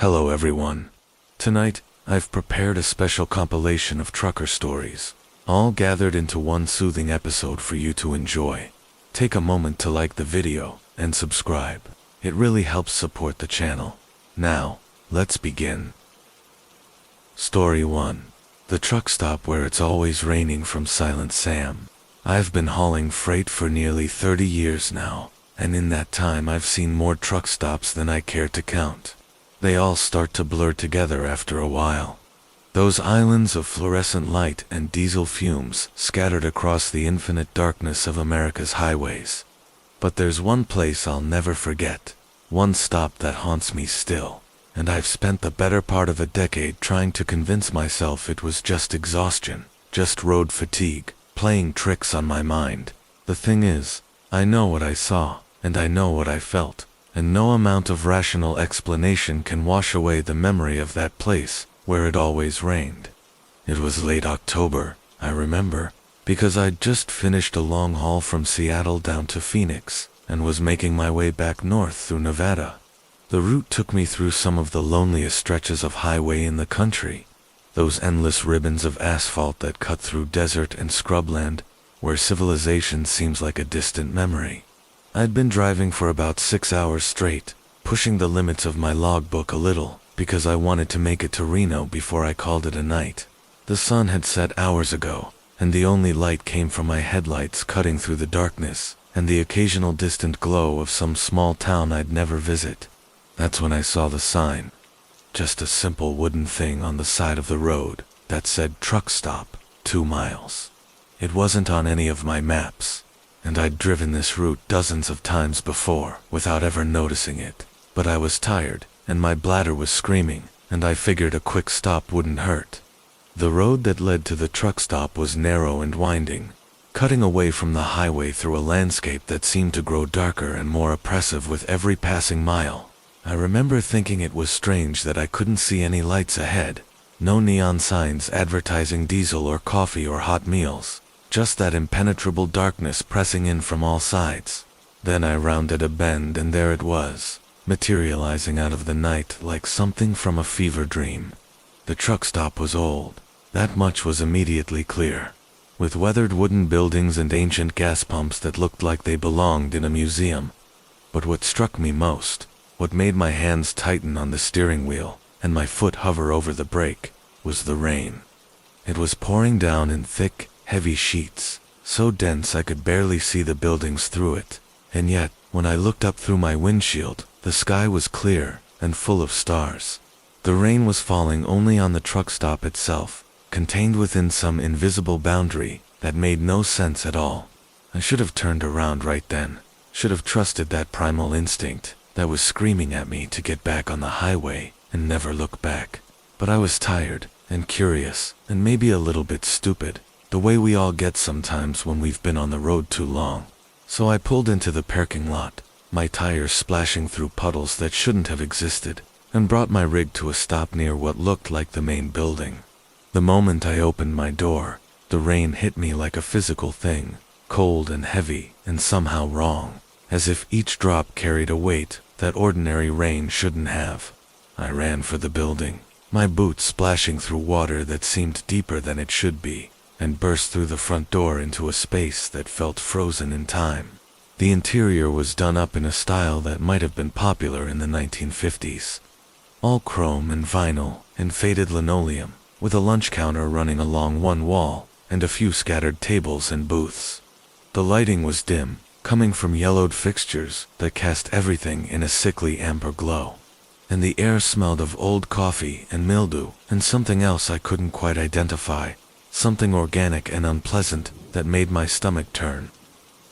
Hello everyone. Tonight, I've prepared a special compilation of trucker stories, all gathered into one soothing episode for you to enjoy. Take a moment to like the video and subscribe. It really helps support the channel. Now, let's begin. Story 1. The truck stop where it's always raining from Silent Sam. I've been hauling freight for nearly 30 years now, and in that time I've seen more truck stops than I care to count. They all start to blur together after a while. Those islands of fluorescent light and diesel fumes scattered across the infinite darkness of America's highways. But there's one place I'll never forget, one stop that haunts me still, and I've spent the better part of a decade trying to convince myself it was just exhaustion, just road fatigue, playing tricks on my mind. The thing is, I know what I saw, and I know what I felt, and no amount of rational explanation can wash away the memory of that place where it always rained. It was late October, I remember, because I'd just finished a long haul from Seattle down to Phoenix and was making my way back north through Nevada. The route took me through some of the loneliest stretches of highway in the country, those endless ribbons of asphalt that cut through desert and scrubland where civilization seems like a distant memory. I'd been driving for about 6 hours straight, pushing the limits of my logbook a little, because I wanted to make it to Reno before I called it a night. The sun had set hours ago, and the only light came from my headlights cutting through the darkness, and the occasional distant glow of some small town I'd never visit. That's when I saw the sign. Just a simple wooden thing on the side of the road that said truck stop, 2 miles. It wasn't on any of my maps, and I'd driven this route dozens of times before without ever noticing it. But I was tired, and my bladder was screaming, and I figured a quick stop wouldn't hurt. The road that led to the truck stop was narrow and winding, cutting away from the highway through a landscape that seemed to grow darker and more oppressive with every passing mile. I remember thinking it was strange that I couldn't see any lights ahead, no neon signs advertising diesel or coffee or hot meals. Just that impenetrable darkness pressing in from all sides. Then I rounded a bend and there it was, materializing out of the night like something from a fever dream. The truck stop was old, that much was immediately clear, with weathered wooden buildings and ancient gas pumps that looked like they belonged in a museum. But what struck me most, what made my hands tighten on the steering wheel and my foot hover over the brake, was the rain. It was pouring down in thick, heavy sheets, so dense I could barely see the buildings through it, and yet, when I looked up through my windshield, the sky was clear and full of stars. The rain was falling only on the truck stop itself, contained within some invisible boundary that made no sense at all. I should have turned around right then, should have trusted that primal instinct that was screaming at me to get back on the highway and never look back. But I was tired and curious and maybe a little bit stupid, the way we all get sometimes when we've been on the road too long. So I pulled into the parking lot, my tires splashing through puddles that shouldn't have existed, and brought my rig to a stop near what looked like the main building. The moment I opened my door, the rain hit me like a physical thing, cold and heavy and somehow wrong, as if each drop carried a weight that ordinary rain shouldn't have. I ran for the building, my boots splashing through water that seemed deeper than it should be, and burst through the front door into a space that felt frozen in time. The interior was done up in a style that might have been popular in the 1950s. All chrome and vinyl and faded linoleum, with a lunch counter running along one wall, and a few scattered tables and booths. The lighting was dim, coming from yellowed fixtures that cast everything in a sickly amber glow. And the air smelled of old coffee and mildew and something else I couldn't quite identify, something organic and unpleasant that made my stomach turn.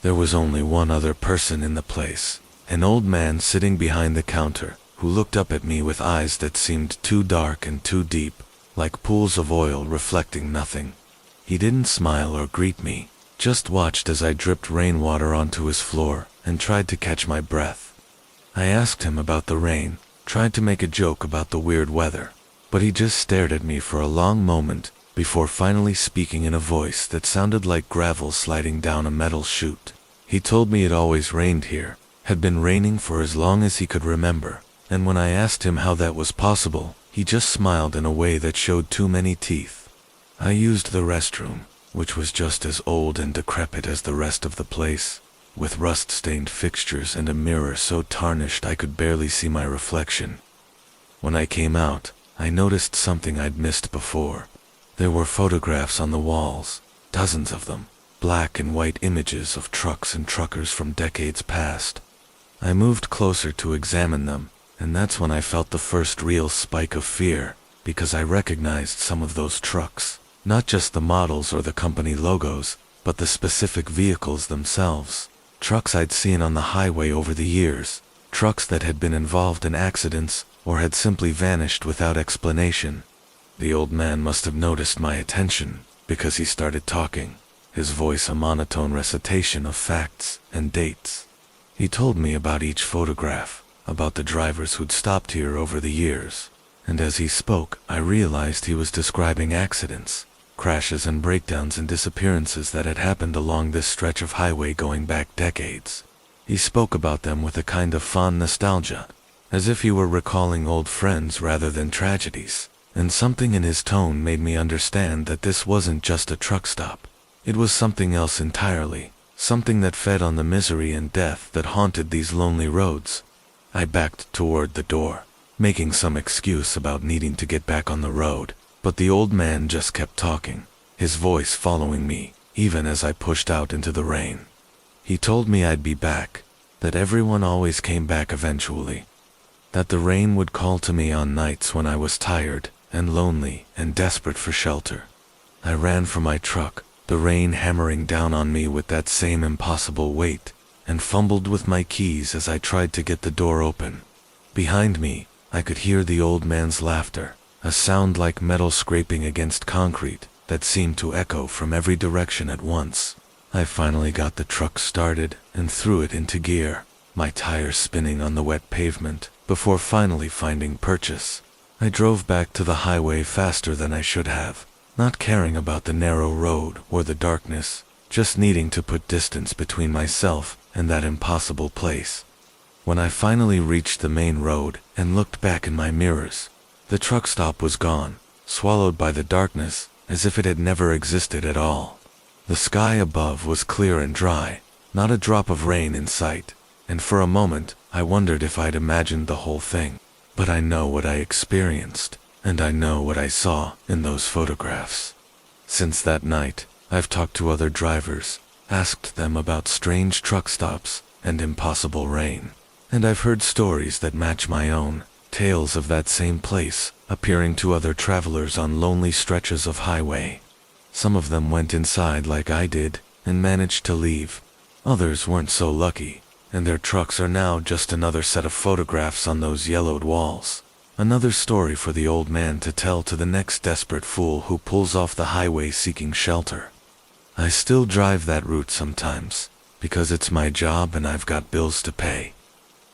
There was only one other person in the place, an old man sitting behind the counter, who looked up at me with eyes that seemed too dark and too deep, like pools of oil reflecting nothing. He didn't smile or greet me, just watched as I dripped rainwater onto his floor and tried to catch my breath. I asked him about the rain, tried to make a joke about the weird weather, but he just stared at me for a long moment before finally speaking in a voice that sounded like gravel sliding down a metal chute. He told me it always rained here, had been raining for as long as he could remember, and when I asked him how that was possible, he just smiled in a way that showed too many teeth. I used the restroom, which was just as old and decrepit as the rest of the place, with rust-stained fixtures and a mirror so tarnished I could barely see my reflection. When I came out, I noticed something I'd missed before. There were photographs on the walls, dozens of them, black and white images of trucks and truckers from decades past. I moved closer to examine them, and that's when I felt the first real spike of fear, because I recognized some of those trucks, not just the models or the company logos, but the specific vehicles themselves. Trucks I'd seen on the highway over the years, trucks that had been involved in accidents or had simply vanished without explanation. The old man must have noticed my attention, because he started talking, his voice a monotone recitation of facts and dates. He told me about each photograph, about the drivers who'd stopped here over the years, and as he spoke, I realized he was describing accidents, crashes and breakdowns and disappearances that had happened along this stretch of highway going back decades. He spoke about them with a kind of fond nostalgia, as if he were recalling old friends rather than tragedies, and something in his tone made me understand that this wasn't just a truck stop. It was something else entirely, something that fed on the misery and death that haunted these lonely roads. I backed toward the door, making some excuse about needing to get back on the road, but the old man just kept talking, his voice following me, even as I pushed out into the rain. He told me I'd be back, that everyone always came back eventually, that the rain would call to me on nights when I was tired and lonely and desperate for shelter. I ran for my truck, the rain hammering down on me with that same impossible weight, and fumbled with my keys as I tried to get the door open. Behind me, I could hear the old man's laughter, a sound like metal scraping against concrete that seemed to echo from every direction at once. I finally got the truck started and threw it into gear, my tires spinning on the wet pavement, before finally finding purchase. I drove back to the highway faster than I should have, not caring about the narrow road or the darkness, just needing to put distance between myself and that impossible place. When I finally reached the main road and looked back in my mirrors, the truck stop was gone, swallowed by the darkness as if it had never existed at all. The sky above was clear and dry, not a drop of rain in sight, and for a moment I wondered if I'd imagined the whole thing. But I know what I experienced, and I know what I saw in those photographs. Since that night, I've talked to other drivers, asked them about strange truck stops and impossible rain, and I've heard stories that match my own, tales of that same place appearing to other travelers on lonely stretches of highway. Some of them went inside like I did and managed to leave. Others weren't so lucky, and their trucks are now just another set of photographs on those yellowed walls. Another story for the old man to tell to the next desperate fool who pulls off the highway seeking shelter. I still drive that route sometimes, because it's my job and I've got bills to pay.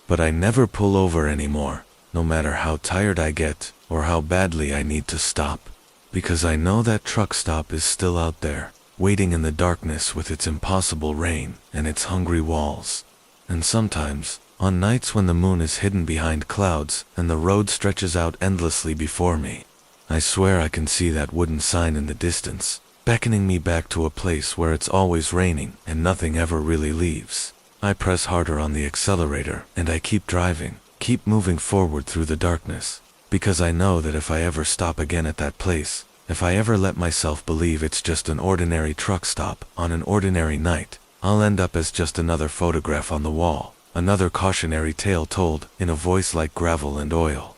But I never pull over anymore, no matter how tired I get or how badly I need to stop, because I know that truck stop is still out there, waiting in the darkness with its impossible rain and its hungry walls. And sometimes, on nights when the moon is hidden behind clouds and the road stretches out endlessly before me, I swear I can see that wooden sign in the distance, beckoning me back to a place where it's always raining and nothing ever really leaves. I press harder on the accelerator and I keep driving, keep moving forward through the darkness, because I know that if I ever stop again at that place, if I ever let myself believe it's just an ordinary truck stop on an ordinary night, I'll end up as just another photograph on the wall, another cautionary tale told in a voice like gravel and oil.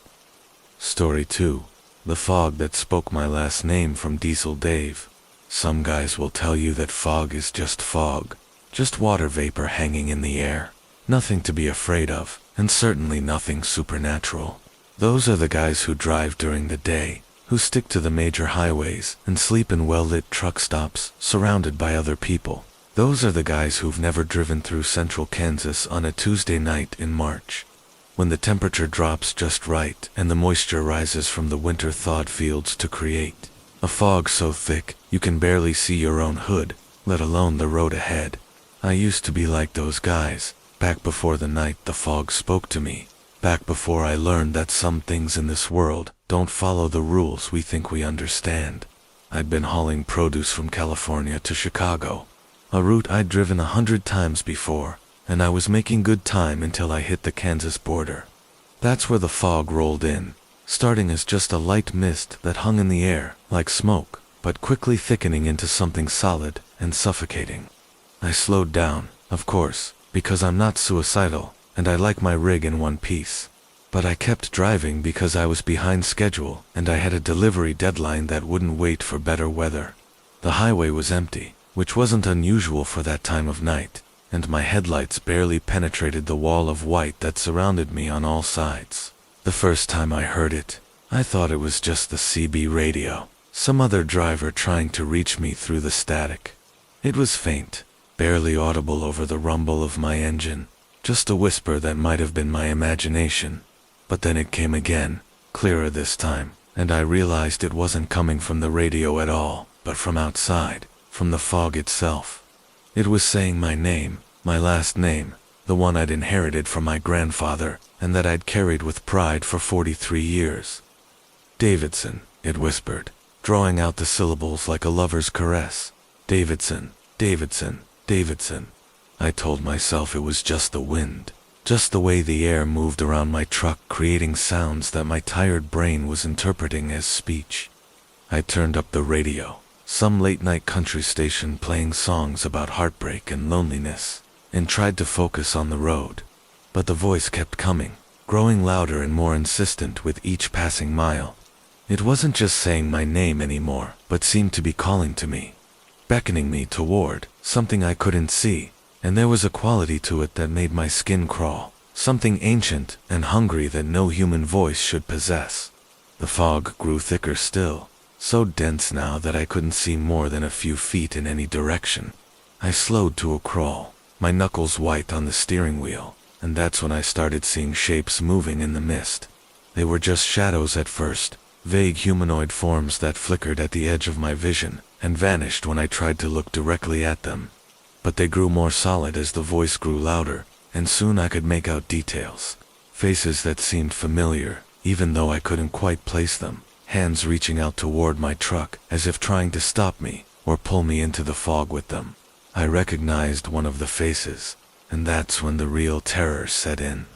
Story 2. The fog that spoke my last name from Diesel Dave. Some guys will tell you that fog is just fog, just water vapor hanging in the air, nothing to be afraid of, and certainly nothing supernatural. Those are the guys who drive during the day, who stick to the major highways and sleep in well-lit truck stops surrounded by other people. Those are the guys who've never driven through central Kansas on a Tuesday night in March, when the temperature drops just right and the moisture rises from the winter-thawed fields to create a fog so thick you can barely see your own hood, let alone the road ahead. I used to be like those guys, back before the night the fog spoke to me, back before I learned that some things in this world don't follow the rules we think we understand. I'd been hauling produce from California to Chicago, a route I'd driven 100 times before, and I was making good time until I hit the Kansas border. That's where the fog rolled in, starting as just a light mist that hung in the air like smoke, but quickly thickening into something solid and suffocating. I slowed down, of course, because I'm not suicidal, and I like my rig in one piece. But I kept driving because I was behind schedule, and I had a delivery deadline that wouldn't wait for better weather. The highway was empty, which wasn't unusual for that time of night, and my headlights barely penetrated the wall of white that surrounded me on all sides. The first time I heard it, I thought it was just the CB radio, some other driver trying to reach me through the static. It was faint, barely audible over the rumble of my engine, just a whisper that might have been my imagination. But then it came again, clearer this time, and I realized it wasn't coming from the radio at all, but from outside, from the fog itself. It was saying my name, my last name, the one I'd inherited from my grandfather, and that I'd carried with pride for 43 years. Davidson, it whispered, drawing out the syllables like a lover's caress. Davidson, Davidson, Davidson. I told myself it was just the wind, just the way the air moved around my truck, creating sounds that my tired brain was interpreting as speech. I turned up the radio, some late-night country station playing songs about heartbreak and loneliness, and tried to focus on the road. But the voice kept coming, growing louder and more insistent with each passing mile. It wasn't just saying my name anymore, but seemed to be calling to me, beckoning me toward something I couldn't see. And there was a quality to it that made my skin crawl, something ancient and hungry that no human voice should possess. The fog grew thicker still, so dense now that I couldn't see more than a few feet in any direction. I slowed to a crawl, my knuckles white on the steering wheel, and that's when I started seeing shapes moving in the mist. They were just shadows at first, vague humanoid forms that flickered at the edge of my vision and vanished when I tried to look directly at them. But they grew more solid as the voice grew louder, and soon I could make out details. Faces that seemed familiar, even though I couldn't quite place them. Hands reaching out toward my truck, as if trying to stop me, or pull me into the fog with them. I recognized one of the faces, and that's when the real terror set in.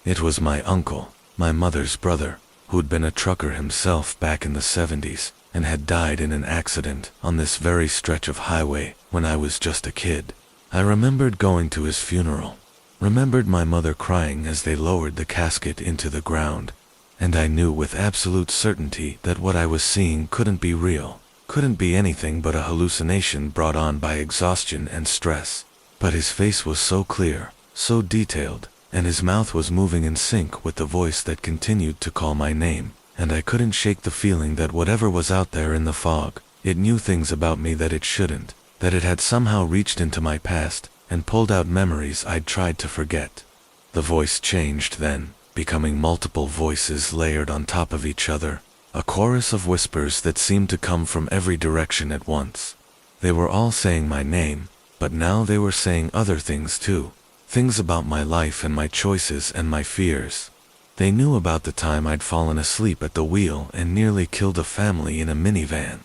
It was my uncle, my mother's brother, who'd been a trucker himself back in the 70s, and had died in an accident on this very stretch of highway when I was just a kid. I remembered going to his funeral, remembered my mother crying as they lowered the casket into the ground, and I knew with absolute certainty that what I was seeing couldn't be real, couldn't be anything but a hallucination brought on by exhaustion and stress. But his face was so clear, so detailed, and his mouth was moving in sync with the voice that continued to call my name, and I couldn't shake the feeling that whatever was out there in the fog, it knew things about me that it shouldn't. That it had somehow reached into my past and pulled out memories I'd tried to forget. The voice changed then, becoming multiple voices layered on top of each other, a chorus of whispers that seemed to come from every direction at once. They were all saying my name, but now they were saying other things too, things about my life and my choices and my fears. They knew about the time I'd fallen asleep at the wheel and nearly killed a family in a minivan.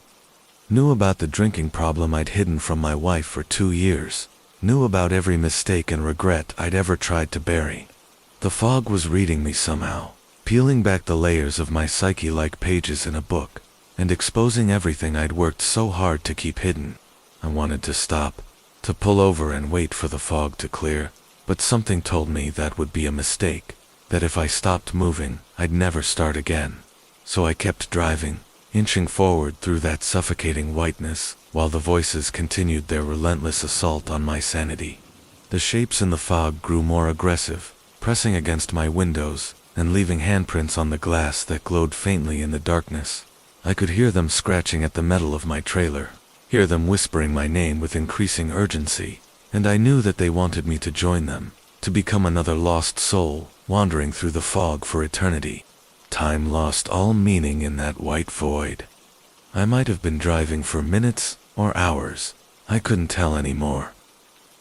Knew about the drinking problem I'd hidden from my wife for 2 years. Knew about every mistake and regret I'd ever tried to bury. The fog was reading me somehow, peeling back the layers of my psyche like pages in a book, and exposing everything I'd worked so hard to keep hidden. I wanted to stop, to pull over and wait for the fog to clear, but something told me that would be a mistake, that if I stopped moving, I'd never start again. So I kept driving, inching forward through that suffocating whiteness, while the voices continued their relentless assault on my sanity. The shapes in the fog grew more aggressive, pressing against my windows, and leaving handprints on the glass that glowed faintly in the darkness. I could hear them scratching at the metal of my trailer, hear them whispering my name with increasing urgency, and I knew that they wanted me to join them, to become another lost soul, wandering through the fog for eternity. Time lost all meaning in that white void. I might have been driving for minutes or hours. I couldn't tell anymore.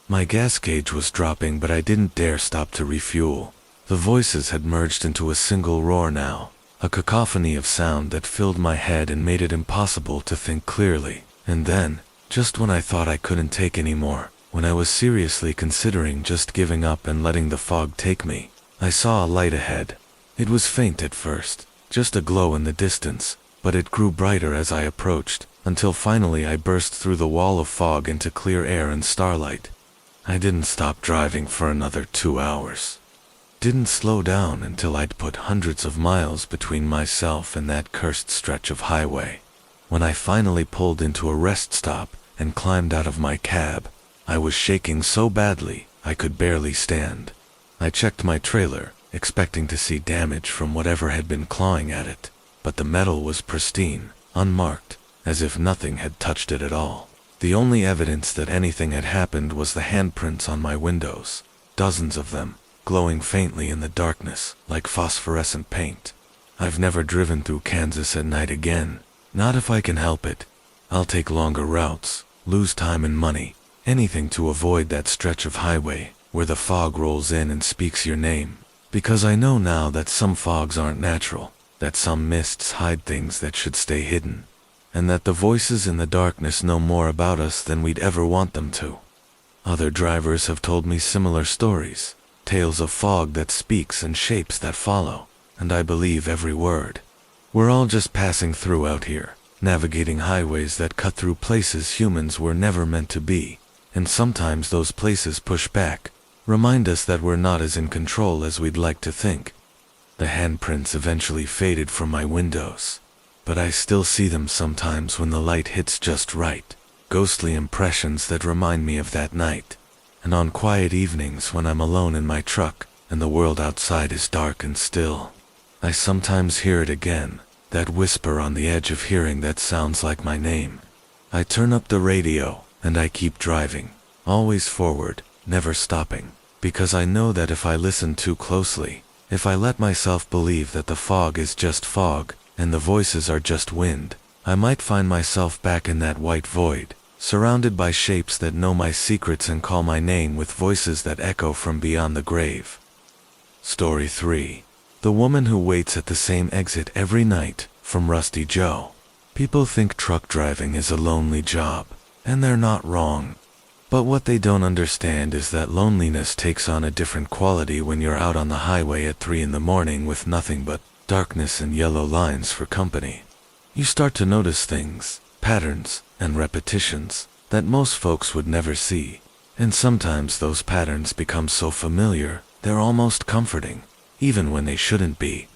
My gas gauge was dropping, but I didn't dare stop to refuel. The voices had merged into a single roar now, a cacophony of sound that filled my head and made it impossible to think clearly. And then, just when I thought I couldn't take any more, when I was seriously considering just giving up and letting the fog take me, I saw a light ahead. It was faint at first, just a glow in the distance, but it grew brighter as I approached, until finally I burst through the wall of fog into clear air and starlight. I didn't stop driving for another 2 hours. Didn't slow down until I'd put hundreds of miles between myself and that cursed stretch of highway. When I finally pulled into a rest stop and climbed out of my cab, I was shaking so badly I could barely stand. I checked my trailer, expecting to see damage from whatever had been clawing at it, but the metal was pristine, unmarked, as if nothing had touched it at all. The only evidence that anything had happened was the handprints on my windows, dozens of them, glowing faintly in the darkness like phosphorescent paint. I've never driven through Kansas at night again, not if I can help it. I'll take longer routes, lose time and money, anything to avoid that stretch of highway where the fog rolls in and speaks your name, because I know now that some fogs aren't natural, that some mists hide things that should stay hidden, and that the voices in the darkness know more about us than we'd ever want them to. Other drivers have told me similar stories, tales of fog that speaks and shapes that follow, and I believe every word. We're all just passing through out here, navigating highways that cut through places humans were never meant to be, and sometimes those places push back, remind us that we're not as in control as we'd like to think. The handprints eventually faded from my windows, but I still see them sometimes when the light hits just right, ghostly impressions that remind me of that night. And on quiet evenings when I'm alone in my truck and the world outside is dark and still, I sometimes hear it again, that whisper on the edge of hearing that sounds like my name. I turn up the radio and I keep driving, always forward, never stopping, because I know that if I listen too closely, if I let myself believe that the fog is just fog and the voices are just wind, I might find myself back in that white void, surrounded by shapes that know my secrets and call my name with voices that echo from beyond the grave. Story 3. The Woman Who Waits at the Same Exit Every Night, from Rusty Joe. People think truck driving is a lonely job, and they're not wrong. But what they don't understand is that loneliness takes on a different quality when you're out on the highway at 3 in the morning with nothing but darkness and yellow lines for company. You start to notice things, patterns, and repetitions that most folks would never see, and sometimes those patterns become so familiar they're almost comforting, even when they shouldn't be.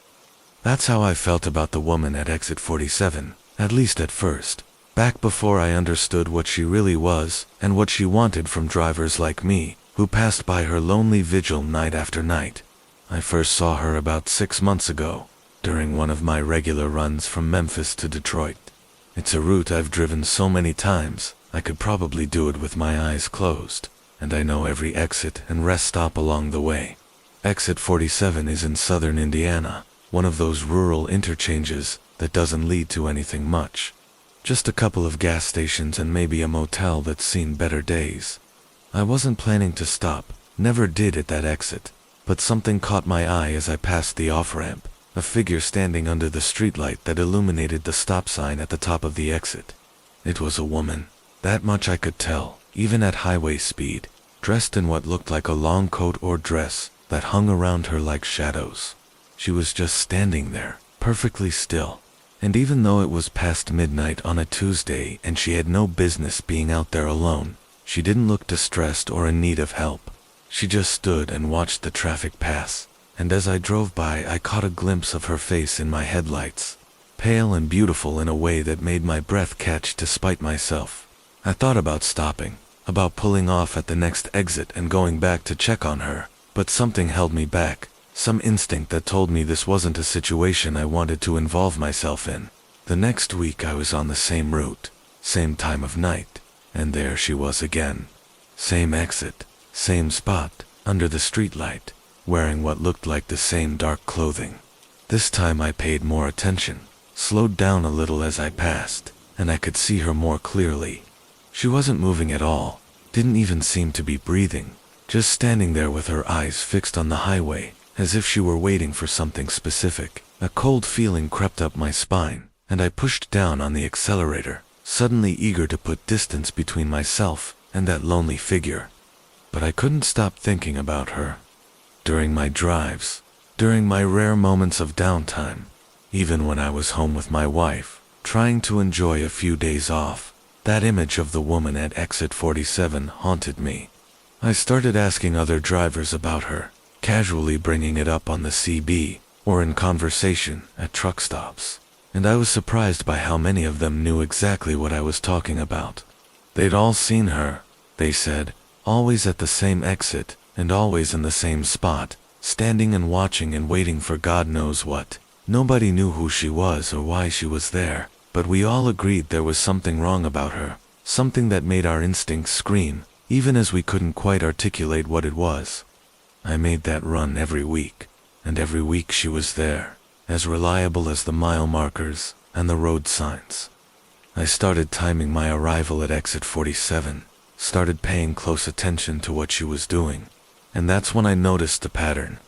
That's how I felt about the woman at exit 47, at least at first, back before I understood what she really was and what she wanted from drivers like me, who passed by her lonely vigil night after night. I first saw her about 6 months ago, during one of my regular runs from Memphis to Detroit. It's a route I've driven so many times, I could probably do it with my eyes closed, and I know every exit and rest stop along the way. Exit 47 is in southern Indiana, one of those rural interchanges that doesn't lead to anything much. Just a couple of gas stations and maybe a motel that's seen better days. I wasn't planning to stop, never did at that exit, but something caught my eye as I passed the off-ramp, a figure standing under the streetlight that illuminated the stop sign at the top of the exit. It was a woman, that much I could tell, even at highway speed, dressed in what looked like a long coat or dress that hung around her like shadows. She was just standing there, perfectly still, and even though it was past midnight on a Tuesday and she had no business being out there alone, she didn't look distressed or in need of help. She just stood and watched the traffic pass, and as I drove by I caught a glimpse of her face in my headlights, pale and beautiful in a way that made my breath catch despite myself. I thought about stopping, about pulling off at the next exit and going back to check on her, but something held me back, some instinct that told me this wasn't a situation I wanted to involve myself in. The next week I was on the same route, same time of night, and there she was again. Same exit, same spot, under the streetlight, wearing what looked like the same dark clothing. This time I paid more attention, slowed down a little as I passed, and I could see her more clearly. She wasn't moving at all, didn't even seem to be breathing, just standing there with her eyes fixed on the highway, as if she were waiting for something specific. A cold feeling crept up my spine, and I pushed down on the accelerator, suddenly eager to put distance between myself and that lonely figure. But I couldn't stop thinking about her. During my drives, during my rare moments of downtime, even when I was home with my wife, trying to enjoy a few days off, that image of the woman at exit 47 haunted me. I started asking other drivers about her, casually bringing it up on the CB, or in conversation at truck stops, and I was surprised by how many of them knew exactly what I was talking about. They'd all seen her, they said, always at the same exit, and always in the same spot, standing and watching and waiting for God knows what. Nobody knew who she was or why she was there, but we all agreed there was something wrong about her, something that made our instincts scream, even as we couldn't quite articulate what it was. I made that run every week, and every week she was there, as reliable as the mile markers and the road signs. I started timing my arrival at exit 47, started paying close attention to what she was doing, and that's when I noticed the pattern.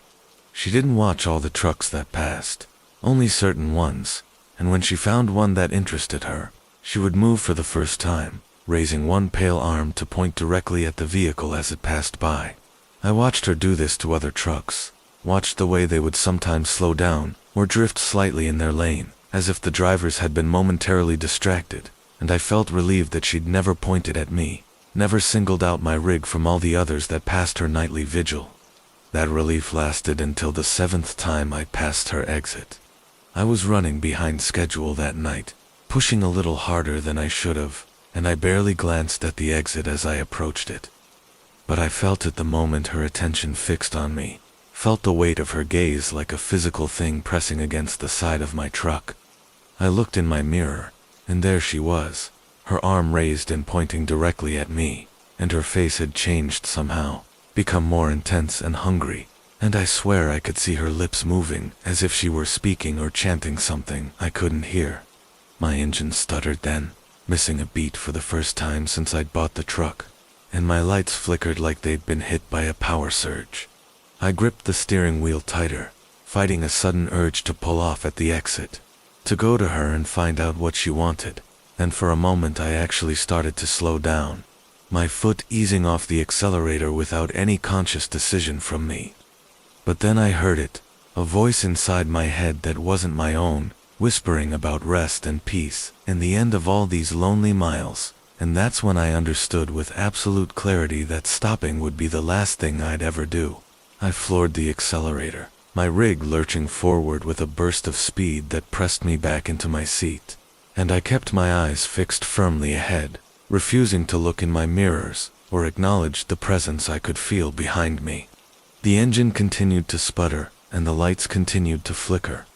She didn't watch all the trucks that passed, only certain ones, and when she found one that interested her, she would move for the first time, raising one pale arm to point directly at the vehicle as it passed by. I watched her do this to other trucks, watched the way they would sometimes slow down or drift slightly in their lane, as if the drivers had been momentarily distracted, and I felt relieved that she'd never pointed at me, never singled out my rig from all the others that passed her nightly vigil. That relief lasted until the 7th time I passed her exit. I was running behind schedule that night, pushing a little harder than I should have, and I barely glanced at the exit as I approached it. But I felt it the moment her attention fixed on me, felt the weight of her gaze like a physical thing pressing against the side of my truck. I looked in my mirror, and there she was, her arm raised and pointing directly at me, and her face had changed somehow, become more intense and hungry, and I swear I could see her lips moving as if she were speaking or chanting something I couldn't hear. My engine stuttered then, missing a beat for the first time since I'd bought the truck, and my lights flickered like they'd been hit by a power surge. I gripped the steering wheel tighter, fighting a sudden urge to pull off at the exit, to go to her and find out what she wanted, and for a moment I actually started to slow down, my foot easing off the accelerator without any conscious decision from me. But then I heard it, a voice inside my head that wasn't my own, whispering about rest and peace and the end of all these lonely miles, and that's when I understood with absolute clarity that stopping would be the last thing I'd ever do. I floored the accelerator, my rig lurching forward with a burst of speed that pressed me back into my seat, and I kept my eyes fixed firmly ahead, refusing to look in my mirrors or acknowledge the presence I could feel behind me. The engine continued to sputter, and the lights continued to flicker.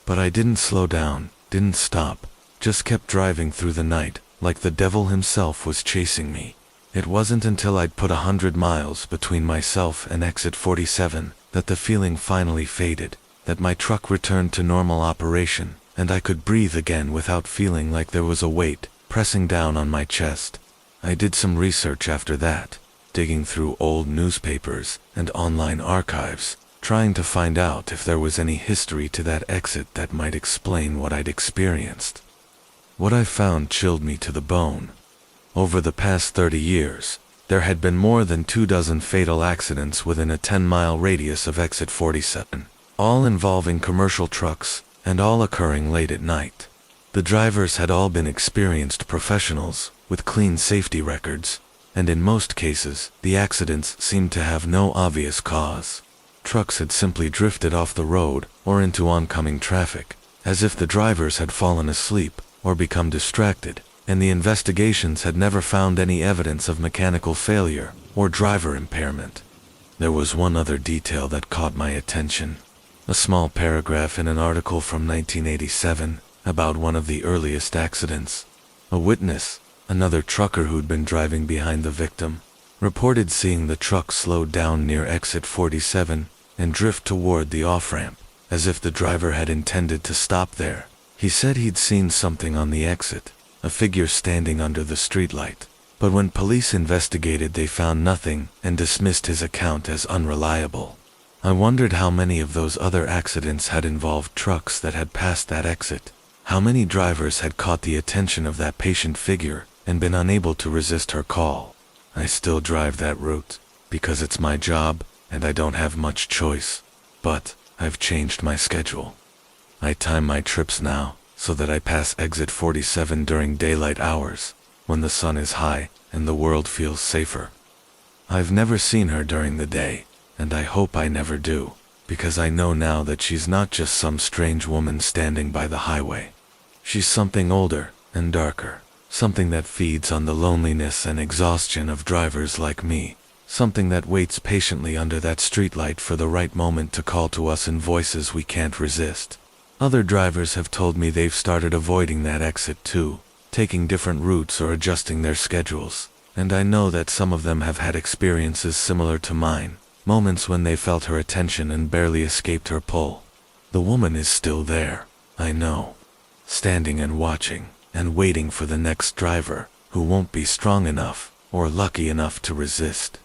But I didn't slow down, didn't stop, just kept driving through the night, like the devil himself was chasing me. It wasn't until I'd put 100 miles between myself and exit 47 that the feeling finally faded, that my truck returned to normal operation, and I could breathe again without feeling like there was a weight pressing down on my chest. I did some research after that, digging through old newspapers and online archives, trying to find out if there was any history to that exit that might explain what I'd experienced. What I found chilled me to the bone. Over the past 30 years, there had been more than 24 fatal accidents within a 10-mile radius of exit 47, all involving commercial trucks and all occurring late at night. The drivers had all been experienced professionals with clean safety records, and in most cases, the accidents seemed to have no obvious cause. Trucks had simply drifted off the road or into oncoming traffic, as if the drivers had fallen asleep or become distracted, and the investigations had never found any evidence of mechanical failure or driver impairment. There was one other detail that caught my attention. A small paragraph in an article from 1987 about one of the earliest accidents. A witness, another trucker who'd been driving behind the victim, reported seeing the truck slow down near exit 47 and drift toward the off-ramp, as if the driver had intended to stop there. He said he'd seen something on the exit, a figure standing under the streetlight, but when police investigated they found nothing and dismissed his account as unreliable. I wondered how many of those other accidents had involved trucks that had passed that exit. How many drivers had caught the attention of that patient figure and been unable to resist her call. I still drive that route, because it's my job, and I don't have much choice. But I've changed my schedule. I time my trips now, so that I pass exit 47 during daylight hours, when the sun is high and the world feels safer. I've never seen her during the day, and I hope I never do, because I know now that she's not just some strange woman standing by the highway. She's something older and darker, something that feeds on the loneliness and exhaustion of drivers like me, something that waits patiently under that streetlight for the right moment to call to us in voices we can't resist. Other drivers have told me they've started avoiding that exit too, taking different routes or adjusting their schedules, and I know that some of them have had experiences similar to mine, moments when they felt her attention and barely escaped her pull. The woman is still there, I know, standing and watching, and waiting for the next driver, who won't be strong enough, or lucky enough to resist.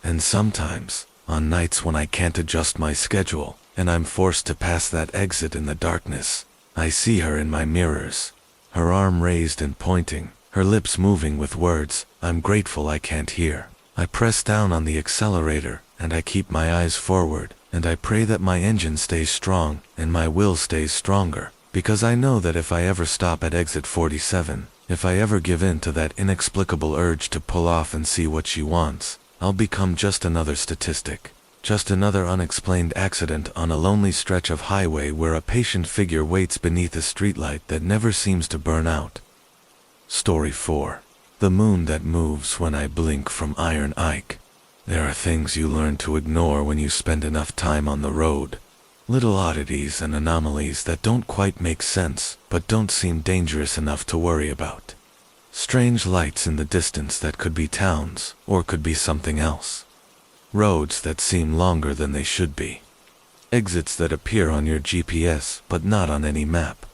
And sometimes, on nights when I can't adjust my schedule, and I'm forced to pass that exit in the darkness, I see her in my mirrors, her arm raised and pointing, her lips moving with words I'm grateful I can't hear. I press down on the accelerator, and I keep my eyes forward, and I pray that my engine stays strong, and my will stays stronger, because I know that if I ever stop at exit 47, if I ever give in to that inexplicable urge to pull off and see what she wants, I'll become just another statistic, just another unexplained accident on a lonely stretch of highway where a patient figure waits beneath a streetlight that never seems to burn out. Story 4. The Moon That Moves When I Blink from Iron Ike. There are things you learn to ignore when you spend enough time on the road. Little oddities and anomalies that don't quite make sense, but don't seem dangerous enough to worry about. Strange lights in the distance that could be towns, or could be something else. Roads that seem longer than they should be. Exits that appear on your GPS, but not on any map.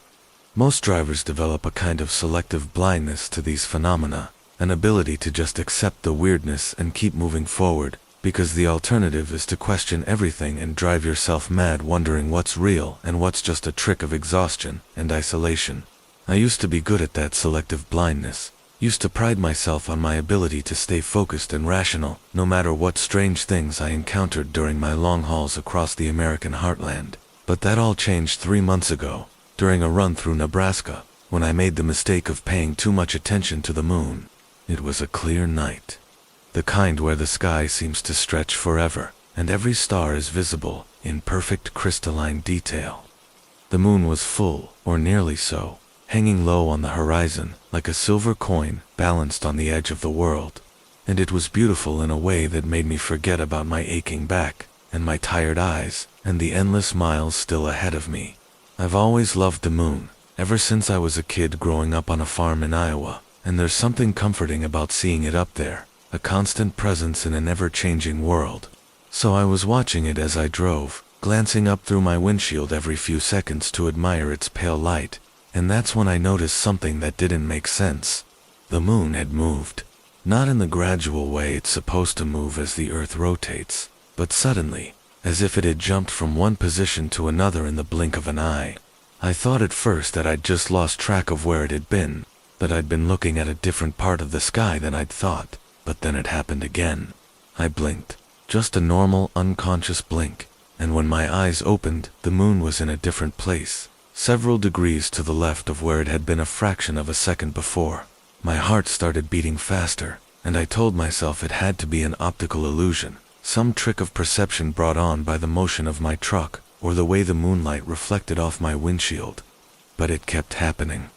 Most drivers develop a kind of selective blindness to these phenomena, an ability to just accept the weirdness and keep moving forward, because the alternative is to question everything and drive yourself mad wondering what's real and what's just a trick of exhaustion and isolation. I used to be good at that selective blindness, used to pride myself on my ability to stay focused and rational, no matter what strange things I encountered during my long hauls across the American heartland. But that all changed 3 months ago, during a run through Nebraska, when I made the mistake of paying too much attention to the moon. It was a clear night. The kind where the sky seems to stretch forever, and every star is visible, in perfect crystalline detail. The moon was full, or nearly so, hanging low on the horizon, like a silver coin balanced on the edge of the world. And it was beautiful in a way that made me forget about my aching back, and my tired eyes, and the endless miles still ahead of me. I've always loved the moon, ever since I was a kid growing up on a farm in Iowa, and there's something comforting about seeing it up there, a constant presence in an ever-changing world. So I was watching it as I drove, glancing up through my windshield every few seconds to admire its pale light, and that's when I noticed something that didn't make sense. The moon had moved. Not in the gradual way it's supposed to move as the Earth rotates, but suddenly, as if it had jumped from one position to another in the blink of an eye. I thought at first that I'd just lost track of where it had been, that I'd been looking at a different part of the sky than I'd thought, but then it happened again. I blinked, just a normal, unconscious blink, and when my eyes opened, the moon was in a different place, several degrees to the left of where it had been a fraction of a second before. My heart started beating faster, and I told myself it had to be an optical illusion, some trick of perception brought on by the motion of my truck, or the way the moonlight reflected off my windshield. But it kept happening.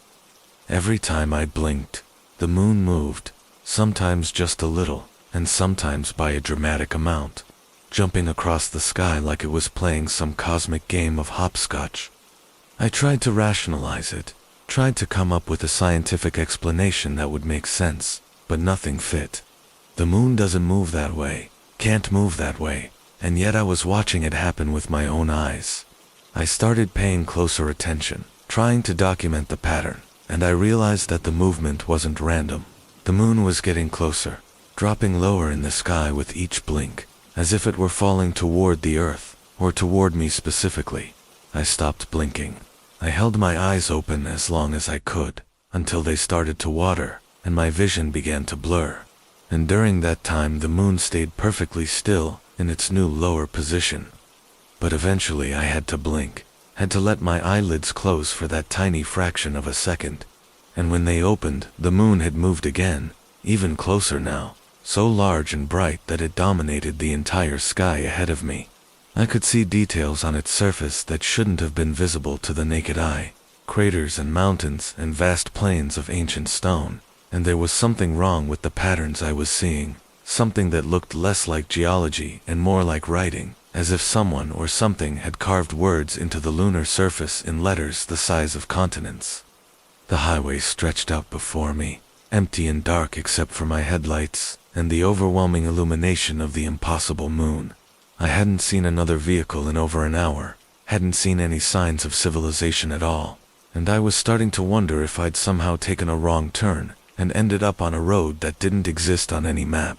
Every time I blinked, the moon moved, sometimes just a little, and sometimes by a dramatic amount, jumping across the sky like it was playing some cosmic game of hopscotch. I tried to rationalize it, tried to come up with a scientific explanation that would make sense, but nothing fit. The moon doesn't move that way, can't move that way, and yet I was watching it happen with my own eyes. I started paying closer attention, trying to document the pattern, and I realized that the movement wasn't random. The moon was getting closer, dropping lower in the sky with each blink, as if it were falling toward the Earth, or toward me specifically. I stopped blinking. I held my eyes open as long as I could, until they started to water, and my vision began to blur. And during that time the moon stayed perfectly still in its new lower position. But eventually I had to blink, had to let my eyelids close for that tiny fraction of a second. And when they opened, the moon had moved again, even closer now, so large and bright that it dominated the entire sky ahead of me. I could see details on its surface that shouldn't have been visible to the naked eye, craters and mountains and vast plains of ancient stone, and there was something wrong with the patterns I was seeing, something that looked less like geology and more like writing, as if someone or something had carved words into the lunar surface in letters the size of continents. The highway stretched out before me, empty and dark except for my headlights and the overwhelming illumination of the impossible moon. I hadn't seen another vehicle in over an hour, hadn't seen any signs of civilization at all, and I was starting to wonder if I'd somehow taken a wrong turn and ended up on a road that didn't exist on any map.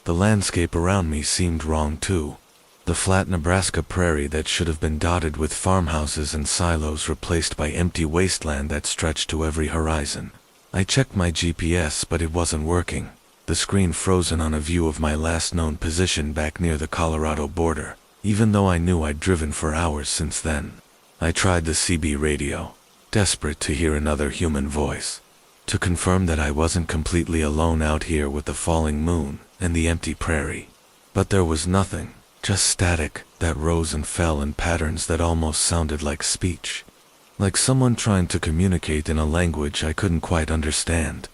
The landscape around me seemed wrong too. The flat Nebraska prairie that should have been dotted with farmhouses and silos replaced by empty wasteland that stretched to every horizon. I checked my GPS, but it wasn't working, the screen frozen on a view of my last known position back near the Colorado border, even though I knew I'd driven for hours since then. I tried the CB radio, desperate to hear another human voice, to confirm that I wasn't completely alone out here with the falling moon and the empty prairie. But there was nothing. Just static that rose and fell in patterns that almost sounded like speech. Like someone trying to communicate in a language I couldn't quite understand.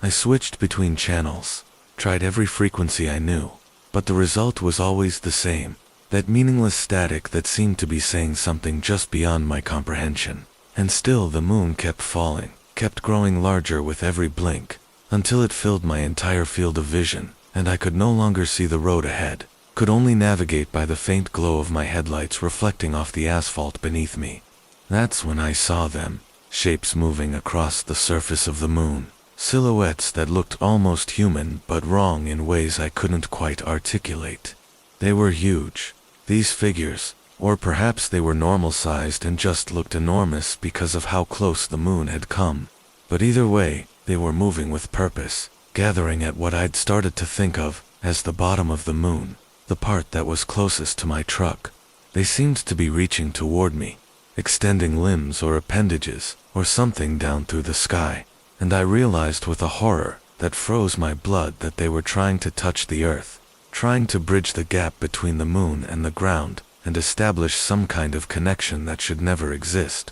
I switched between channels, tried every frequency I knew, but the result was always the same, that meaningless static that seemed to be saying something just beyond my comprehension. And still the moon kept falling, kept growing larger with every blink, until it filled my entire field of vision, and I could no longer see the road ahead. Could only navigate by the faint glow of my headlights reflecting off the asphalt beneath me. That's when I saw them, shapes moving across the surface of the moon, silhouettes that looked almost human but wrong in ways I couldn't quite articulate. They were huge, these figures, or perhaps they were normal-sized and just looked enormous because of how close the moon had come. But either way, they were moving with purpose, gathering at what I'd started to think of as the bottom of the moon. The part that was closest to my truck. They seemed to be reaching toward me, extending limbs or appendages, or something down through the sky, and I realized with a horror that froze my blood that they were trying to touch the earth, trying to bridge the gap between the moon and the ground, and establish some kind of connection that should never exist.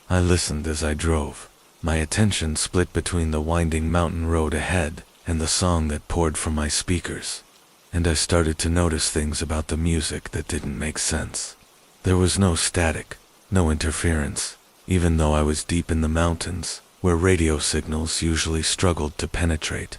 I listened as I drove, my attention split between the winding mountain road ahead and the song that poured from my speakers. And I started to notice things about the music that didn't make sense. There was no static, no interference, even though I was deep in the mountains, where radio signals usually struggled to penetrate.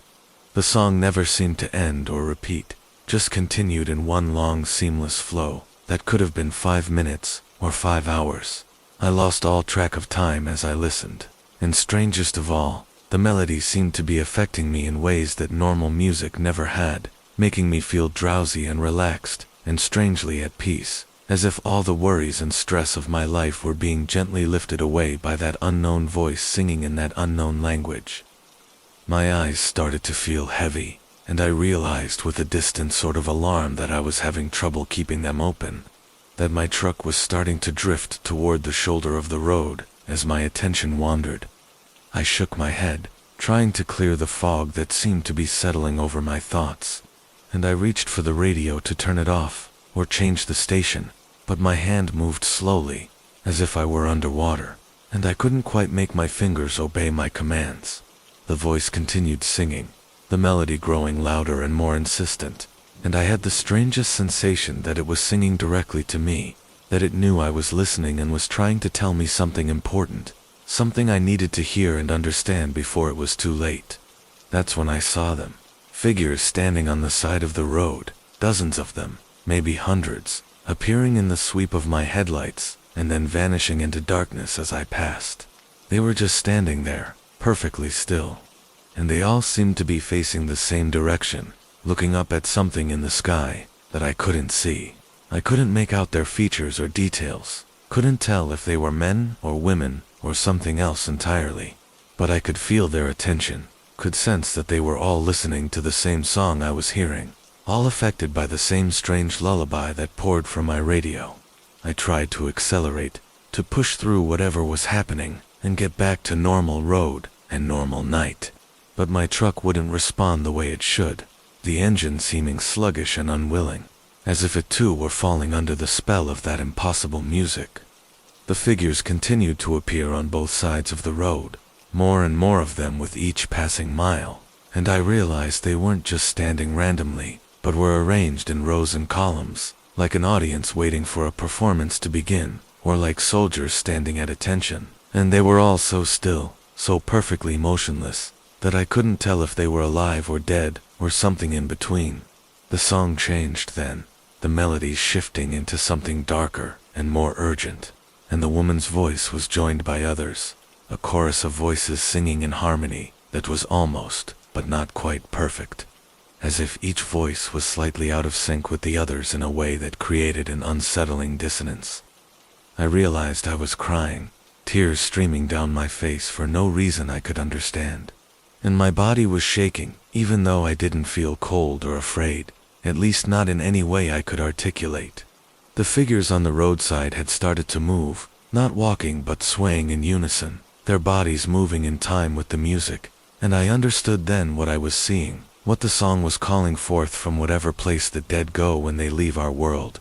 The song never seemed to end or repeat, just continued in one long seamless flow that could have been 5 minutes or 5 hours. I lost all track of time as I listened, and strangest of all, the melody seemed to be affecting me in ways that normal music never had, making me feel drowsy and relaxed, and strangely at peace, as if all the worries and stress of my life were being gently lifted away by that unknown voice singing in that unknown language. My eyes started to feel heavy, and I realized with a distant sort of alarm that I was having trouble keeping them open, that my truck was starting to drift toward the shoulder of the road as my attention wandered. I shook my head, trying to clear the fog that seemed to be settling over my thoughts. And I reached for the radio to turn it off, or change the station, but my hand moved slowly, as if I were underwater, and I couldn't quite make my fingers obey my commands. The voice continued singing, the melody growing louder and more insistent, and I had the strangest sensation that it was singing directly to me, that it knew I was listening and was trying to tell me something important, something I needed to hear and understand before it was too late. That's when I saw them. Figures standing on the side of the road, dozens of them, maybe hundreds, appearing in the sweep of my headlights, and then vanishing into darkness as I passed. They were just standing there, perfectly still. And they all seemed to be facing the same direction, looking up at something in the sky that I couldn't see. I couldn't make out their features or details, couldn't tell if they were men or women or something else entirely. But I could feel their attention, could sense that they were all listening to the same song I was hearing, all affected by the same strange lullaby that poured from my radio. I tried to accelerate, to push through whatever was happening, and get back to normal road and normal night. But my truck wouldn't respond the way it should, the engine seeming sluggish and unwilling, as if it too were falling under the spell of that impossible music. The figures continued to appear on both sides of the road, more and more of them with each passing mile, and I realized they weren't just standing randomly, but were arranged in rows and columns, like an audience waiting for a performance to begin, or like soldiers standing at attention. And they were all so still, so perfectly motionless, that I couldn't tell if they were alive or dead, or something in between. The song changed then, the melody shifting into something darker and more urgent, and the woman's voice was joined by others, a chorus of voices singing in harmony that was almost, but not quite perfect, as if each voice was slightly out of sync with the others in a way that created an unsettling dissonance. I realized I was crying, tears streaming down my face for no reason I could understand. And my body was shaking, even though I didn't feel cold or afraid, at least not in any way I could articulate. The figures on the roadside had started to move, not walking but swaying in unison, their bodies moving in time with the music, and I understood then what I was seeing, what the song was calling forth from whatever place the dead go when they leave our world.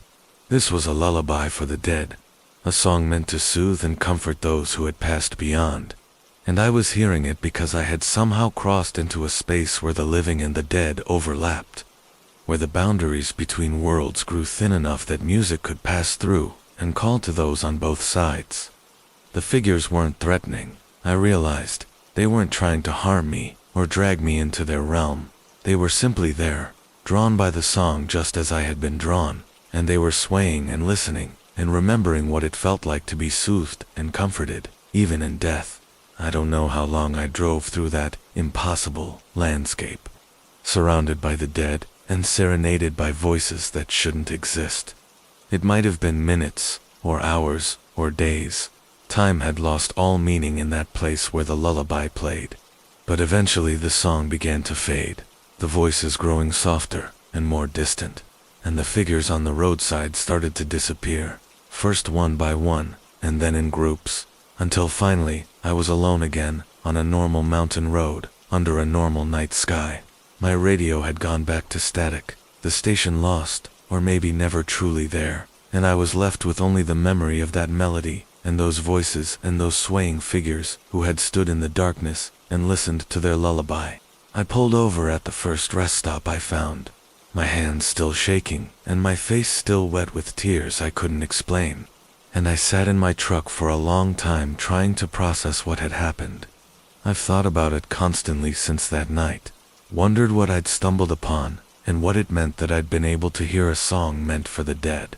This was a lullaby for the dead, a song meant to soothe and comfort those who had passed beyond, and I was hearing it because I had somehow crossed into a space where the living and the dead overlapped, where the boundaries between worlds grew thin enough that music could pass through and call to those on both sides. The figures weren't threatening, I realized. They weren't trying to harm me or drag me into their realm. They were simply there, drawn by the song just as I had been drawn, and they were swaying and listening and remembering what it felt like to be soothed and comforted, even in death. I don't know how long I drove through that impossible landscape, surrounded by the dead and serenaded by voices that shouldn't exist. It might have been minutes, or hours, or days. Time had lost all meaning in that place where the lullaby played. But eventually the song began to fade, the voices growing softer and more distant, and the figures on the roadside started to disappear, first one by one, and then in groups, until finally I was alone again on a normal mountain road, under a normal night sky. My radio had gone back to static, the station lost, or maybe never truly there, and I was left with only the memory of that melody, and those voices and those swaying figures who had stood in the darkness and listened to their lullaby. I pulled over at the first rest stop I found, my hands still shaking and my face still wet with tears I couldn't explain, and I sat in my truck for a long time trying to process what had happened. I've thought about it constantly since that night, wondered what I'd stumbled upon and what it meant that I'd been able to hear a song meant for the dead.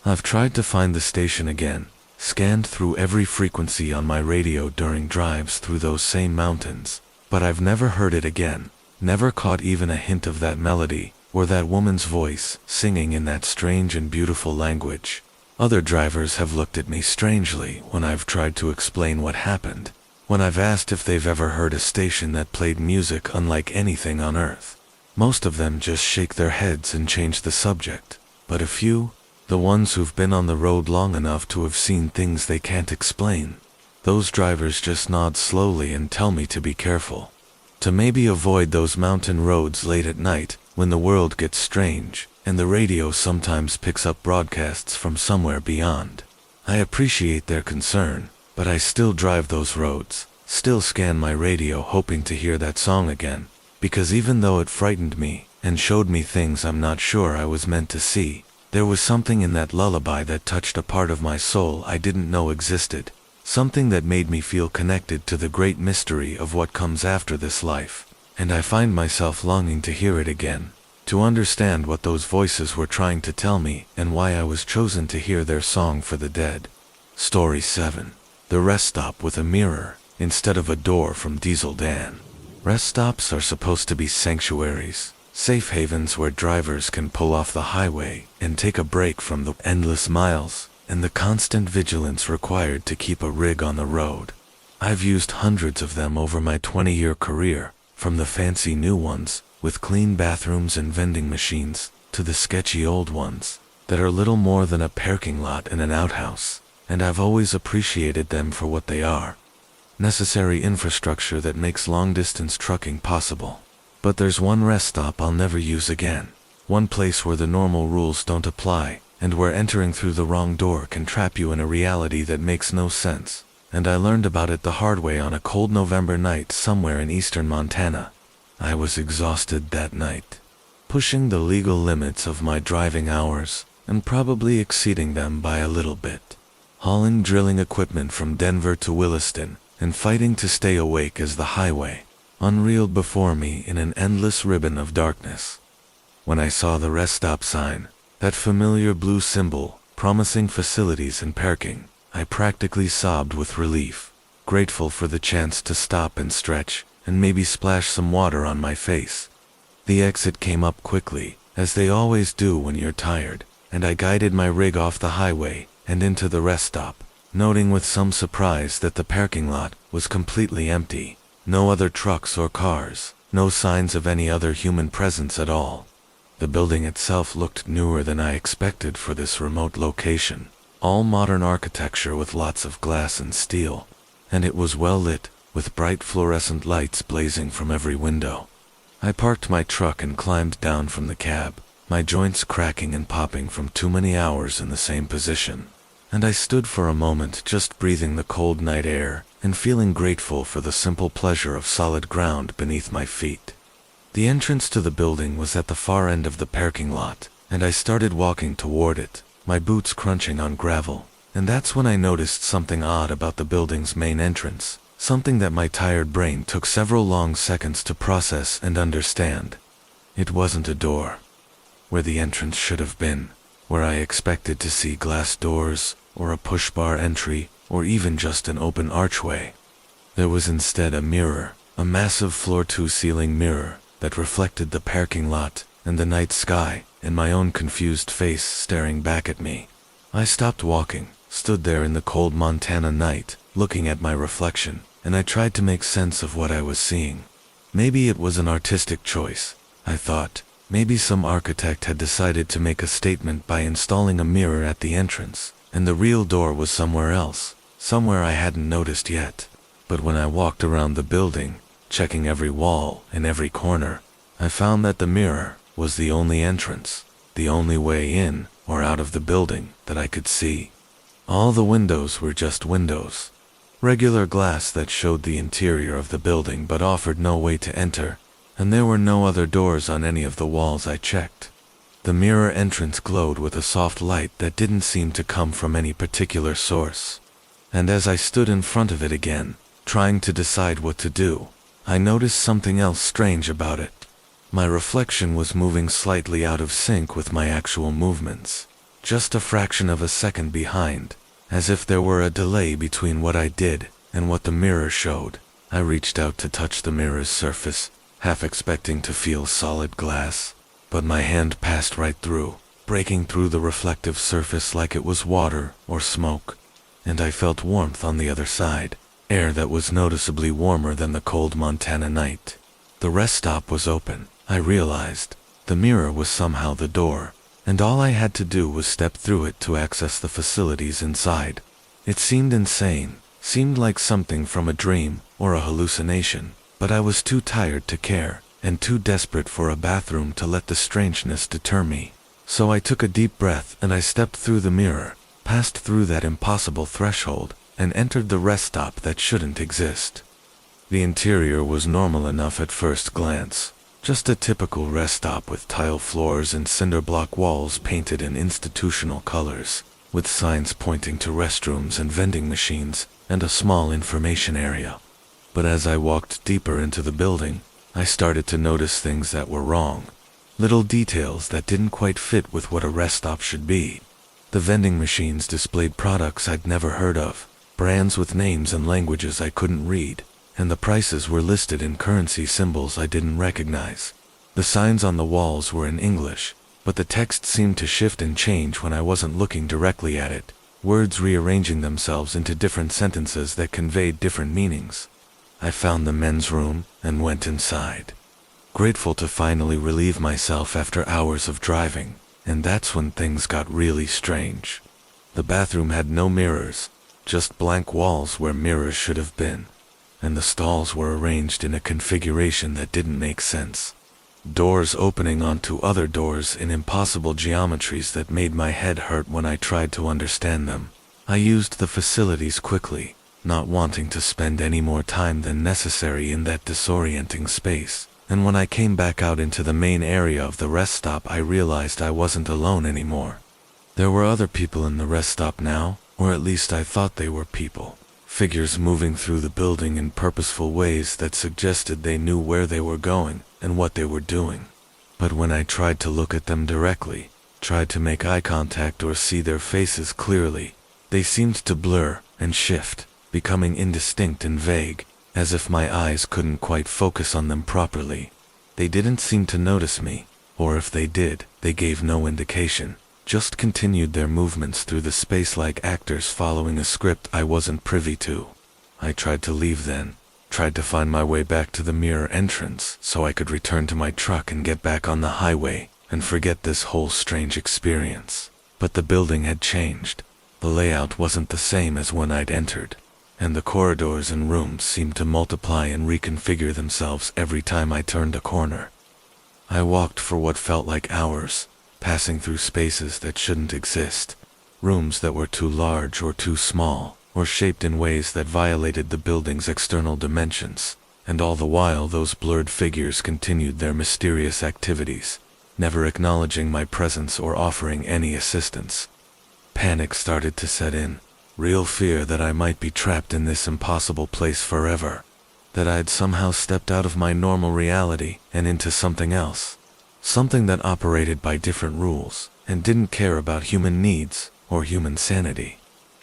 I've tried to find the station again, scanned through every frequency on my radio during drives through those same mountains, but I've never heard it again, never caught even a hint of that melody, or that woman's voice singing in that strange and beautiful language. Other drivers have looked at me strangely when I've tried to explain what happened, when I've asked if they've ever heard a station that played music unlike anything on earth. Most of them just shake their heads and change the subject, but a few, the ones who've been on the road long enough to have seen things they can't explain, those drivers just nod slowly and tell me to be careful, to maybe avoid those mountain roads late at night when the world gets strange and the radio sometimes picks up broadcasts from somewhere beyond. I appreciate their concern, but I still drive those roads, still scan my radio hoping to hear that song again, because even though it frightened me and showed me things I'm not sure I was meant to see, there was something in that lullaby that touched a part of my soul I didn't know existed, something that made me feel connected to the great mystery of what comes after this life, and I find myself longing to hear it again, to understand what those voices were trying to tell me and why I was chosen to hear their song for the dead. Story 7. The Rest Stop with a Mirror instead of a Door from Diesel Dan. Rest stops are supposed to be sanctuaries, Safe havens where drivers can pull off the highway and take a break from the endless miles and the constant vigilance required to keep a rig on the road. I've used hundreds of them over my 20-year career, from the fancy new ones with clean bathrooms and vending machines to the sketchy old ones that are little more than a parking lot and an outhouse, and I've always appreciated them for what they are: necessary infrastructure that makes long-distance trucking possible. But there's one rest stop I'll never use again. One place where the normal rules don't apply, and where entering through the wrong door can trap you in a reality that makes no sense. And I learned about it the hard way on a cold November night somewhere in eastern Montana. I was exhausted that night, pushing the legal limits of my driving hours, and probably exceeding them by a little bit. Hauling drilling equipment from Denver to Williston, and fighting to stay awake as the highway unreeled before me in an endless ribbon of darkness. When I saw the rest stop sign, that familiar blue symbol promising facilities and parking, I practically sobbed with relief, grateful for the chance to stop and stretch, and maybe splash some water on my face. The exit came up quickly, as they always do when you're tired, and I guided my rig off the highway and into the rest stop, noting with some surprise that the parking lot was completely empty. No other trucks or cars, no signs of any other human presence at all. The building itself looked newer than I expected for this remote location, all modern architecture with lots of glass and steel, and it was well lit, with bright fluorescent lights blazing from every window. I parked my truck and climbed down from the cab, my joints cracking and popping from too many hours in the same position. And I stood for a moment just breathing the cold night air and feeling grateful for the simple pleasure of solid ground beneath my feet. The entrance to the building was at the far end of the parking lot, and I started walking toward it, my boots crunching on gravel. And that's when I noticed something odd about the building's main entrance, something that my tired brain took several long seconds to process and understand. It wasn't a door, where the entrance should have been, where I expected to see glass doors, or a push-bar entry, or even just an open archway. There was instead a mirror, a massive floor-to-ceiling mirror that reflected the parking lot and the night sky, and my own confused face staring back at me. I stopped walking, stood there in the cold Montana night, looking at my reflection, and I tried to make sense of what I was seeing. Maybe it was an artistic choice, I thought. Maybe some architect had decided to make a statement by installing a mirror at the entrance, and the real door was somewhere else, somewhere I hadn't noticed yet. But when I walked around the building, checking every wall and every corner, I found that the mirror was the only entrance, the only way in or out of the building that I could see. All the windows were just windows, regular glass that showed the interior of the building but offered no way to enter, and there were no other doors on any of the walls I checked. The mirror entrance glowed with a soft light that didn't seem to come from any particular source. And as I stood in front of it again, trying to decide what to do, I noticed something else strange about it. My reflection was moving slightly out of sync with my actual movements, just a fraction of a second behind, as if there were a delay between what I did and what the mirror showed. I reached out to touch the mirror's surface, half expecting to feel solid glass, but my hand passed right through, breaking through the reflective surface like it was water or smoke, and I felt warmth on the other side, air that was noticeably warmer than the cold Montana night. The rest stop was open, I realized. The mirror was somehow the door, and all I had to do was step through it to access the facilities inside. It seemed insane, seemed like something from a dream or a hallucination, but I was too tired to care, and too desperate for a bathroom to let the strangeness deter me. So I took a deep breath and I stepped through the mirror, passed through that impossible threshold, and entered the rest stop that shouldn't exist. The interior was normal enough at first glance, just a typical rest stop with tile floors and cinder block walls painted in institutional colors, with signs pointing to restrooms and vending machines, and a small information area. But as I walked deeper into the building, I started to notice things that were wrong. Little details that didn't quite fit with what a rest stop should be. The vending machines displayed products I'd never heard of, brands with names and languages I couldn't read, and the prices were listed in currency symbols I didn't recognize. The signs on the walls were in English, but the text seemed to shift and change when I wasn't looking directly at it, words rearranging themselves into different sentences that conveyed different meanings. I found the men's room and went inside, grateful to finally relieve myself after hours of driving, and that's when things got really strange. The bathroom had no mirrors, just blank walls where mirrors should have been, and the stalls were arranged in a configuration that didn't make sense. Doors opening onto other doors in impossible geometries that made my head hurt when I tried to understand them. I used the facilities quickly, not wanting to spend any more time than necessary in that disorienting space, and when I came back out into the main area of the rest stop I realized I wasn't alone anymore. There were other people in the rest stop now, or at least I thought they were people. Figures moving through the building in purposeful ways that suggested they knew where they were going and what they were doing. But when I tried to look at them directly, tried to make eye contact or see their faces clearly, they seemed to blur and shift, becoming indistinct and vague, as if my eyes couldn't quite focus on them properly. They didn't seem to notice me, or if they did, they gave no indication, just continued their movements through the space like actors following a script I wasn't privy to. I tried to leave then, tried to find my way back to the mirror entrance so I could return to my truck and get back on the highway and forget this whole strange experience. But the building had changed. The layout wasn't the same as when I'd entered, and the corridors and rooms seemed to multiply and reconfigure themselves every time I turned a corner. I walked for what felt like hours, passing through spaces that shouldn't exist, rooms that were too large or too small, or shaped in ways that violated the building's external dimensions, and all the while those blurred figures continued their mysterious activities, never acknowledging my presence or offering any assistance. Panic started to set in, real fear that I might be trapped in this impossible place forever, that I'd somehow stepped out of my normal reality and into something else. Something that operated by different rules and didn't care about human needs or human sanity.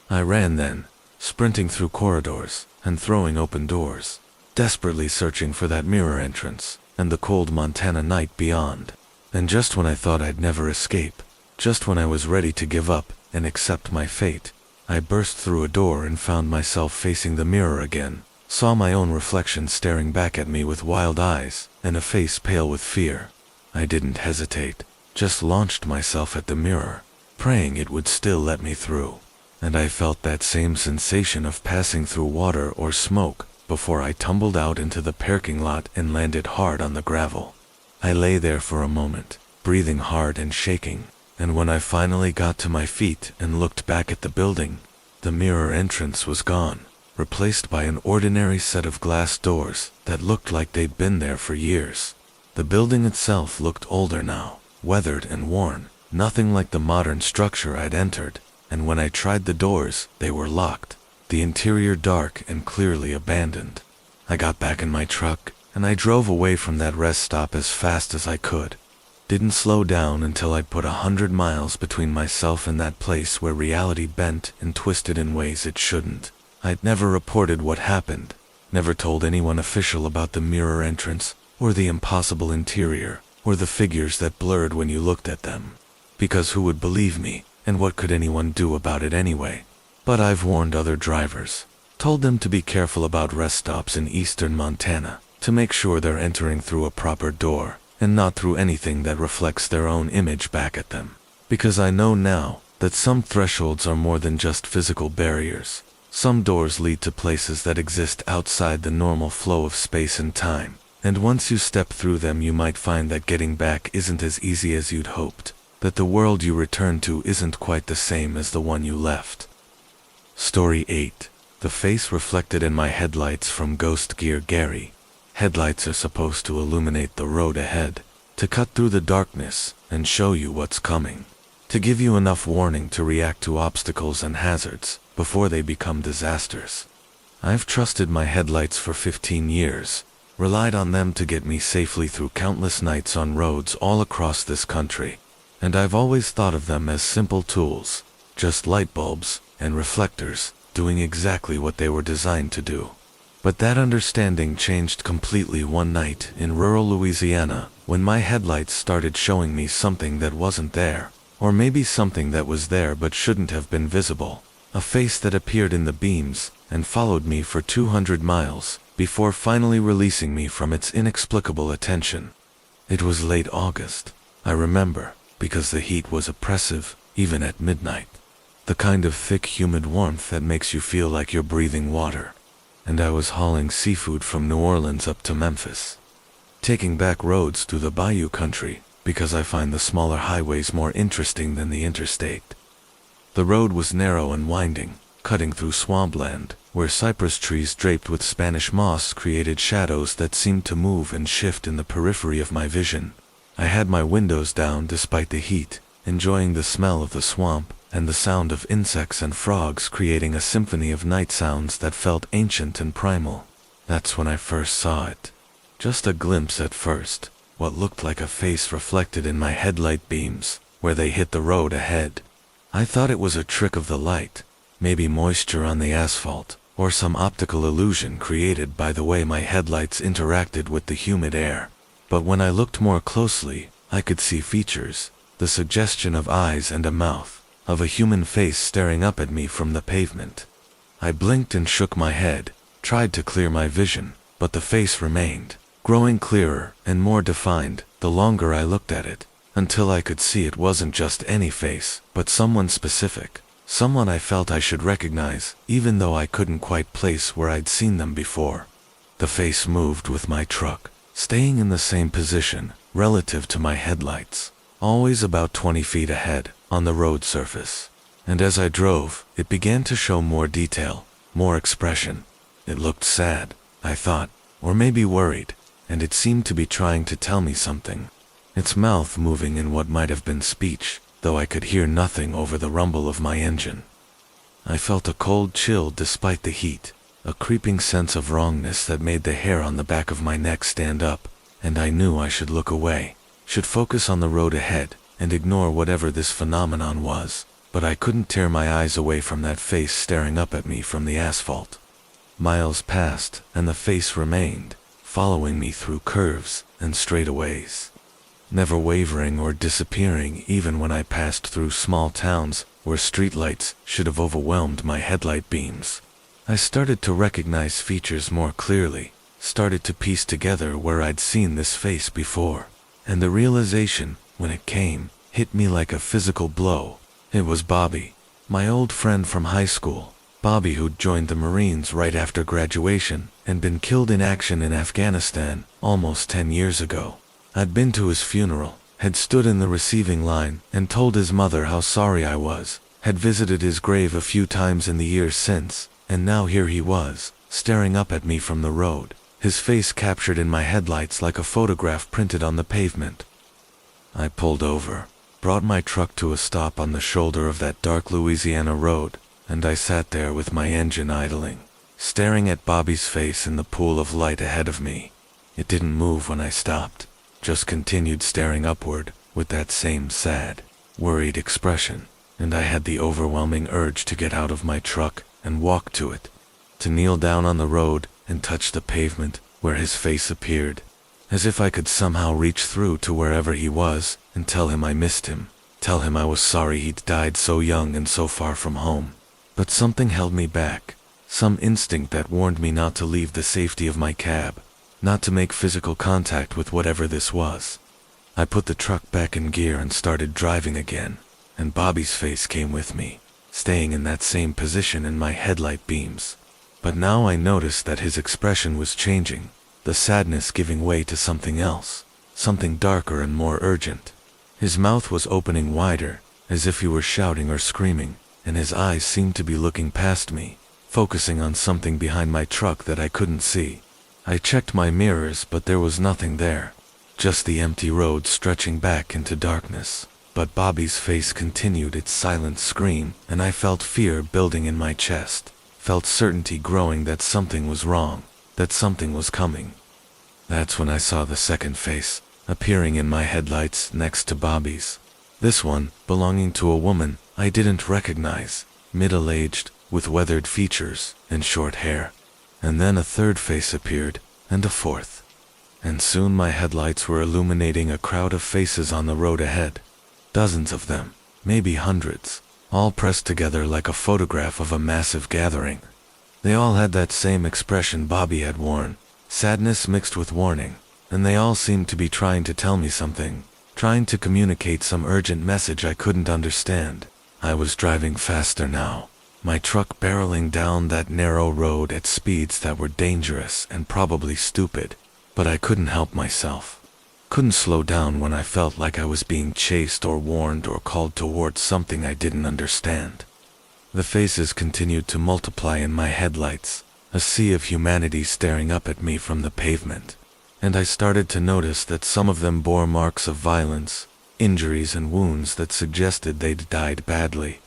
I ran then, sprinting through corridors and throwing open doors, desperately searching for that mirror entrance and the cold Montana night beyond. And just when I thought I'd never escape, just when I was ready to give up and accept my fate, I burst through a door and found myself facing the mirror again, saw my own reflection staring back at me with wild eyes and a face pale with fear. I didn't hesitate, just launched myself at the mirror, praying it would still let me through. And I felt that same sensation of passing through water or smoke before I tumbled out into the parking lot and landed hard on the gravel. I lay there for a moment, breathing hard and shaking, and when I finally got to my feet and looked back at the building, the mirror entrance was gone, replaced by an ordinary set of glass doors that looked like they'd been there for years. The building itself looked older now, weathered and worn, nothing like the modern structure I'd entered, and when I tried the doors, they were locked, the interior dark and clearly abandoned. I got back in my truck, and I drove away from that rest stop as fast as I could. Didn't slow down until I'd put 100 miles between myself and that place where reality bent and twisted in ways it shouldn't. I'd never reported what happened, never told anyone official about the mirror entrance, or the impossible interior, or the figures that blurred when you looked at them. Because who would believe me, and what could anyone do about it anyway? But I've warned other drivers, told them to be careful about rest stops in eastern Montana, to make sure they're entering through a proper door, and not through anything that reflects their own image back at them. Because I know now that some thresholds are more than just physical barriers. Some doors lead to places that exist outside the normal flow of space and time. And once you step through them you might find that getting back isn't as easy as you'd hoped, that the world you return to isn't quite the same as the one you left. Story 8. The face reflected in my headlights from Ghost Gear Gary. Headlights are supposed to illuminate the road ahead, to cut through the darkness and show you what's coming, to give you enough warning to react to obstacles and hazards before they become disasters. I've trusted my headlights for 15 years, relied on them to get me safely through countless nights on roads all across this country, and I've always thought of them as simple tools, just light bulbs and reflectors, doing exactly what they were designed to do. But that understanding changed completely one night in rural Louisiana when my headlights started showing me something that wasn't there, or maybe something that was there but shouldn't have been visible. A face that appeared in the beams and followed me for 200 miles before finally releasing me from its inexplicable attention. It was late August, I remember, because the heat was oppressive, even at midnight. The kind of thick, humid warmth that makes you feel like you're breathing water. And I was hauling seafood from New Orleans up to Memphis, taking back roads through the bayou country because I find the smaller highways more interesting than the interstate. The road was narrow and winding, cutting through swampland, where cypress trees draped with Spanish moss created shadows that seemed to move and shift in the periphery of my vision. I had my windows down despite the heat, enjoying the smell of the swamp and the sound of insects and frogs creating a symphony of night sounds that felt ancient and primal. That's when I first saw it. Just a glimpse at first, what looked like a face reflected in my headlight beams, where they hit the road ahead. I thought it was a trick of the light, maybe moisture on the asphalt, or some optical illusion created by the way my headlights interacted with the humid air. But when I looked more closely, I could see features, the suggestion of eyes and a mouth, of a human face staring up at me from the pavement. I blinked and shook my head, tried to clear my vision, but the face remained, growing clearer and more defined the longer I looked at it, until I could see it wasn't just any face, but someone specific, someone I felt I should recognize, even though I couldn't quite place where I'd seen them before. The face moved with my truck, staying in the same position, relative to my headlights, always about 20 feet ahead, on the road surface. And as I drove, it began to show more detail, more expression. It looked sad, I thought, or maybe worried, and it seemed to be trying to tell me something. Its mouth moving in what might have been speech, though I could hear nothing over the rumble of my engine. I felt a cold chill despite the heat, a creeping sense of wrongness that made the hair on the back of my neck stand up, and I knew I should look away, should focus on the road ahead, and ignore whatever this phenomenon was, but I couldn't tear my eyes away from that face staring up at me from the asphalt. Miles passed, and the face remained, following me through curves and straightaways, never wavering or disappearing even when I passed through small towns where streetlights should have overwhelmed my headlight beams. I started to recognize features more clearly, started to piece together where I'd seen this face before, and the realization, when it came, hit me like a physical blow. It was Bobby, my old friend from high school. Bobby, who'd joined the Marines right after graduation and been killed in action in Afghanistan almost 10 years ago. I'd been to his funeral, had stood in the receiving line and told his mother how sorry I was, had visited his grave a few times in the years since, and now here he was, staring up at me from the road, his face captured in my headlights like a photograph printed on the pavement. I pulled over, brought my truck to a stop on the shoulder of that dark Louisiana road, and I sat there with my engine idling, staring at Bobby's face in the pool of light ahead of me. It didn't move when I stopped, just continued staring upward with that same sad, worried expression, and I had the overwhelming urge to get out of my truck and walk to it, to kneel down on the road and touch the pavement where his face appeared, as if I could somehow reach through to wherever he was and tell him I missed him, tell him I was sorry he'd died so young and so far from home. But something held me back, some instinct that warned me not to leave the safety of my cab, not to make physical contact with whatever this was. I put the truck back in gear and started driving again, and Bobby's face came with me, staying in that same position in my headlight beams. But now I noticed that his expression was changing, the sadness giving way to something else, something darker and more urgent. His mouth was opening wider, as if he were shouting or screaming, and his eyes seemed to be looking past me, focusing on something behind my truck that I couldn't see. I checked my mirrors, but there was nothing there, just the empty road stretching back into darkness. But Bobby's face continued its silent scream, and I felt fear building in my chest, felt certainty growing that something was wrong, that something was coming. That's when I saw the second face, appearing in my headlights next to Bobby's. This one, belonging to a woman I didn't recognize, middle-aged, with weathered features and short hair. And then a third face appeared, and a fourth. and soon my headlights were illuminating a crowd of faces on the road ahead. Dozens of them, maybe hundreds, all pressed together like a photograph of a massive gathering. They all had that same expression Bobby had worn, sadness mixed with warning, and they all seemed to be trying to tell me something, trying to communicate some urgent message I couldn't understand. I was driving faster now, my truck barreling down that narrow road at speeds that were dangerous and probably stupid, but I couldn't help myself. Couldn't slow down when I felt like I was being chased or warned or called towards something I didn't understand. The faces continued to multiply in my headlights, a sea of humanity staring up at me from the pavement, and I started to notice that some of them bore marks of violence, injuries and wounds that suggested they'd died badly.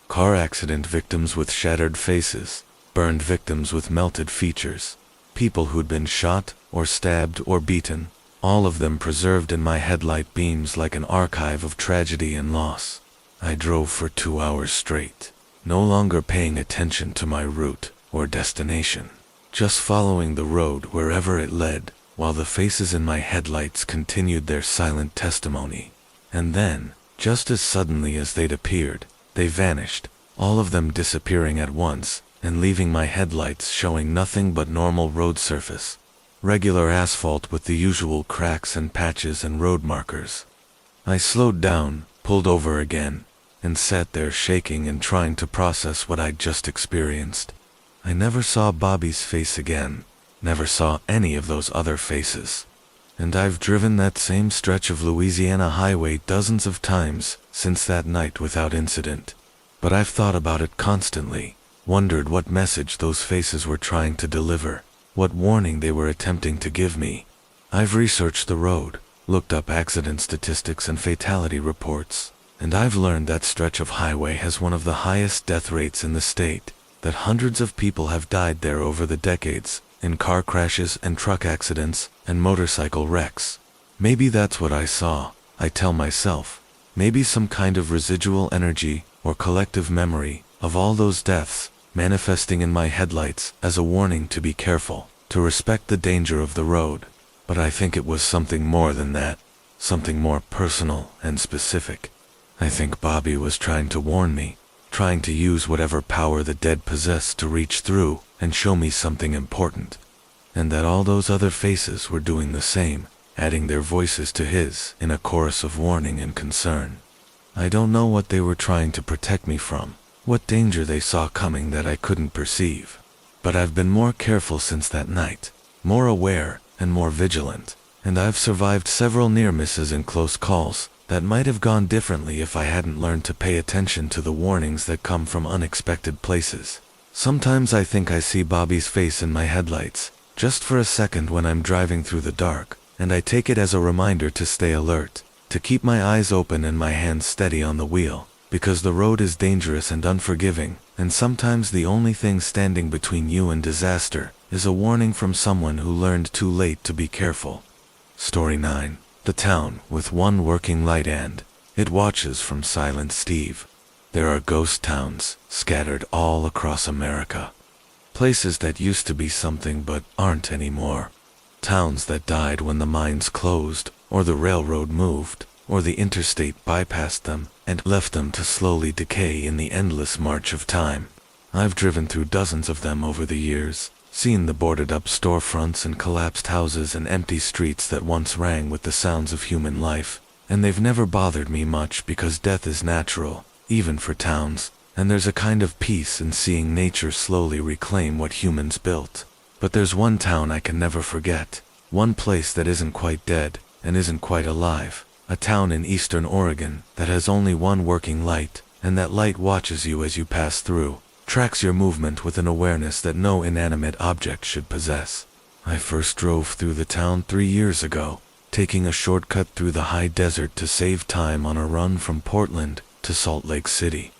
Car accident victims with shattered faces, burned victims with melted features, people who'd been shot or stabbed or beaten, all of them preserved in my headlight beams like an archive of tragedy and loss. I drove for 2 hours straight, no longer paying attention to my route or destination, just following the road wherever it led, while the faces in my headlights continued their silent testimony. And then, just as suddenly as they'd appeared, they vanished, all of them disappearing at once, and leaving my headlights showing nothing but normal road surface, regular asphalt with the usual cracks and patches and road markers. I slowed down, pulled over again, and sat there shaking and trying to process what I'd just experienced. I never saw Bobby's face again, never saw any of those other faces. And I've driven that same stretch of Louisiana highway dozens of times since that night without incident. But I've thought about it constantly, wondered what message those faces were trying to deliver, what warning they were attempting to give me. I've researched the road, looked up accident statistics and fatality reports, and I've learned that stretch of highway has one of the highest death rates in the state, that hundreds of people have died there over the decades, in car crashes and truck accidents and motorcycle wrecks. Maybe that's what I saw, I tell myself. Maybe some kind of residual energy or collective memory of all those deaths manifesting in my headlights as a warning to be careful, to respect the danger of the road. But I think it was something more than that, something more personal and specific. I think Bobby was trying to warn me, trying to use whatever power the dead possess to reach through and show me something important. And that all those other faces were doing the same, adding their voices to his in a chorus of warning and concern. I don't know what they were trying to protect me from, what danger they saw coming that I couldn't perceive. But I've been more careful since that night, more aware and more vigilant, and I've survived several near misses and close calls that might have gone differently if I hadn't learned to pay attention to the warnings that come from unexpected places. Sometimes I think I see Bobby's face in my headlights, just for a second when I'm driving through the dark, and I take it as a reminder to stay alert, to keep my eyes open and my hands steady on the wheel, because the road is dangerous and unforgiving, and sometimes the only thing standing between you and disaster is a warning from someone who learned too late to be careful. Story 9. The town with one working light and it watches from Silent Steve. There are ghost towns scattered all across America. Places that used to be something but aren't anymore. Towns that died when the mines closed, or the railroad moved, or the interstate bypassed them and left them to slowly decay in the endless march of time. I've driven through dozens of them over the years, seen the boarded-up storefronts and collapsed houses and empty streets that once rang with the sounds of human life, and they've never bothered me much because death is natural, even for towns, and there's a kind of peace in seeing nature slowly reclaim what humans built. But there's one town I can never forget, one place that isn't quite dead and isn't quite alive, a town in eastern Oregon that has only one working light, and that light watches you as you pass through, tracks your movement with an awareness that no inanimate object should possess. I first drove through the town 3 years ago, taking a shortcut through the high desert to save time on a run from Portland to Salt Lake City.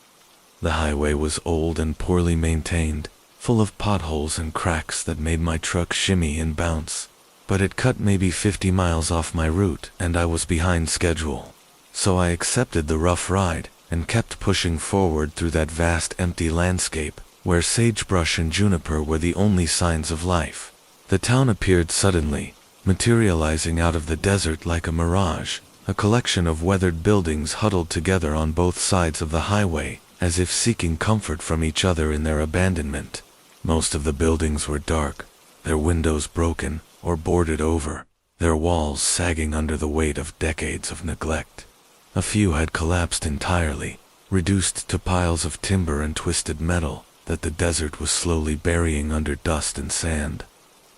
The highway was old and poorly maintained, full of potholes and cracks that made my truck shimmy and bounce. But it cut maybe 50 miles off my route and I was behind schedule. So I accepted the rough ride and kept pushing forward through that vast empty landscape where sagebrush and juniper were the only signs of life. The town appeared suddenly, materializing out of the desert like a mirage, a collection of weathered buildings huddled together on both sides of the highway, as if seeking comfort from each other in their abandonment. Most of the buildings were dark, their windows broken or boarded over, their walls sagging under the weight of decades of neglect. A few had collapsed entirely, reduced to piles of timber and twisted metal that the desert was slowly burying under dust and sand.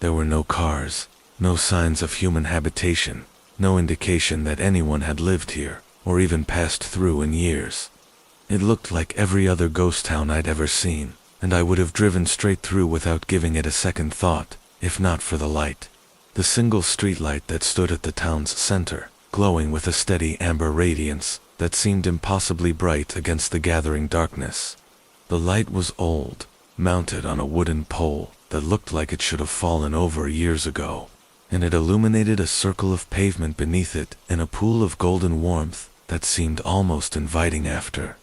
There were no cars, no signs of human habitation, no indication that anyone had lived here, or even passed through in years. It looked like every other ghost town I'd ever seen, and I would have driven straight through without giving it a second thought, if not for the light. The single streetlight that stood at the town's center, glowing with a steady amber radiance that seemed impossibly bright against the gathering darkness. The light was old, mounted on a wooden pole that looked like it should have fallen over years ago, and it illuminated a circle of pavement beneath it in a pool of golden warmth that seemed almost inviting after.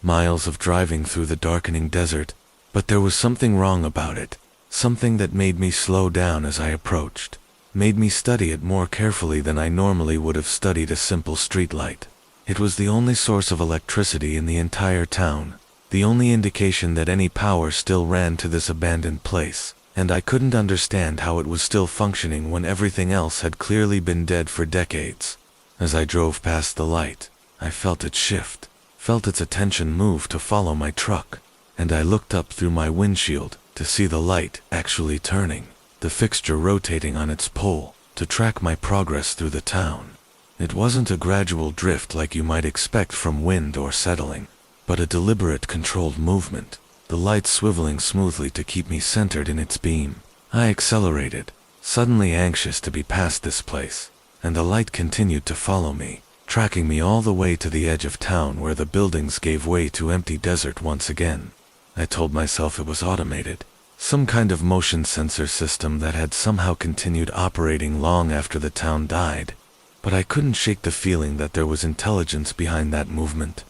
Miles of driving through the darkening desert, but there was something wrong about it, something that made me slow down as I approached, made me study it more carefully than I normally would have studied a simple streetlight. It was the only source of electricity in the entire town, the only indication that any power still ran to this abandoned place, and I couldn't understand how it was still functioning when everything else had clearly been dead for decades. As I drove past the light, I felt it shift, felt its attention move to follow my truck, and I looked up through my windshield to see the light actually turning, the fixture rotating on its pole to track my progress through the town. It wasn't a gradual drift like you might expect from wind or settling, but a deliberate, controlled movement, the light swiveling smoothly to keep me centered in its beam. I accelerated, suddenly anxious to be past this place, and the light continued to follow me, tracking me all the way to the edge of town where the buildings gave way to empty desert once again. I told myself it was automated, some kind of motion sensor system that had somehow continued operating long after the town died, but I couldn't shake the feeling that there was intelligence behind that movement,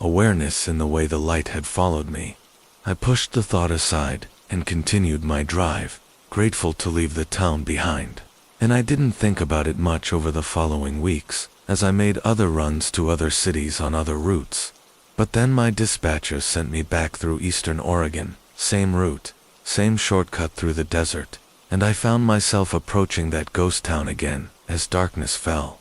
awareness in the way the light had followed me. I pushed the thought aside and continued my drive, grateful to leave the town behind. And I didn't think about it much over the following weeks, as I made other runs to other cities on other routes. But then my dispatcher sent me back through eastern Oregon, same route, same shortcut through the desert, and I found myself approaching that ghost town again as darkness fell.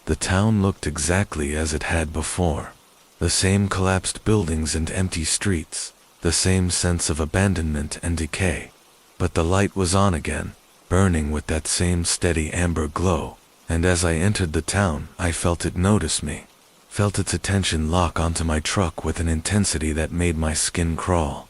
The town looked exactly as it had before. The same collapsed buildings and empty streets, the same sense of abandonment and decay. But the light was on again, burning with that same steady amber glow, and as I entered the town, I felt it notice me, felt its attention lock onto my truck with an intensity that made my skin crawl.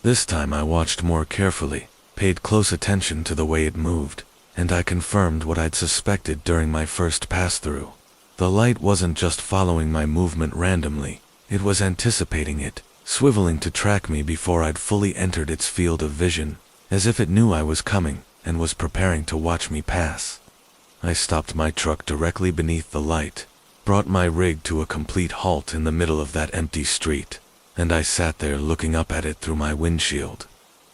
This time I watched more carefully, paid close attention to the way it moved, and I confirmed what I'd suspected during my first pass-through. The light wasn't just following my movement randomly, it was anticipating it, swiveling to track me before I'd fully entered its field of vision, as if it knew I was coming and was preparing to watch me pass. I stopped my truck directly beneath the light, brought my rig to a complete halt in the middle of that empty street, and I sat there looking up at it through my windshield.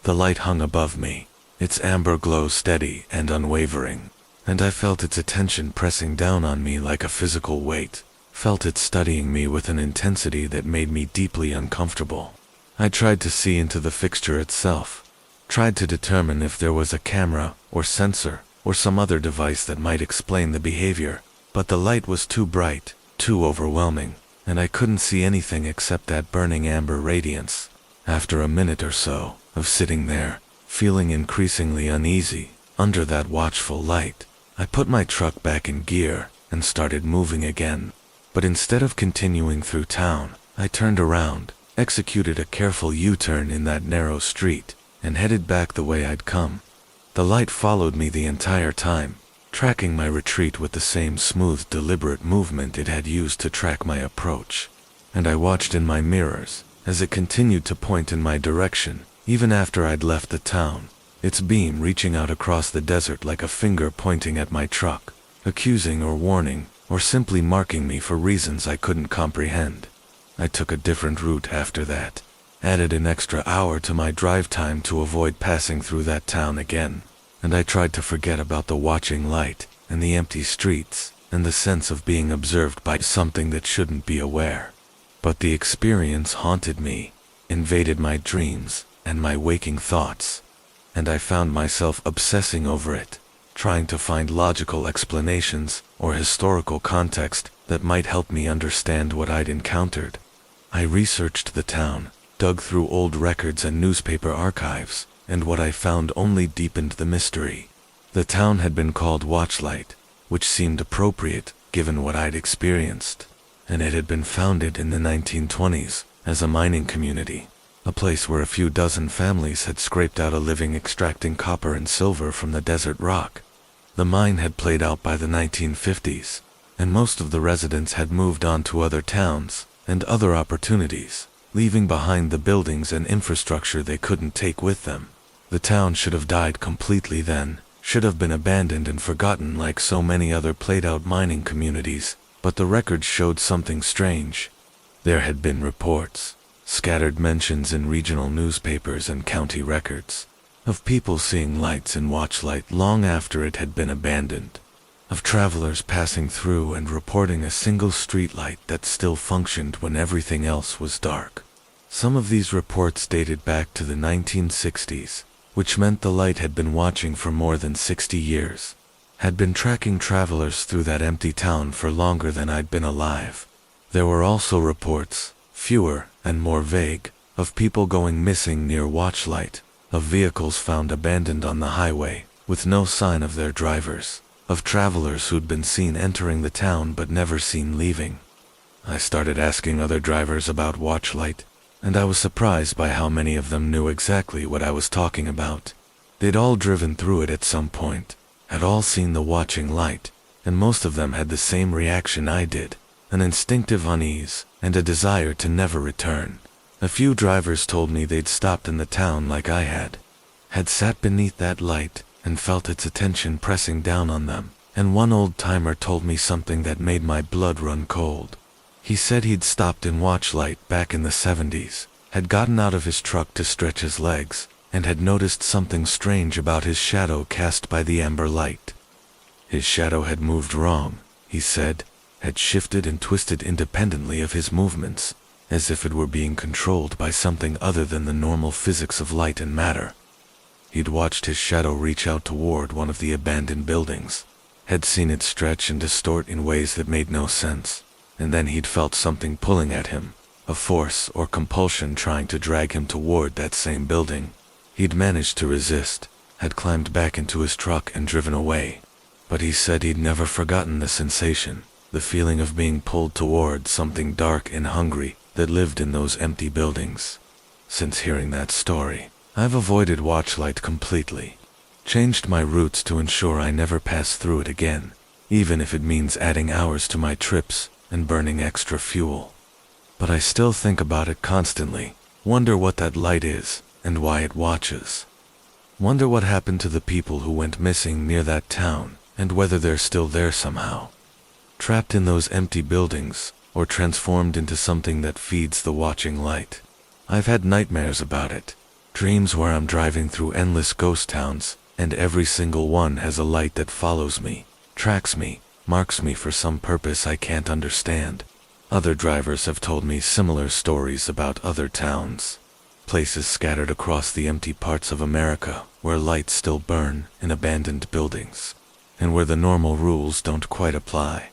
The light hung above me, its amber glow steady and unwavering, and I felt its attention pressing down on me like a physical weight, felt it studying me with an intensity that made me deeply uncomfortable. I tried to see into the fixture itself, tried to determine if there was a camera or sensor or some other device that might explain the behavior, but the light was too bright, too overwhelming, and I couldn't see anything except that burning amber radiance. After a minute or so of sitting there, feeling increasingly uneasy under that watchful light, I put my truck back in gear and started moving again. But instead of continuing through town, I turned around, executed a careful U-turn in that narrow street, and headed back the way I'd come. The light followed me the entire time, tracking my retreat with the same smooth, deliberate movement it had used to track my approach. And I watched in my mirrors as it continued to point in my direction, even after I'd left the town, its beam reaching out across the desert like a finger pointing at my truck, accusing or warning, or simply marking me for reasons I couldn't comprehend. I took a different route after that, added an extra hour to my drive time to avoid passing through that town again, and I tried to forget about the watching light, and the empty streets, and the sense of being observed by something that shouldn't be aware. But the experience haunted me, invaded my dreams, and my waking thoughts, and I found myself obsessing over it, trying to find logical explanations or historical context that might help me understand what I'd encountered. I researched the town, dug through old records and newspaper archives, and what I found only deepened the mystery. The town had been called Watchlight, which seemed appropriate given what I'd experienced, and it had been founded in the 1920s as a mining community, a place where a few dozen families had scraped out a living extracting copper and silver from the desert rock. The mine had played out by the 1950s, and most of the residents had moved on to other towns and other opportunities, leaving behind the buildings and infrastructure they couldn't take with them. The town should have died completely then, should have been abandoned and forgotten like so many other played-out mining communities, but the records showed something strange. There had been reports, scattered mentions in regional newspapers and county records, of people seeing lights in Watchlight long after it had been abandoned, of travelers passing through and reporting a single streetlight that still functioned when everything else was dark. Some of these reports dated back to the 1960s, which meant the light had been watching for more than 60 years, had been tracking travelers through that empty town for longer than I'd been alive. There were also reports, fewer and more vague, of people going missing near Watchlight, of vehicles found abandoned on the highway, with no sign of their drivers, of travelers who'd been seen entering the town but never seen leaving. I started asking other drivers about Watchlight, and I was surprised by how many of them knew exactly what I was talking about. They'd all driven through it at some point, had all seen the watching light, and most of them had the same reaction I did, an instinctive unease and a desire to never return. A few drivers told me they'd stopped in the town like I had sat beneath that light and felt its attention pressing down on them, and one old-timer told me something that made my blood run cold. He said he'd stopped in Watchlight back in the 70s, had gotten out of his truck to stretch his legs, and had noticed something strange about his shadow cast by the amber light. His shadow had moved wrong, he said, had shifted and twisted independently of his movements, as if it were being controlled by something other than the normal physics of light and matter. He'd watched his shadow reach out toward one of the abandoned buildings, had seen it stretch and distort in ways that made no sense, and then he'd felt something pulling at him, a force or compulsion trying to drag him toward that same building. He'd managed to resist, had climbed back into his truck and driven away, but he said he'd never forgotten the sensation, the feeling of being pulled toward something dark and hungry that lived in those empty buildings. Since hearing that story, I've avoided Watchlight completely, changed my routes to ensure I never pass through it again, even if it means adding hours to my trips and burning extra fuel. But I still think about it constantly, wonder what that light is and why it watches. Wonder what happened to the people who went missing near that town and whether they're still there somehow, trapped in those empty buildings or transformed into something that feeds the watching light. I've had nightmares about it, dreams where I'm driving through endless ghost towns, and every single one has a light that follows me, tracks me, marks me for some purpose I can't understand. Other drivers have told me similar stories about other towns, places scattered across the empty parts of America where lights still burn in abandoned buildings, and where the normal rules don't quite apply.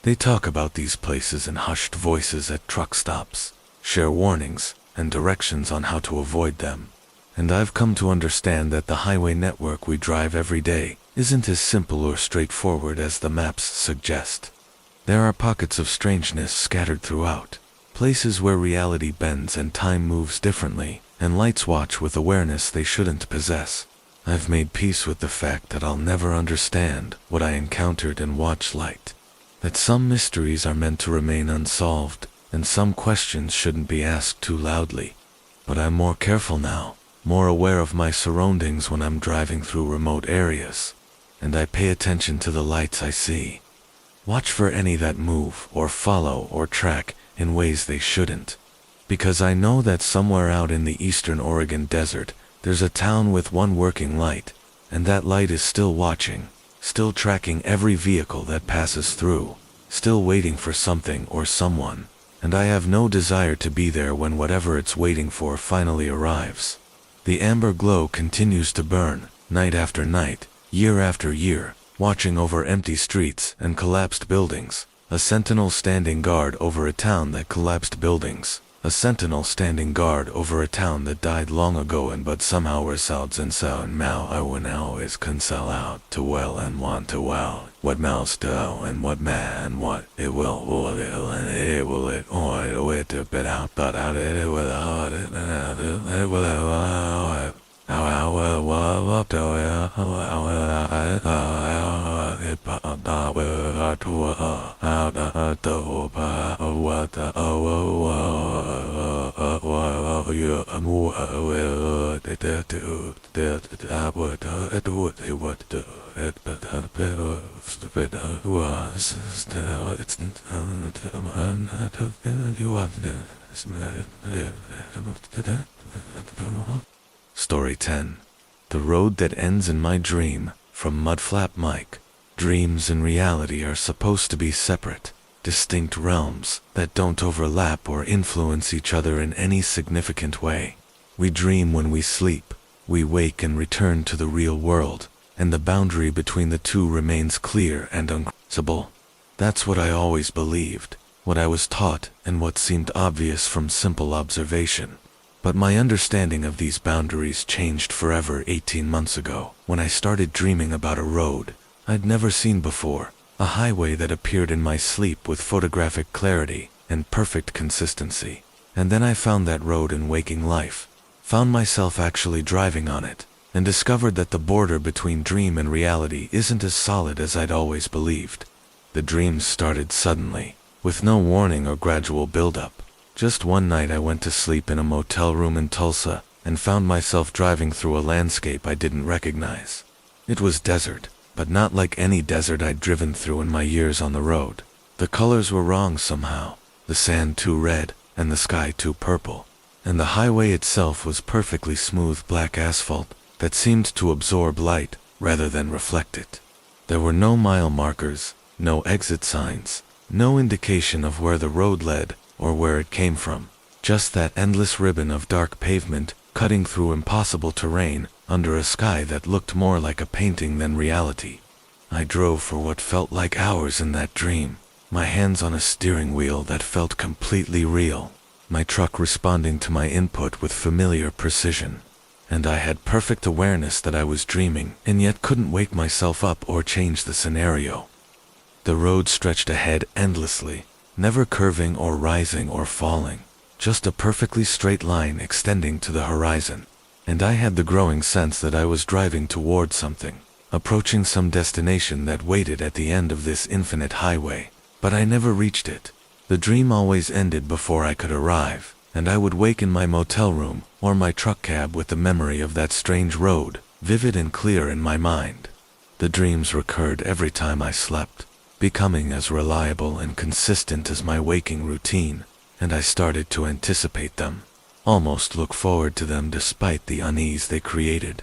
They talk about these places in hushed voices at truck stops, share warnings and directions on how to avoid them. And I've come to understand that the highway network we drive every day isn't as simple or straightforward as the maps suggest. There are pockets of strangeness scattered throughout, places where reality bends and time moves differently, and lights watch with awareness they shouldn't possess. I've made peace with the fact that I'll never understand what I encountered in Watchlight, that some mysteries are meant to remain unsolved, and some questions shouldn't be asked too loudly. But I'm more careful now, more aware of my surroundings when I'm driving through remote areas, and I pay attention to the lights I see. Watch for any that move or follow or track in ways they shouldn't, because I know that somewhere out in the eastern Oregon desert, there's a town with one working light, and that light is still watching, still tracking every vehicle that passes through, still waiting for something or someone, and I have no desire to be there when whatever it's waiting for finally arrives. The amber glow continues to burn, night after night, year after year, watching over empty streets and collapsed buildings, a sentinel standing guard over a town that collapsed buildings, a sentinel standing guard over a town that died long ago and but somehow resides in so and now I will now is console out to well and want to well, what mouse do and what man what it will and it will it or it will it to bit out but out it will out it will out Story 10. The Road That Ends in My Dream, from Mudflap Mike. Dreams and reality are supposed to be separate, distinct realms that don't overlap or influence each other in any significant way. We dream when we sleep, we wake and return to the real world, and the boundary between the two remains clear and uncrossable. That's what I always believed, what I was taught, and what seemed obvious from simple observation. But my understanding of these boundaries changed forever 18 months ago, when I started dreaming about a road I'd never seen before, a highway that appeared in my sleep with photographic clarity and perfect consistency. And then I found that road in waking life, found myself actually driving on it, and discovered that the border between dream and reality isn't as solid as I'd always believed. The dreams started suddenly, with no warning or gradual build-up. Just one night I went to sleep in a motel room in Tulsa and found myself driving through a landscape I didn't recognize. It was desert, but not like any desert I'd driven through in my years on the road. The colors were wrong somehow, the sand too red and the sky too purple, and the highway itself was perfectly smooth black asphalt that seemed to absorb light rather than reflect it. There were no mile markers, no exit signs, no indication of where the road led or where it came from, just that endless ribbon of dark pavement cutting through impossible terrain under a sky that looked more like a painting than reality. I drove for what felt like hours in that dream, my hands on a steering wheel that felt completely real, my truck responding to my input with familiar precision. And I had perfect awareness that I was dreaming and yet couldn't wake myself up or change the scenario. The road stretched ahead endlessly, never curving or rising or falling, just a perfectly straight line extending to the horizon. And I had the growing sense that I was driving toward something, approaching some destination that waited at the end of this infinite highway. But I never reached it. The dream always ended before I could arrive, and I would wake in my motel room or my truck cab with the memory of that strange road, vivid and clear in my mind. The dreams recurred every time I slept, becoming as reliable and consistent as my waking routine, and I started to anticipate them, almost look forward to them despite the unease they created.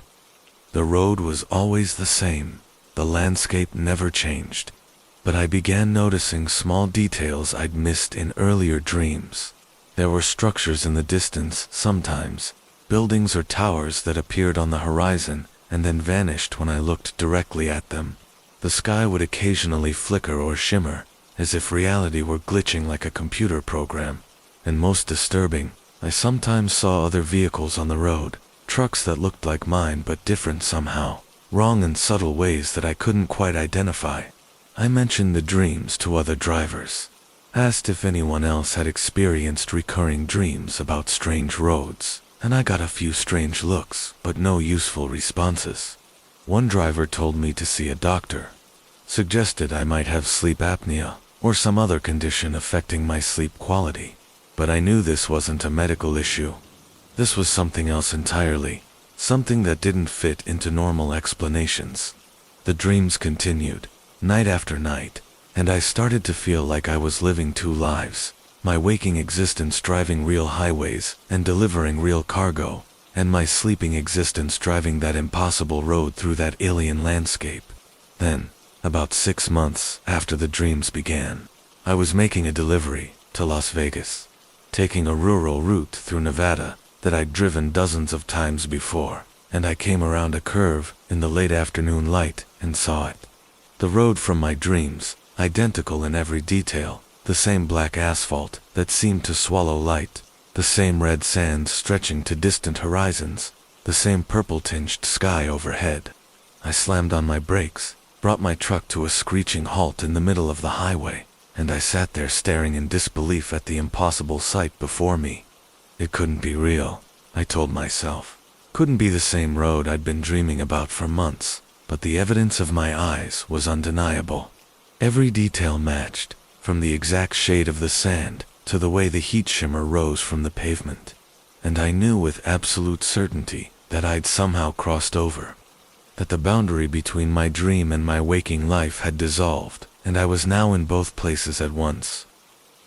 The road was always the same, the landscape never changed, but I began noticing small details I'd missed in earlier dreams. There were structures in the distance sometimes, buildings or towers that appeared on the horizon and then vanished when I looked directly at them. The sky would occasionally flicker or shimmer, as if reality were glitching like a computer program. And most disturbing, I sometimes saw other vehicles on the road, trucks that looked like mine but different somehow, wrong in subtle ways that I couldn't quite identify. I mentioned the dreams to other drivers, asked if anyone else had experienced recurring dreams about strange roads, and I got a few strange looks but no useful responses. One driver told me to see a doctor, suggested I might have sleep apnea or some other condition affecting my sleep quality. But I knew this wasn't a medical issue. This was something else entirely, something that didn't fit into normal explanations. The dreams continued, night after night, and I started to feel like I was living two lives, my waking existence driving real highways and delivering real cargo, and my sleeping existence driving that impossible road through that alien landscape. Then, about 6 months after the dreams began, I was making a delivery to Las Vegas, taking a rural route through Nevada that I'd driven dozens of times before, and I came around a curve in the late afternoon light and saw it. The road from my dreams, identical in every detail, the same black asphalt that seemed to swallow light, the same red sand stretching to distant horizons, the same purple-tinged sky overhead. I slammed on my brakes, brought my truck to a screeching halt in the middle of the highway, and I sat there staring in disbelief at the impossible sight before me. It couldn't be real, I told myself. Couldn't be the same road I'd been dreaming about for months, but the evidence of my eyes was undeniable. Every detail matched, from the exact shade of the sand to the way the heat shimmer rose from the pavement. And I knew with absolute certainty that I'd somehow crossed over, that the boundary between my dream and my waking life had dissolved, and I was now in both places at once.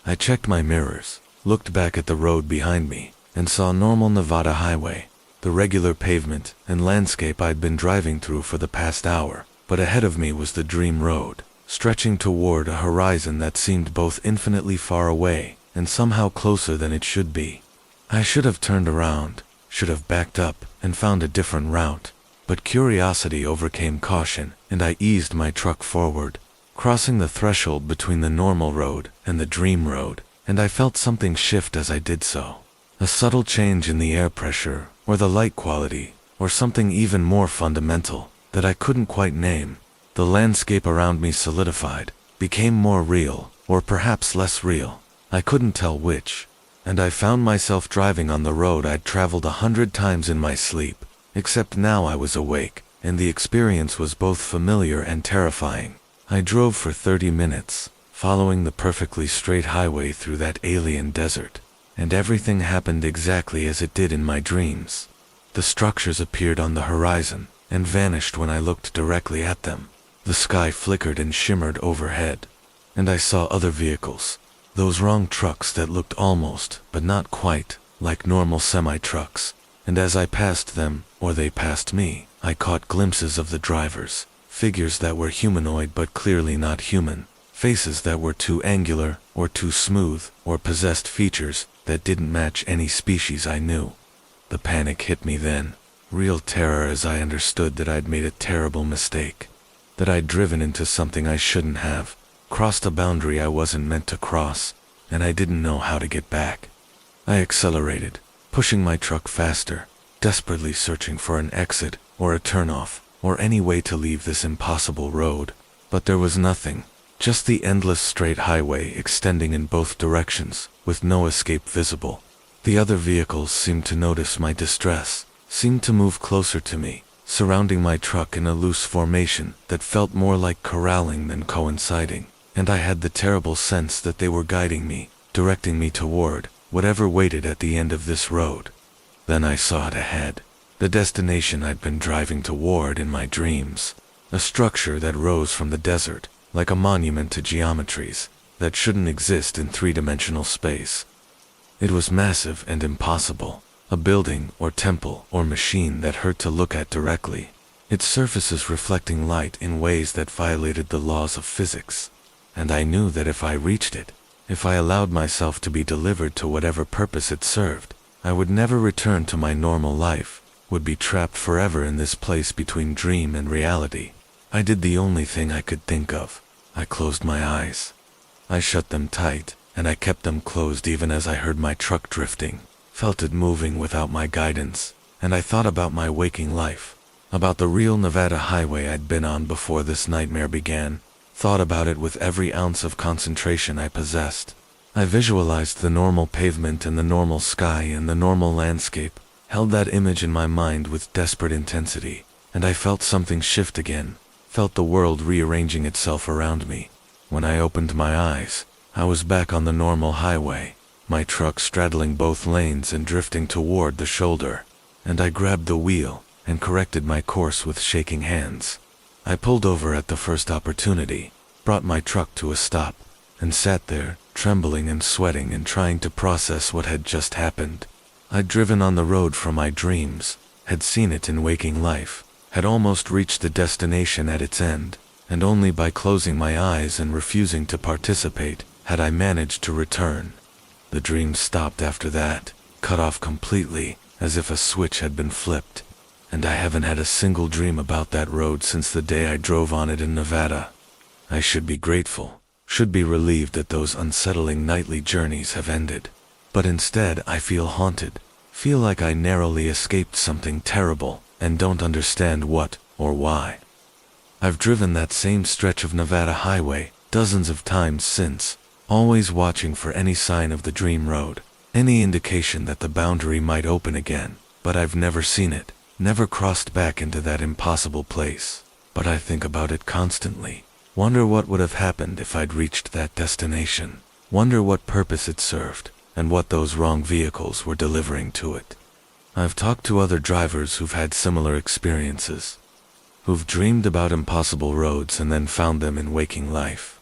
I checked my mirrors, looked back at the road behind me, and saw normal Nevada highway, the regular pavement and landscape I'd been driving through for the past hour, but ahead of me was the dream road, stretching toward a horizon that seemed both infinitely far away and somehow closer than it should be. I should have turned around, should have backed up and found a different route, but curiosity overcame caution, and I eased my truck forward, crossing the threshold between the normal road and the dream road, and I felt something shift as I did so. A subtle change in the air pressure, or the light quality, or something even more fundamental that I couldn't quite name. The landscape around me solidified, became more real, or perhaps less real. I couldn't tell which, and I found myself driving on the road I'd traveled 100 times in my sleep, except now I was awake, and the experience was both familiar and terrifying. I drove for 30 minutes, following the perfectly straight highway through that alien desert, and everything happened exactly as it did in my dreams. The structures appeared on the horizon and vanished when I looked directly at them. The sky flickered and shimmered overhead, and I saw other vehicles, those wrong trucks that looked almost, but not quite, like normal semi-trucks, and as I passed them, or they passed me, I caught glimpses of the drivers, figures that were humanoid but clearly not human, faces that were too angular, or too smooth, or possessed features that didn't match any species I knew. The panic hit me then, real terror as I understood that I'd made a terrible mistake, that I'd driven into something I shouldn't have, crossed a boundary I wasn't meant to cross, and I didn't know how to get back. I accelerated, pushing my truck faster, desperately searching for an exit, or a turnoff, or any way to leave this impossible road, but there was nothing. Just the endless straight highway extending in both directions, with no escape visible. The other vehicles seemed to notice my distress, seemed to move closer to me, surrounding my truck in a loose formation that felt more like corralling than coinciding, and I had the terrible sense that they were guiding me, directing me toward whatever waited at the end of this road. Then I saw it ahead, the destination I'd been driving toward in my dreams, a structure that rose from the desert, like a monument to geometries that shouldn't exist in three-dimensional space. It was massive and impossible, a building or temple or machine that hurt to look at directly, its surfaces reflecting light in ways that violated the laws of physics. And I knew that if I reached it, if I allowed myself to be delivered to whatever purpose it served, I would never return to my normal life, would be trapped forever in this place between dream and reality. I did the only thing I could think of. I closed my eyes. I shut them tight, and I kept them closed even as I heard my truck drifting, felt it moving without my guidance, and I thought about my waking life, about the real Nevada highway I'd been on before this nightmare began, thought about it with every ounce of concentration I possessed. I visualized the normal pavement and the normal sky and the normal landscape, held that image in my mind with desperate intensity, and I felt something shift again. Felt the world rearranging itself around me. When I opened my eyes, I was back on the normal highway, my truck straddling both lanes and drifting toward the shoulder, and I grabbed the wheel and corrected my course with shaking hands. I pulled over at the first opportunity, brought my truck to a stop, and sat there, trembling and sweating and trying to process what had just happened. I'd driven on the road from my dreams, had seen it in waking life, had almost reached the destination at its end, and only by closing my eyes and refusing to participate had I managed to return. The dream stopped after that, cut off completely, as if a switch had been flipped, and I haven't had a single dream about that road since the day I drove on it in Nevada. I should be grateful, should be relieved that those unsettling nightly journeys have ended. But instead I feel haunted, feel like I narrowly escaped something terrible, and don't understand what or why. I've driven that same stretch of Nevada highway dozens of times since, always watching for any sign of the dream road, any indication that the boundary might open again, but I've never seen it, never crossed back into that impossible place. But I think about it constantly, wonder what would have happened if I'd reached that destination, wonder what purpose it served, and what those wrong vehicles were delivering to it. I've talked to other drivers who've had similar experiences, who've dreamed about impossible roads and then found them in waking life.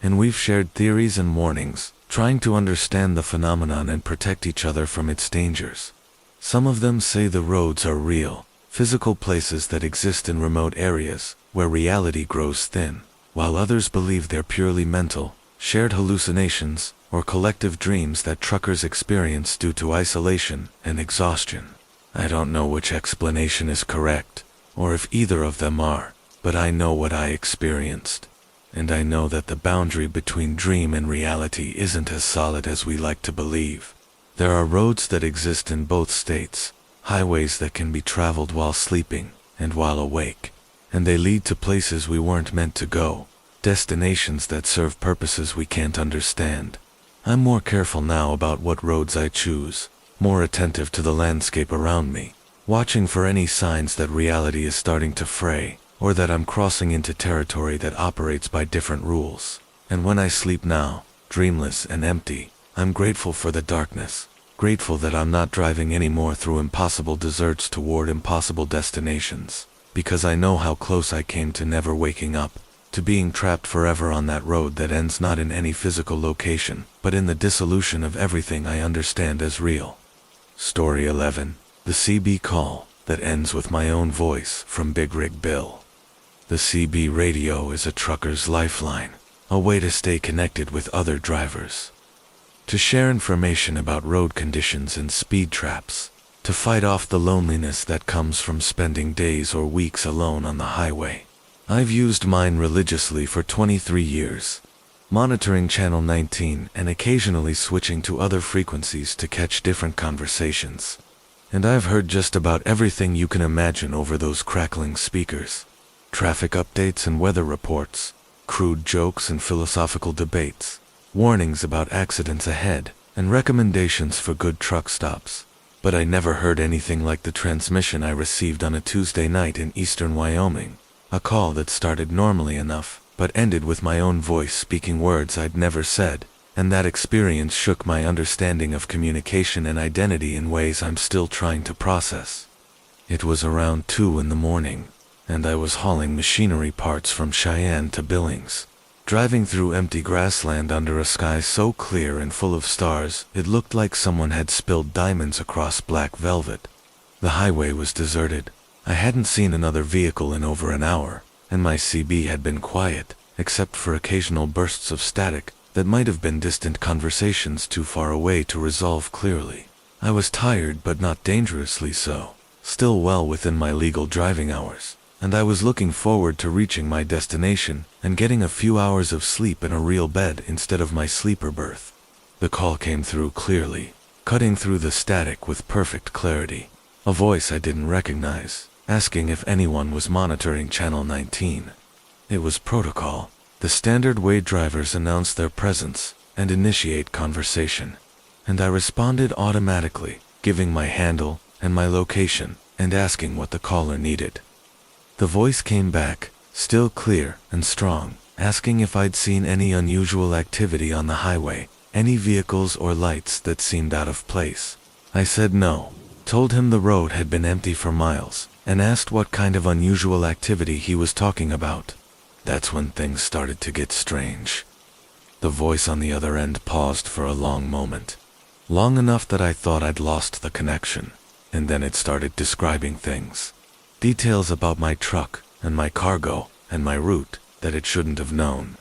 And we've shared theories and warnings, trying to understand the phenomenon and protect each other from its dangers. Some of them say the roads are real, physical places that exist in remote areas, where reality grows thin, while others believe they're purely mental, shared hallucinations, or collective dreams that truckers experience due to isolation and exhaustion. I don't know which explanation is correct, or if either of them are, but I know what I experienced. And I know that the boundary between dream and reality isn't as solid as we like to believe. There are roads that exist in both states, highways that can be traveled while sleeping and while awake, and they lead to places we weren't meant to go, destinations that serve purposes we can't understand. I'm more careful now about what roads I choose, more attentive to the landscape around me, watching for any signs that reality is starting to fray, or that I'm crossing into territory that operates by different rules. And when I sleep now, dreamless and empty, I'm grateful for the darkness, grateful that I'm not driving anymore through impossible deserts toward impossible destinations, because I know how close I came to never waking up, to being trapped forever on that road that ends not in any physical location, but in the dissolution of everything I understand as real. Story 11. The CB Call, that ends with my own voice, from Big Rig Bill. The CB radio is a trucker's lifeline, a way to stay connected with other drivers, to share information about road conditions and speed traps, to fight off the loneliness that comes from spending days or weeks alone on the highway. I've used mine religiously for 23 years, monitoring Channel 19 and occasionally switching to other frequencies to catch different conversations. And I've heard just about everything you can imagine over those crackling speakers. Traffic updates and weather reports, crude jokes and philosophical debates, warnings about accidents ahead, and recommendations for good truck stops. But I never heard anything like the transmission I received on a Tuesday night in eastern Wyoming. A call that started normally enough, but ended with my own voice speaking words I'd never said, and that experience shook my understanding of communication and identity in ways I'm still trying to process. It was around 2 in the morning, and I was hauling machinery parts from Cheyenne to Billings, driving through empty grassland under a sky so clear and full of stars it looked like someone had spilled diamonds across black velvet. The highway was deserted. I hadn't seen another vehicle in over an hour, and my CB had been quiet, except for occasional bursts of static that might have been distant conversations too far away to resolve clearly. I was tired but not dangerously so, still well within my legal driving hours, and I was looking forward to reaching my destination and getting a few hours of sleep in a real bed instead of my sleeper berth. The call came through clearly, cutting through the static with perfect clarity. A voice I didn't recognize, asking if anyone was monitoring Channel 19. It was protocol, the standard way drivers announce their presence and initiate conversation. And I responded automatically, giving my handle and my location and asking what the caller needed. The voice came back, still clear and strong, asking if I'd seen any unusual activity on the highway, any vehicles or lights that seemed out of place. I said no, told him the road had been empty for miles, and asked what kind of unusual activity he was talking about. That's when things started to get strange. The voice on the other end paused for a long moment. Long enough that I thought I'd lost the connection, and then it started describing things. Details about my truck, and my cargo, and my route that it shouldn't have known.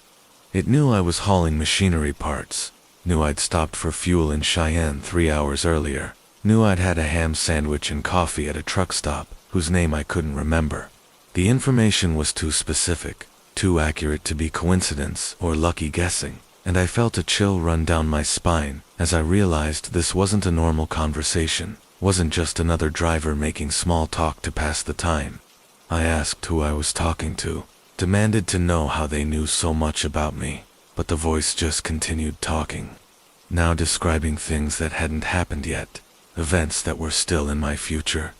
It knew I was hauling machinery parts, knew I'd stopped for fuel in Cheyenne 3 hours earlier, knew I'd had a ham sandwich and coffee at a truck stop whose name I couldn't remember. The information was too specific, too accurate to be coincidence or lucky guessing, and I felt a chill run down my spine as I realized this wasn't a normal conversation, wasn't just another driver making small talk to pass the time. I asked who I was talking to, demanded to know how they knew so much about me, but the voice just continued talking, now describing things that hadn't happened yet, events that were still in my future.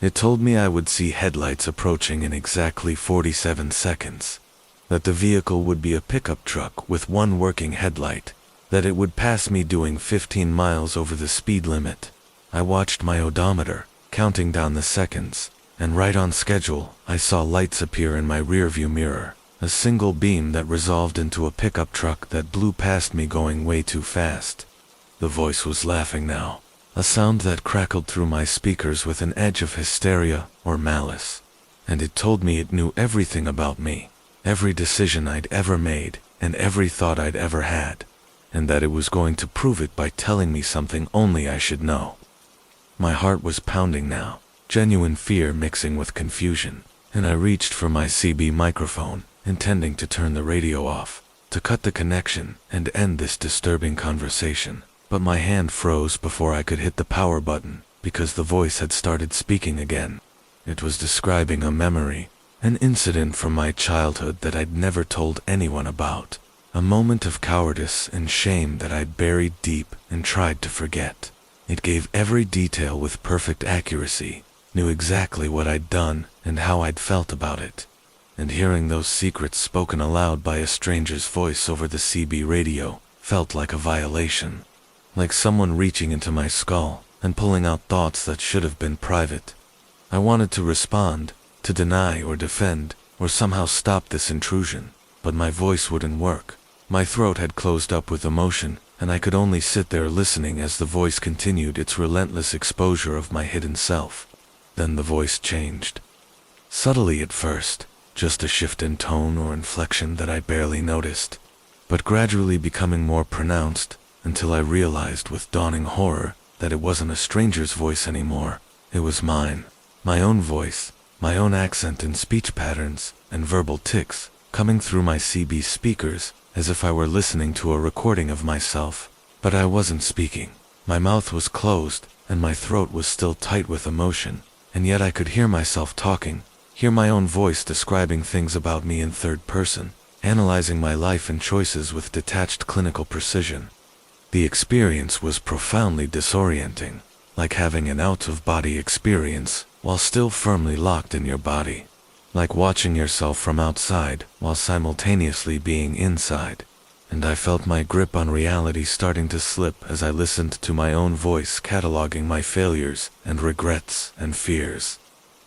It told me I would see headlights approaching in exactly 47 seconds, that the vehicle would be a pickup truck with one working headlight, that it would pass me doing 15 miles over the speed limit. I watched my odometer, counting down the seconds, and right on schedule, I saw lights appear in my rearview mirror, a single beam that resolved into a pickup truck that blew past me going way too fast. The voice was laughing now, a sound that crackled through my speakers with an edge of hysteria or malice, and it told me it knew everything about me, every decision I'd ever made, and every thought I'd ever had, and that it was going to prove it by telling me something only I should know. My heart was pounding now, genuine fear mixing with confusion, and I reached for my CB microphone, intending to turn the radio off, to cut the connection and end this disturbing conversation. But my hand froze before I could hit the power button, because the voice had started speaking again. It was describing a memory, an incident from my childhood that I'd never told anyone about, a moment of cowardice and shame that I'd buried deep and tried to forget. It gave every detail with perfect accuracy, knew exactly what I'd done and how I'd felt about it. And hearing those secrets spoken aloud by a stranger's voice over the CB radio felt like a violation. Like someone reaching into my skull and pulling out thoughts that should have been private. I wanted to respond, to deny or defend, or somehow stop this intrusion, but my voice wouldn't work. My throat had closed up with emotion, and I could only sit there listening as the voice continued its relentless exposure of my hidden self. Then the voice changed. Subtly at first, just a shift in tone or inflection that I barely noticed, but gradually becoming more pronounced, until I realized with dawning horror that it wasn't a stranger's voice anymore. It was mine, my own voice, my own accent and speech patterns and verbal tics coming through my CB speakers as if I were listening to a recording of myself. But I wasn't speaking. My mouth was closed and my throat was still tight with emotion, and yet I could hear myself talking, hear my own voice describing things about me in third person, analyzing my life and choices with detached clinical precision. The experience was profoundly disorienting, like having an out-of-body experience while still firmly locked in your body, like watching yourself from outside while simultaneously being inside. And I felt my grip on reality starting to slip as I listened to my own voice cataloging my failures and regrets and fears.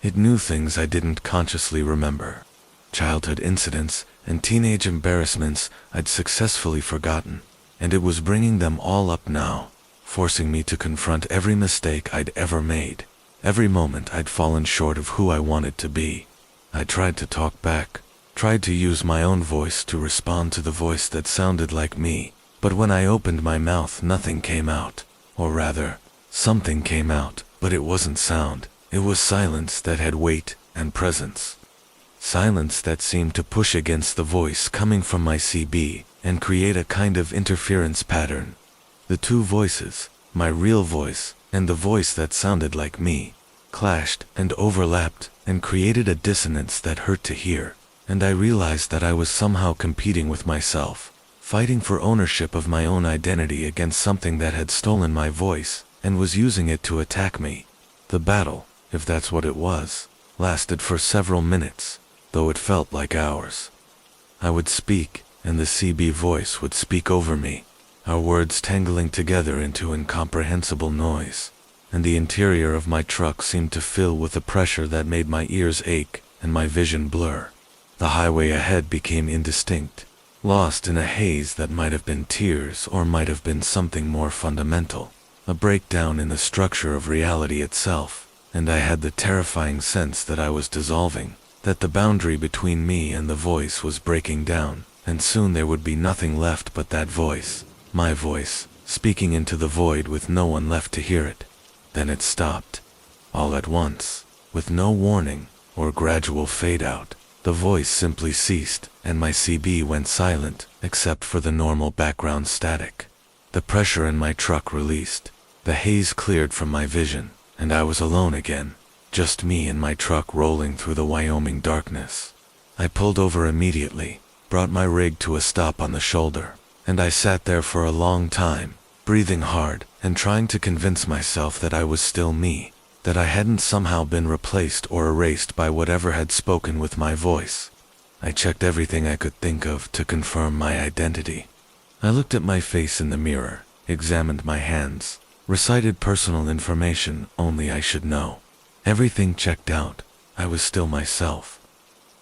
It knew things I didn't consciously remember, childhood incidents and teenage embarrassments I'd successfully forgotten. And it was bringing them all up now, forcing me to confront every mistake I'd ever made, every moment I'd fallen short of who I wanted to be. I tried to talk back, tried to use my own voice to respond to the voice that sounded like me, but when I opened my mouth nothing came out, or rather, something came out, but it wasn't sound, it was silence that had weight and presence. Silence that seemed to push against the voice coming from my CB, and create a kind of interference pattern. The two voices, my real voice and the voice that sounded like me, clashed and overlapped and created a dissonance that hurt to hear, and I realized that I was somehow competing with myself, fighting for ownership of my own identity against something that had stolen my voice and was using it to attack me. The battle, if that's what it was, lasted for several minutes, though it felt like hours. I would speak, and the CB voice would speak over me, our words tangling together into incomprehensible noise, and the interior of my truck seemed to fill with a pressure that made my ears ache and my vision blur. The highway ahead became indistinct, lost in a haze that might have been tears or might have been something more fundamental. a breakdown in the structure of reality itself, and I had the terrifying sense that I was dissolving, that the boundary between me and the voice was breaking down, and soon there would be nothing left but that voice, my voice, speaking into the void with no one left to hear it. Then it stopped. All at once, with no warning or gradual fade out, the voice simply ceased, and my CB went silent, except for the normal background static. The pressure in my truck released, the haze cleared from my vision, and I was alone again, just me and my truck rolling through the Wyoming darkness. I pulled over immediately, brought my rig to a stop on the shoulder, and I sat there for a long time, breathing hard and trying to convince myself that I was still me, that I hadn't somehow been replaced or erased by whatever had spoken with my voice. I checked everything I could think of to confirm my identity. I looked at my face in the mirror, examined my hands, recited personal information only I should know. Everything checked out. I was still myself.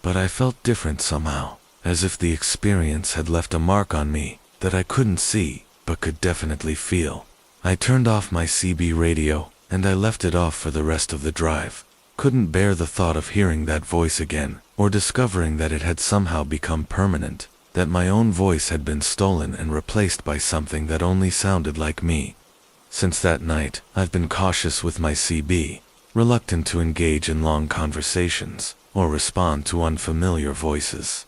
But I felt different somehow, as if the experience had left a mark on me that I couldn't see, but could definitely feel. I turned off my CB radio, and I left it off for the rest of the drive. Couldn't bear the thought of hearing that voice again, or discovering that it had somehow become permanent, that my own voice had been stolen and replaced by something that only sounded like me. Since that night, I've been cautious with my CB, reluctant to engage in long conversations, or respond to unfamiliar voices.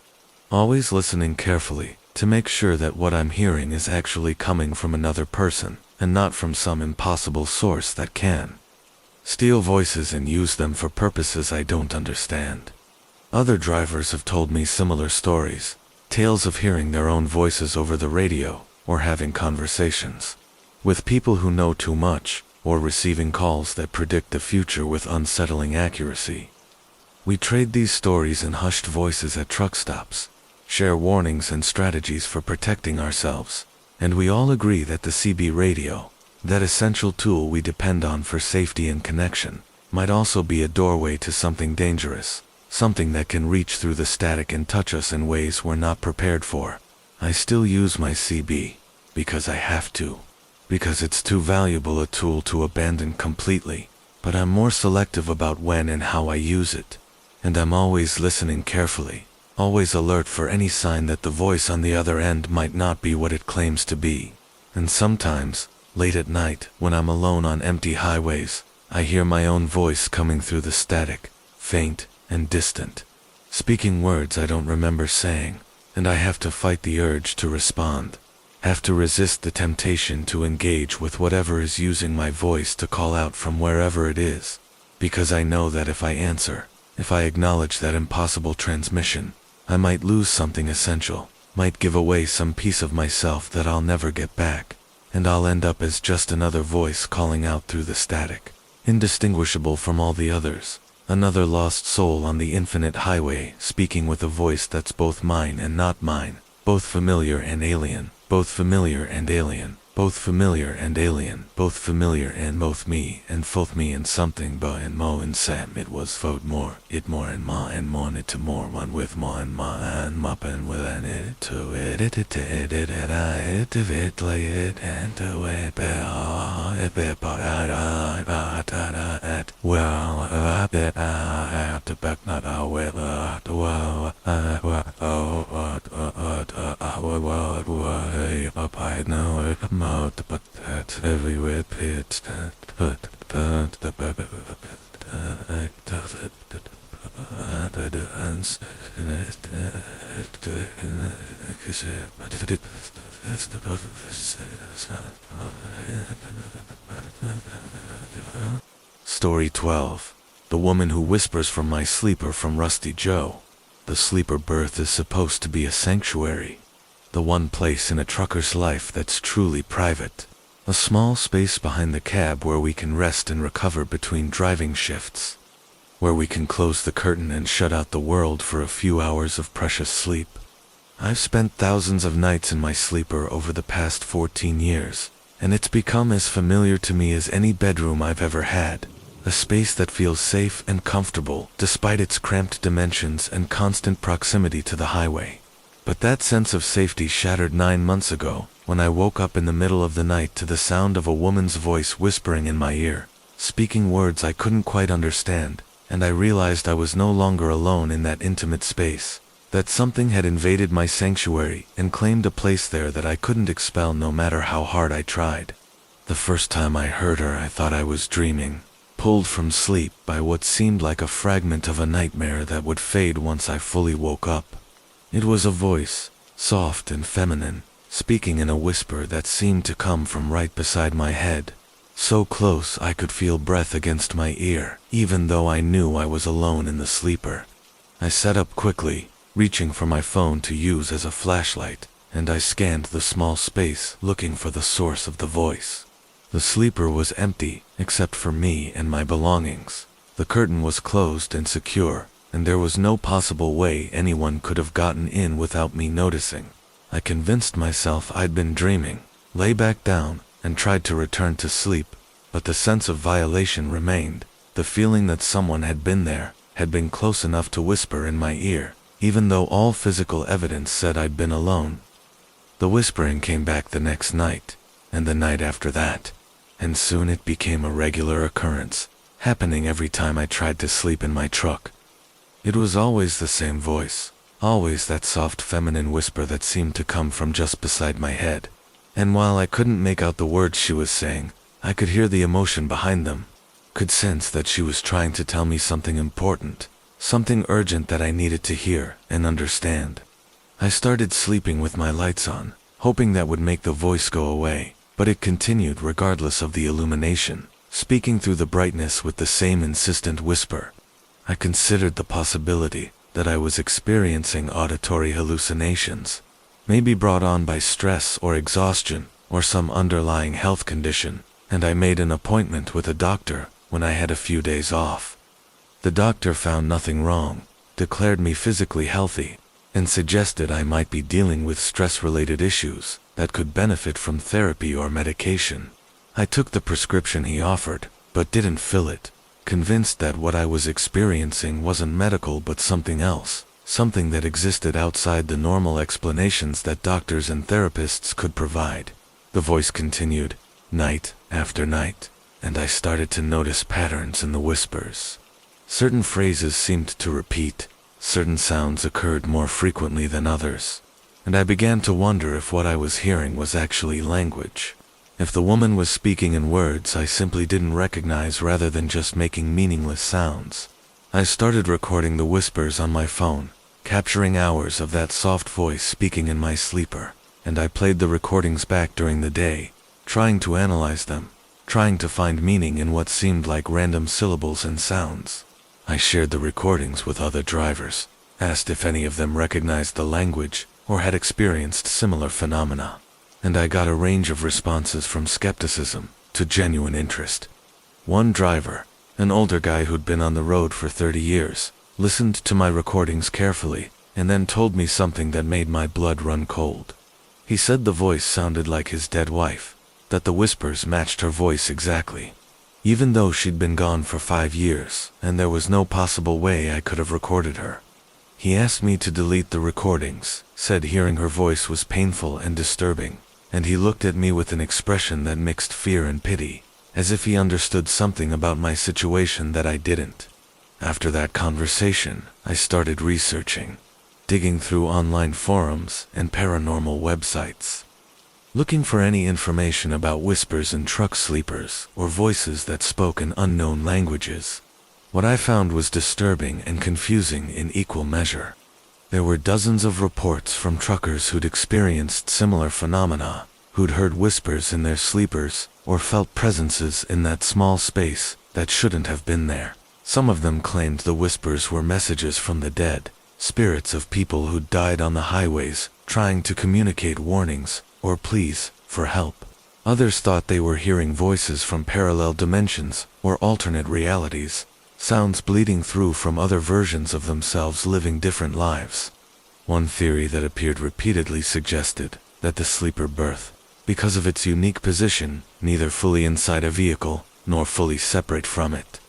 Always listening carefully, to make sure that what I'm hearing is actually coming from another person, and not from some impossible source that can steal voices and use them for purposes I don't understand. Other drivers have told me similar stories, tales of hearing their own voices over the radio, or having conversations with people who know too much, or receiving calls that predict the future with unsettling accuracy. We trade these stories in hushed voices at truck stops, share warnings and strategies for protecting ourselves, and we all agree that the CB radio, that essential tool we depend on for safety and connection, might also be a doorway to something dangerous, something that can reach through the static and touch us in ways we're not prepared for. I still use my CB, because I have to, because it's too valuable a tool to abandon completely, but I'm more selective about when and how I use it, and I'm always listening carefully, always alert for any sign that the voice on the other end might not be what it claims to be. And sometimes, late at night, when I'm alone on empty highways, I hear my own voice coming through the static, faint and distant, speaking words I don't remember saying, and I have to fight the urge to respond, have to resist the temptation to engage with whatever is using my voice to call out from wherever it is, because I know that if I answer, if I acknowledge that impossible transmission, I might lose something essential, might give away some piece of myself that I'll never get back, and I'll end up as just another voice calling out through the static, indistinguishable from all the others, another lost soul on the infinite highway speaking with a voice that's both mine and not mine, both familiar and alien, both familiar and alien, both familiar and alien, both familiar and both me and both me and something but and mo and Sam. It was vote more, it more and ma and mon it to more one with ma and mop and with an it to it and I it to it lay it and to it be at well at the back not with up I know it mouth but that everywhere pit but the Story 12. The woman who whispers from my sleeper from Rusty Joe. The sleeper berth is supposed to be a sanctuary, the one place in a trucker's life that's truly private, a small space behind the cab where we can rest and recover between driving shifts, where we can close the curtain and shut out the world for a few hours of precious sleep. I've spent thousands of nights in my sleeper over the past 14 years, and it's become as familiar to me as any bedroom I've ever had, a space that feels safe and comfortable despite its cramped dimensions and constant proximity to the highway. But that sense of safety shattered 9 months ago, when I woke up in the middle of the night to the sound of a woman's voice whispering in my ear, speaking words I couldn't quite understand, and I realized I was no longer alone in that intimate space, that something had invaded my sanctuary and claimed a place there that I couldn't expel no matter how hard I tried. The first time I heard her, I thought I was dreaming, pulled from sleep by what seemed like a fragment of a nightmare that would fade once I fully woke up. It was a voice, soft and feminine, speaking in a whisper that seemed to come from right beside my head, so close I could feel breath against my ear, even though I knew I was alone in the sleeper. I sat up quickly, reaching for my phone to use as a flashlight, and I scanned the small space looking for the source of the voice. The sleeper was empty, except for me and my belongings. The curtain was closed and secure, and there was no possible way anyone could have gotten in without me noticing. I convinced myself I'd been dreaming, lay back down, and tried to return to sleep, but the sense of violation remained, the feeling that someone had been there, had been close enough to whisper in my ear, even though all physical evidence said I'd been alone. The whispering came back the next night, and the night after that, and soon it became a regular occurrence, happening every time I tried to sleep in my truck. It was always the same voice, always that soft feminine whisper that seemed to come from just beside my head. And while I couldn't make out the words she was saying, I could hear the emotion behind them, could sense that she was trying to tell me something important, something urgent that I needed to hear and understand. I started sleeping with my lights on, hoping that would make the voice go away, but it continued regardless of the illumination, speaking through the brightness with the same insistent whisper. I considered the possibility that I was experiencing auditory hallucinations, maybe brought on by stress or exhaustion or some underlying health condition, and I made an appointment with a doctor when I had a few days off. The doctor found nothing wrong, declared me physically healthy, and suggested I might be dealing with stress-related issues that could benefit from therapy or medication. I took the prescription he offered, but didn't fill it, convinced that what I was experiencing wasn't medical but something else, something that existed outside the normal explanations that doctors and therapists could provide. The voice continued, night after night, and I started to notice patterns in the whispers. Certain phrases seemed to repeat, certain sounds occurred more frequently than others, and I began to wonder if what I was hearing was actually language. If the woman was speaking in words I simply didn't recognize rather than just making meaningless sounds. I started recording the whispers on my phone, capturing hours of that soft voice speaking in my sleeper, and I played the recordings back during the day, trying to analyze them, trying to find meaning in what seemed like random syllables and sounds. I shared the recordings with other drivers, asked if any of them recognized the language or had experienced similar phenomena, and I got a range of responses from skepticism to genuine interest. One driver, an older guy who'd been on the road for 30 years, listened to my recordings carefully and then told me something that made my blood run cold. He said the voice sounded like his dead wife, that the whispers matched her voice exactly, even though she'd been gone for 5 years and there was no possible way I could have recorded her. He asked me to delete the recordings, said hearing her voice was painful and disturbing, and he looked at me with an expression that mixed fear and pity, as if he understood something about my situation that I didn't. After that conversation, I started researching, digging through online forums and paranormal websites, looking for any information about whispers in truck sleepers or voices that spoke in unknown languages. What I found was disturbing and confusing in equal measure. There were dozens of reports from truckers who'd experienced similar phenomena, who'd heard whispers in their sleepers or felt presences in that small space that shouldn't have been there. Some of them claimed the whispers were messages from the dead, spirits of people who'd died on the highways, trying to communicate warnings or pleas for help. Others thought they were hearing voices from parallel dimensions or alternate realities, sounds bleeding through from other versions of themselves living different lives. One theory that appeared repeatedly suggested that the sleeper berth, because of its unique position, neither fully inside a vehicle nor fully separate from it,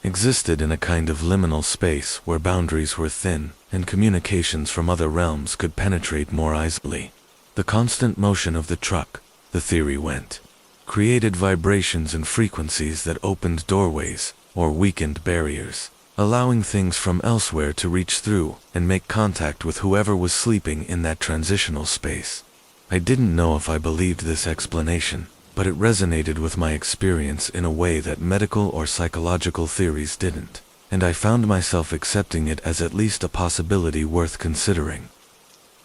existed in a kind of liminal space where boundaries were thin and communications from other realms could penetrate more easily. The constant motion of the truck, the theory went, created vibrations and frequencies that opened doorways or weakened barriers, allowing things from elsewhere to reach through and make contact with whoever was sleeping in that transitional space. I didn't know if I believed this explanation, but it resonated with my experience in a way that medical or psychological theories didn't, and I found myself accepting it as at least a possibility worth considering.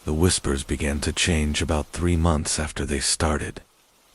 The whispers began to change about 3 months after they started.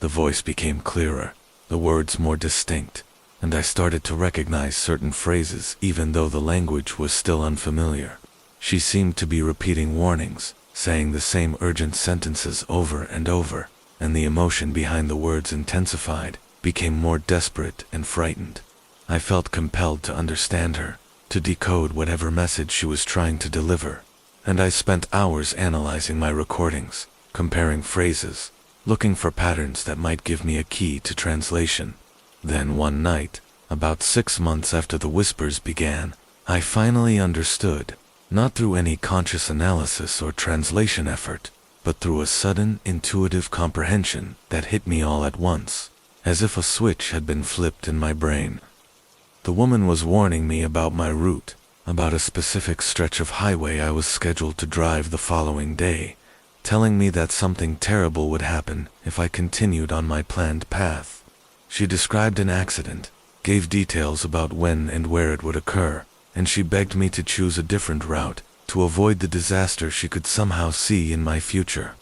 The voice became clearer, the words more distinct, and I started to recognize certain phrases even though the language was still unfamiliar. She seemed to be repeating warnings, saying the same urgent sentences over and over, and the emotion behind the words intensified, became more desperate and frightened. I felt compelled to understand her, to decode whatever message she was trying to deliver, and I spent hours analyzing my recordings, comparing phrases, looking for patterns that might give me a key to translation. Then one night, about 6 months after the whispers began, I finally understood, not through any conscious analysis or translation effort, but through a sudden, intuitive comprehension that hit me all at once, as if a switch had been flipped in my brain. The woman was warning me about my route, about a specific stretch of highway I was scheduled to drive the following day, telling me that something terrible would happen if I continued on my planned path. She described an accident, gave details about when and where it would occur, and she begged me to choose a different route to avoid the disaster she could somehow see in my future.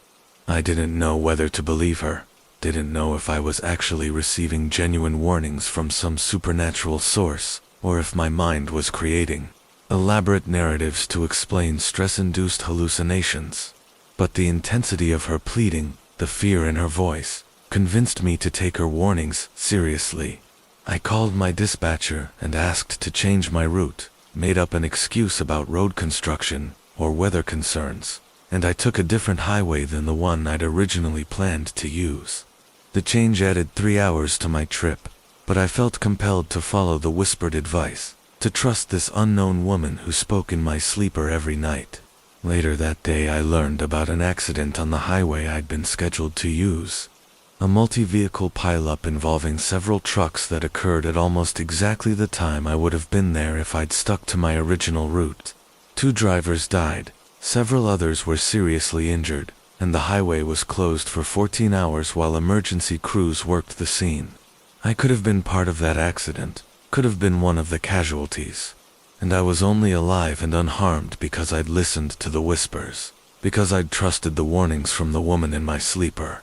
I didn't know whether to believe her, didn't know if I was actually receiving genuine warnings from some supernatural source, or if my mind was creating elaborate narratives to explain stress-induced hallucinations. But the intensity of her pleading, the fear in her voice, convinced me to take her warnings seriously. I called my dispatcher and asked to change my route, made up an excuse about road construction or weather concerns, and I took a different highway than the one I'd originally planned to use. The change added 3 hours to my trip, but I felt compelled to follow the whispered advice, to trust this unknown woman who spoke in my sleeper every night. Later that day I learned about an accident on the highway I'd been scheduled to use. A multi-vehicle pileup involving several trucks that occurred at almost exactly the time I would have been there if I'd stuck to my original route. 2 drivers died, several others were seriously injured, and the highway was closed for 14 hours while emergency crews worked the scene. I could have been part of that accident, could have been one of the casualties. And I was only alive and unharmed because I'd listened to the whispers, because I'd trusted the warnings from the woman in my sleeper.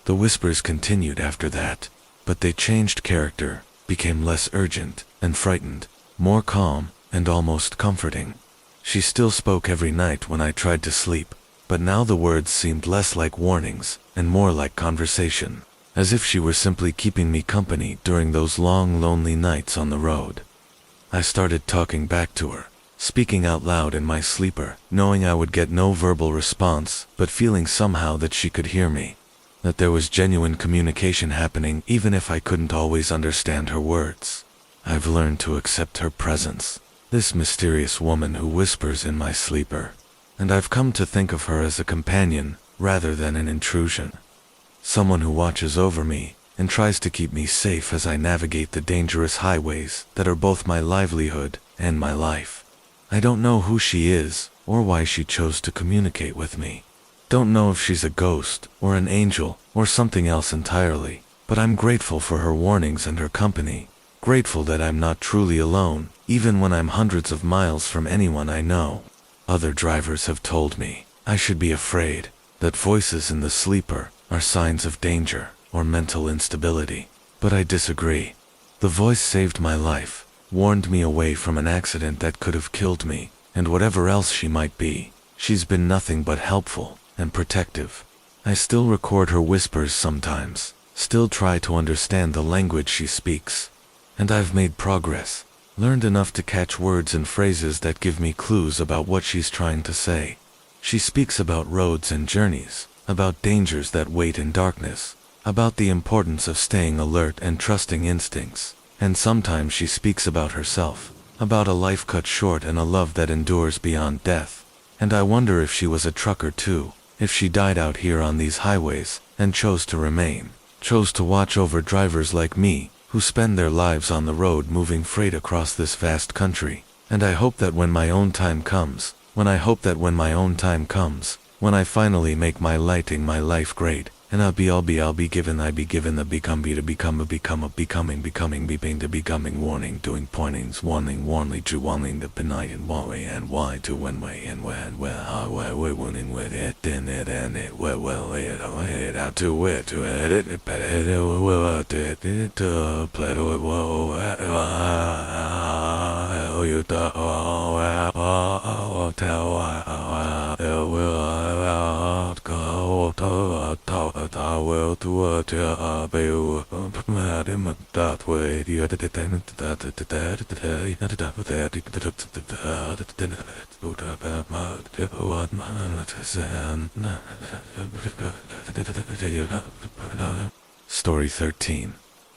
The whispers continued after that, but they changed character, became less urgent and frightened, more calm and almost comforting. She still spoke every night when I tried to sleep, but now the words seemed less like warnings and more like conversation, as if she were simply keeping me company during those long, lonely nights on the road. I started talking back to her, speaking out loud in my sleeper, knowing I would get no verbal response, but feeling somehow that she could hear me, that there was genuine communication happening even if I couldn't always understand her words. I've learned to accept her presence, this mysterious woman who whispers in my sleeper, and I've come to think of her as a companion rather than an intrusion. Someone who watches over me and tries to keep me safe as I navigate the dangerous highways that are both my livelihood and my life. I don't know who she is or why she chose to communicate with me. Don't know if she's a ghost or an angel or something else entirely, but I'm grateful for her warnings and her company, grateful that I'm not truly alone, even when I'm hundreds of miles from anyone I know. Other drivers have told me I should be afraid, that voices in the sleeper are signs of danger or mental instability, but I disagree. The voice saved my life, warned me away from an accident that could have killed me, and whatever else she might be, she's been nothing but helpful and protective. I still record her whispers sometimes, still try to understand the language she speaks, and I've made progress, learned enough to catch words and phrases that give me clues about what she's trying to say. She speaks about roads and journeys, about dangers that wait in darkness, about the importance of staying alert and trusting instincts, and sometimes she speaks about herself, about a life cut short and a love that endures beyond death. And I wonder if she was a trucker too, if she died out here on these highways, and chose to remain, chose to watch over drivers like me, who spend their lives on the road moving freight across this vast country. And I hope that when my own time comes, when I finally make my life great, and I'll be given the becoming, being to becoming, warning, doing pointings, warningly, to warning the benign and why to when way and where, how, where, winning with it, in it, and it, well, it, out to where, to edit, it, better, it, play to it, you Story 13.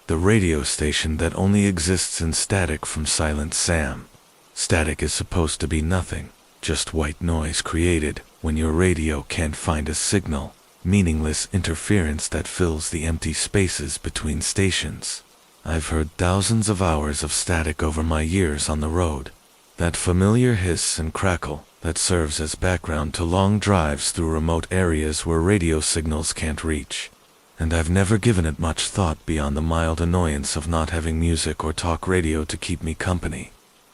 The radio station that only exists in static from Silent Sam. Static is supposed to be nothing, just white noise created when your radio can't find a signal, meaningless interference that fills the empty spaces between stations. I've heard thousands of hours of static over my years on the road. That familiar hiss and crackle that serves as background to long drives through remote areas where radio signals can't reach. And I've never given it much thought beyond the mild annoyance of not having music or talk radio to keep me company.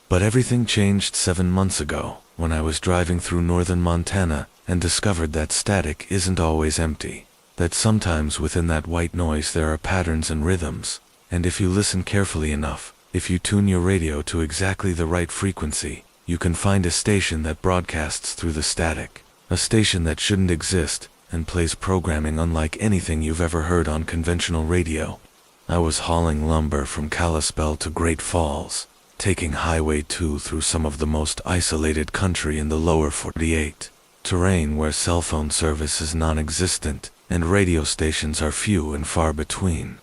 But everything changed 7 months ago, when I was driving through northern Montana and discovered that static isn't always empty, that sometimes within that white noise there are patterns and rhythms, and if you listen carefully enough, if you tune your radio to exactly the right frequency, you can find a station that broadcasts through the static, a station that shouldn't exist, and plays programming unlike anything you've ever heard on conventional radio. I was hauling lumber from Kalispell to Great Falls, taking Highway 2 through some of the most isolated country in the lower 48, terrain where cell phone service is non-existent and radio stations are few and far between.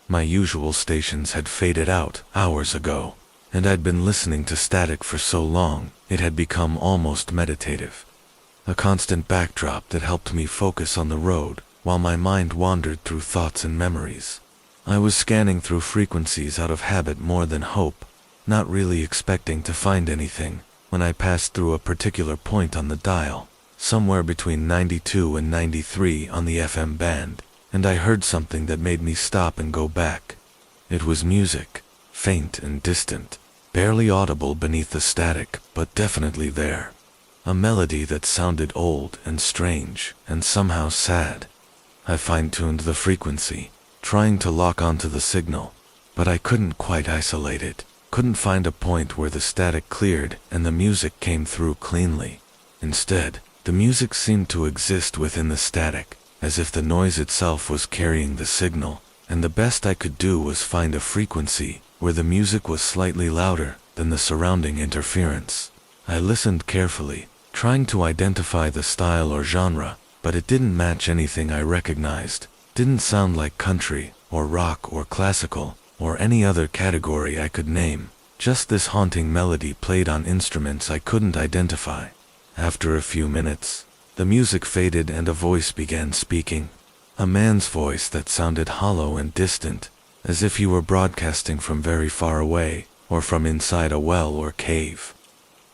My usual stations had faded out hours ago, and I'd been listening to static for so long, it had become almost meditative. A constant backdrop that helped me focus on the road while my mind wandered through thoughts and memories. I was scanning through frequencies out of habit more than hope, not really expecting to find anything, when I passed through a particular point on the dial, somewhere between 92 and 93 on the FM band, and I heard something that made me stop and go back. It was music, faint and distant, barely audible beneath the static, but definitely there. A melody that sounded old and strange and somehow sad. I fine-tuned the frequency, trying to lock onto the signal, but I couldn't quite isolate it, couldn't find a point where the static cleared and the music came through cleanly. Instead, the music seemed to exist within the static, as if the noise itself was carrying the signal, and the best I could do was find a frequency where the music was slightly louder than the surrounding interference. I listened carefully, trying to identify the style or genre, but it didn't match anything I recognized, didn't sound like country, or rock, or classical, or any other category I could name, just this haunting melody played on instruments I couldn't identify. After a few minutes, the music faded and a voice began speaking, a man's voice that sounded hollow and distant, as if he were broadcasting from very far away, or from inside a well or cave.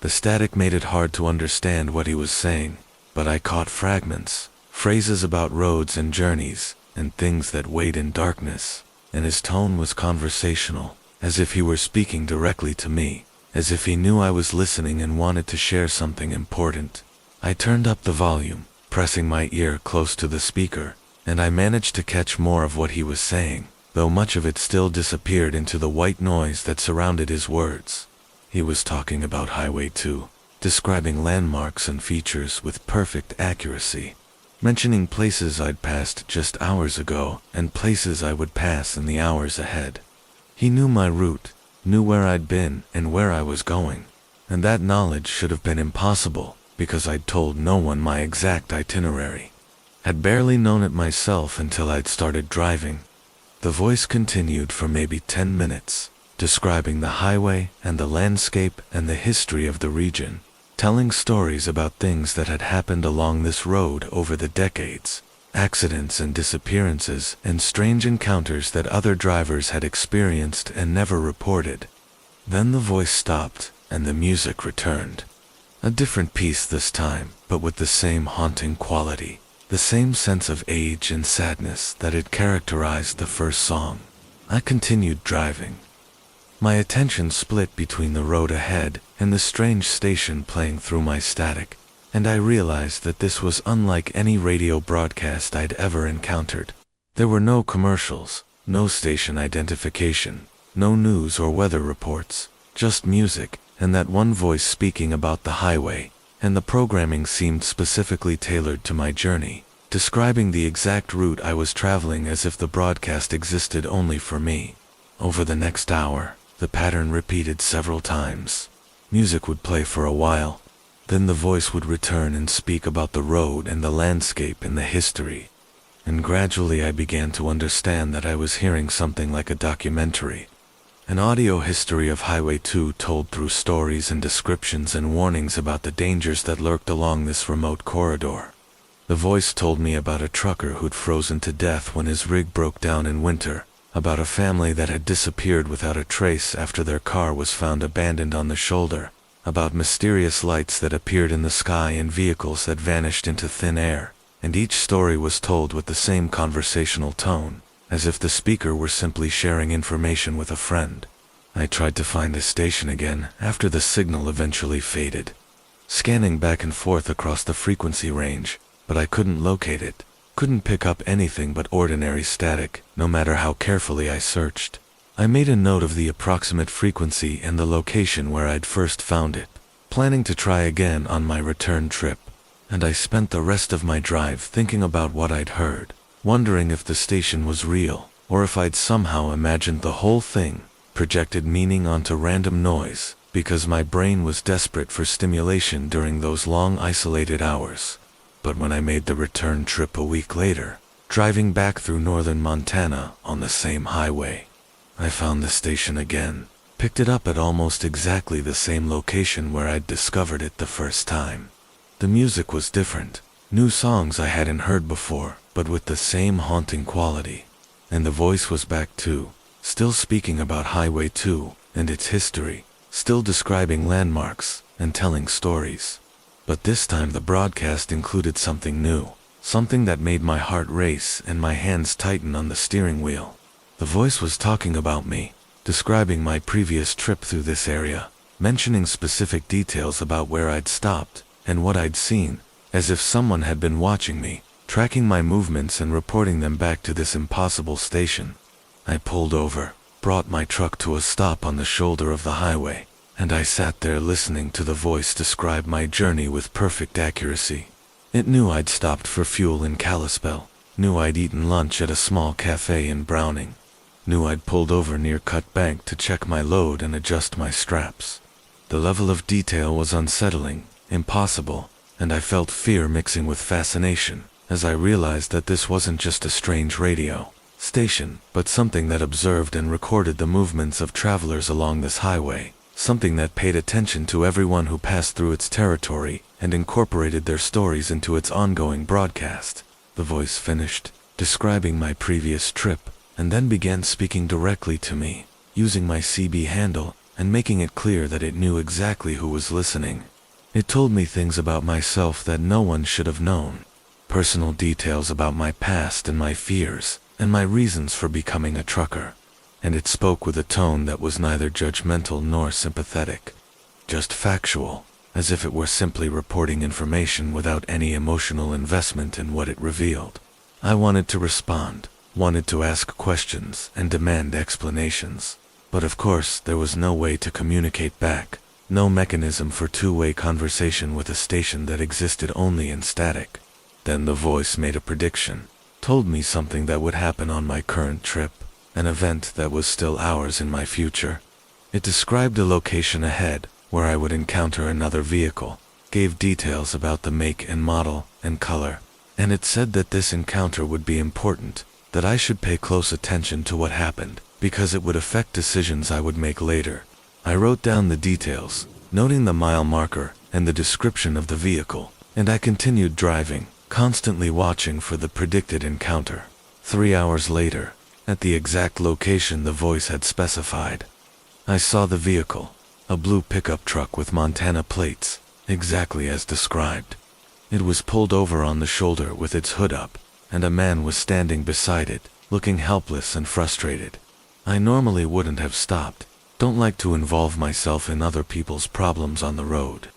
The static made it hard to understand what he was saying, but I caught fragments, phrases about roads and journeys, and things that wait in darkness, and his tone was conversational, as if he were speaking directly to me, as if he knew I was listening and wanted to share something important. I turned up the volume, pressing my ear close to the speaker, and I managed to catch more of what he was saying, though much of it still disappeared into the white noise that surrounded his words. He was talking about Highway 2, describing landmarks and features with perfect accuracy, mentioning places I'd passed just hours ago and places I would pass in the hours ahead. He knew my route, knew where I'd been and where I was going, and that knowledge should have been impossible because I'd told no one my exact itinerary. Had barely known it myself until I'd started driving. The voice continued for maybe 10 minutes. Describing the highway and the landscape and the history of the region, telling stories about things that had happened along this road over the decades, accidents and disappearances and strange encounters that other drivers had experienced and never reported. Then the voice stopped and the music returned. A different piece this time, but with the same haunting quality, the same sense of age and sadness that had characterized the first song. I continued driving. My attention split between the road ahead and the strange station playing through my static, and I realized that this was unlike any radio broadcast I'd ever encountered. There were no commercials, no station identification, no news or weather reports, just music, and that one voice speaking about the highway, and the programming seemed specifically tailored to my journey, describing the exact route I was traveling as if the broadcast existed only for me. Over the next hour, the pattern repeated several times. Music would play for a while, then the voice would return and speak about the road and the landscape and the history. And gradually I began to understand that I was hearing something like a documentary. An audio history of Highway 2 told through stories and descriptions and warnings about the dangers that lurked along this remote corridor. The voice told me about a trucker who'd frozen to death when his rig broke down in winter, about a family that had disappeared without a trace after their car was found abandoned on the shoulder, about mysterious lights that appeared in the sky and vehicles that vanished into thin air, and each story was told with the same conversational tone, as if the speaker were simply sharing information with a friend. I tried to find the station again after the signal eventually faded, scanning back and forth across the frequency range, but I couldn't locate it. Couldn't pick up anything but ordinary static, no matter how carefully I searched. I made a note of the approximate frequency and the location where I'd first found it, planning to try again on my return trip, and I spent the rest of my drive thinking about what I'd heard, wondering if the station was real, or if I'd somehow imagined the whole thing, projected meaning onto random noise, because my brain was desperate for stimulation during those long isolated hours. But when I made the return trip a week later, driving back through northern Montana on the same highway, I found the station again, picked it up at almost exactly the same location where I'd discovered it the first time. The music was different, new songs I hadn't heard before, but with the same haunting quality. And the voice was back too, still speaking about Highway 2 and its history, still describing landmarks and telling stories. But this time the broadcast included something new, something that made my heart race and my hands tighten on the steering wheel. The voice was talking about me, describing my previous trip through this area, mentioning specific details about where I'd stopped and what I'd seen, as if someone had been watching me, tracking my movements and reporting them back to this impossible station. I pulled over, brought my truck to a stop on the shoulder of the highway, and I sat there listening to the voice describe my journey with perfect accuracy. It knew I'd stopped for fuel in Kalispell, knew I'd eaten lunch at a small cafe in Browning, knew I'd pulled over near Cut Bank to check my load and adjust my straps. The level of detail was unsettling, impossible, and I felt fear mixing with fascination as I realized that this wasn't just a strange radio station, but something that observed and recorded the movements of travelers along this highway. Something that paid attention to everyone who passed through its territory and incorporated their stories into its ongoing broadcast. The voice finished, describing my previous trip, and then began speaking directly to me, using my CB handle and making it clear that it knew exactly who was listening. It told me things about myself that no one should have known, personal details about my past and my fears, and my reasons for becoming a trucker. And it spoke with a tone that was neither judgmental nor sympathetic, just factual, as if it were simply reporting information without any emotional investment in what it revealed. I wanted to respond, wanted to ask questions and demand explanations, but of course there was no way to communicate back, no mechanism for two-way conversation with a station that existed only in static. Then the voice made a prediction, told me something that would happen on my current trip, an event that was still hours in my future. It described a location ahead where I would encounter another vehicle, gave details about the make and model and color, and it said that this encounter would be important, that I should pay close attention to what happened, because it would affect decisions I would make later. I wrote down the details, noting the mile marker and the description of the vehicle, and I continued driving, constantly watching for the predicted encounter. 3 hours later, at the exact location the voice had specified, I saw the vehicle, a blue pickup truck with Montana plates, exactly as described. It was pulled over on the shoulder with its hood up, and a man was standing beside it, looking helpless and frustrated. I normally wouldn't have stopped, don't like to involve myself in other people's problems on the road.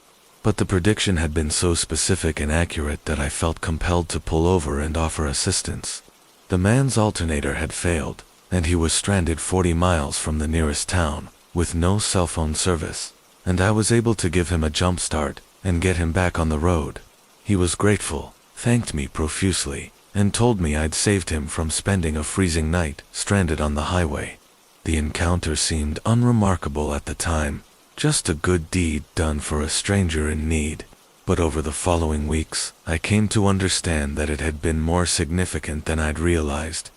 But the prediction had been so specific and accurate that I felt compelled to pull over and offer assistance. The man's alternator had failed, and he was stranded 40 miles from the nearest town, with no cell phone service, and I was able to give him a jump start and get him back on the road. He was grateful, thanked me profusely, and told me I'd saved him from spending a freezing night stranded on the highway. The encounter seemed unremarkable at the time, just a good deed done for a stranger in need. But over the following weeks, I came to understand that it had been more significant than I'd realized.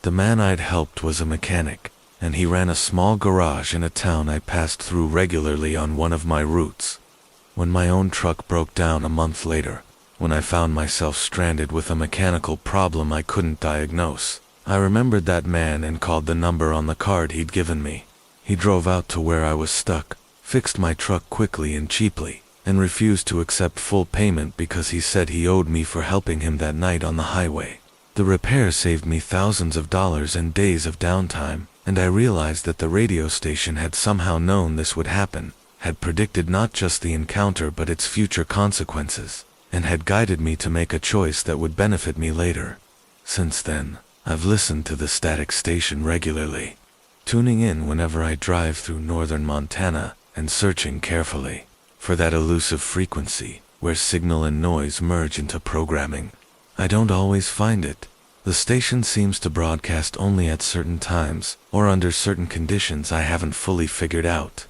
The man I'd helped was a mechanic, and he ran a small garage in a town I passed through regularly on one of my routes. When my own truck broke down a month later, when I found myself stranded with a mechanical problem I couldn't diagnose, I remembered that man and called the number on the card he'd given me. He drove out to where I was stuck, fixed my truck quickly and cheaply, and refused to accept full payment because he said he owed me for helping him that night on the highway. The repair saved me thousands of dollars and days of downtime, and I realized that the radio station had somehow known this would happen, had predicted not just the encounter but its future consequences, and had guided me to make a choice that would benefit me later. Since then, I've listened to the static station regularly, tuning in whenever I drive through northern Montana and searching carefully for that elusive frequency where signal and noise merge into programming. I don't always find it. The station seems to broadcast only at certain times or under certain conditions I haven't fully figured out.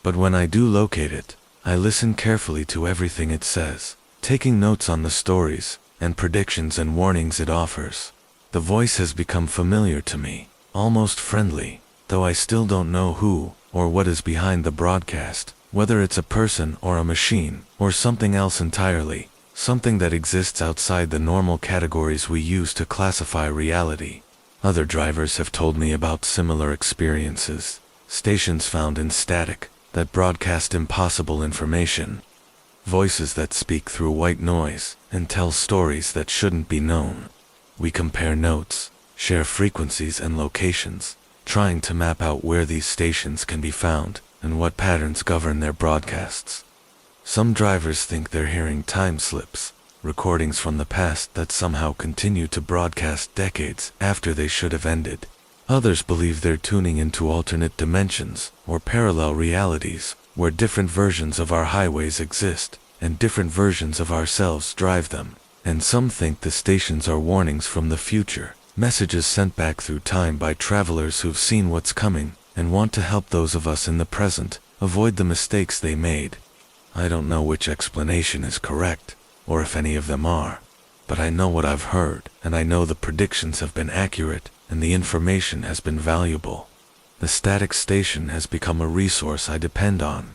But when I do locate it, I listen carefully to everything it says, taking notes on the stories and predictions and warnings it offers. The voice has become familiar to me, almost friendly, though I still don't know who or what is behind the broadcast, whether it's a person or a machine or something else entirely, something that exists outside the normal categories we use to classify reality. Other drivers have told me about similar experiences, stations found in static that broadcast impossible information, voices that speak through white noise and tell stories that shouldn't be known. We compare notes, share frequencies and locations, trying to map out where these stations can be found and what patterns govern their broadcasts. Some drivers think they're hearing time slips, recordings from the past that somehow continue to broadcast decades after they should have ended. Others believe they're tuning into alternate dimensions or parallel realities where different versions of our highways exist and different versions of ourselves drive them. And some think the stations are warnings from the future, messages sent back through time by travelers who've seen what's coming and want to help those of us in the present avoid the mistakes they made. I don't know which explanation is correct, or if any of them are, but I know what I've heard, and I know the predictions have been accurate, and the information has been valuable. The static station has become a resource I depend on,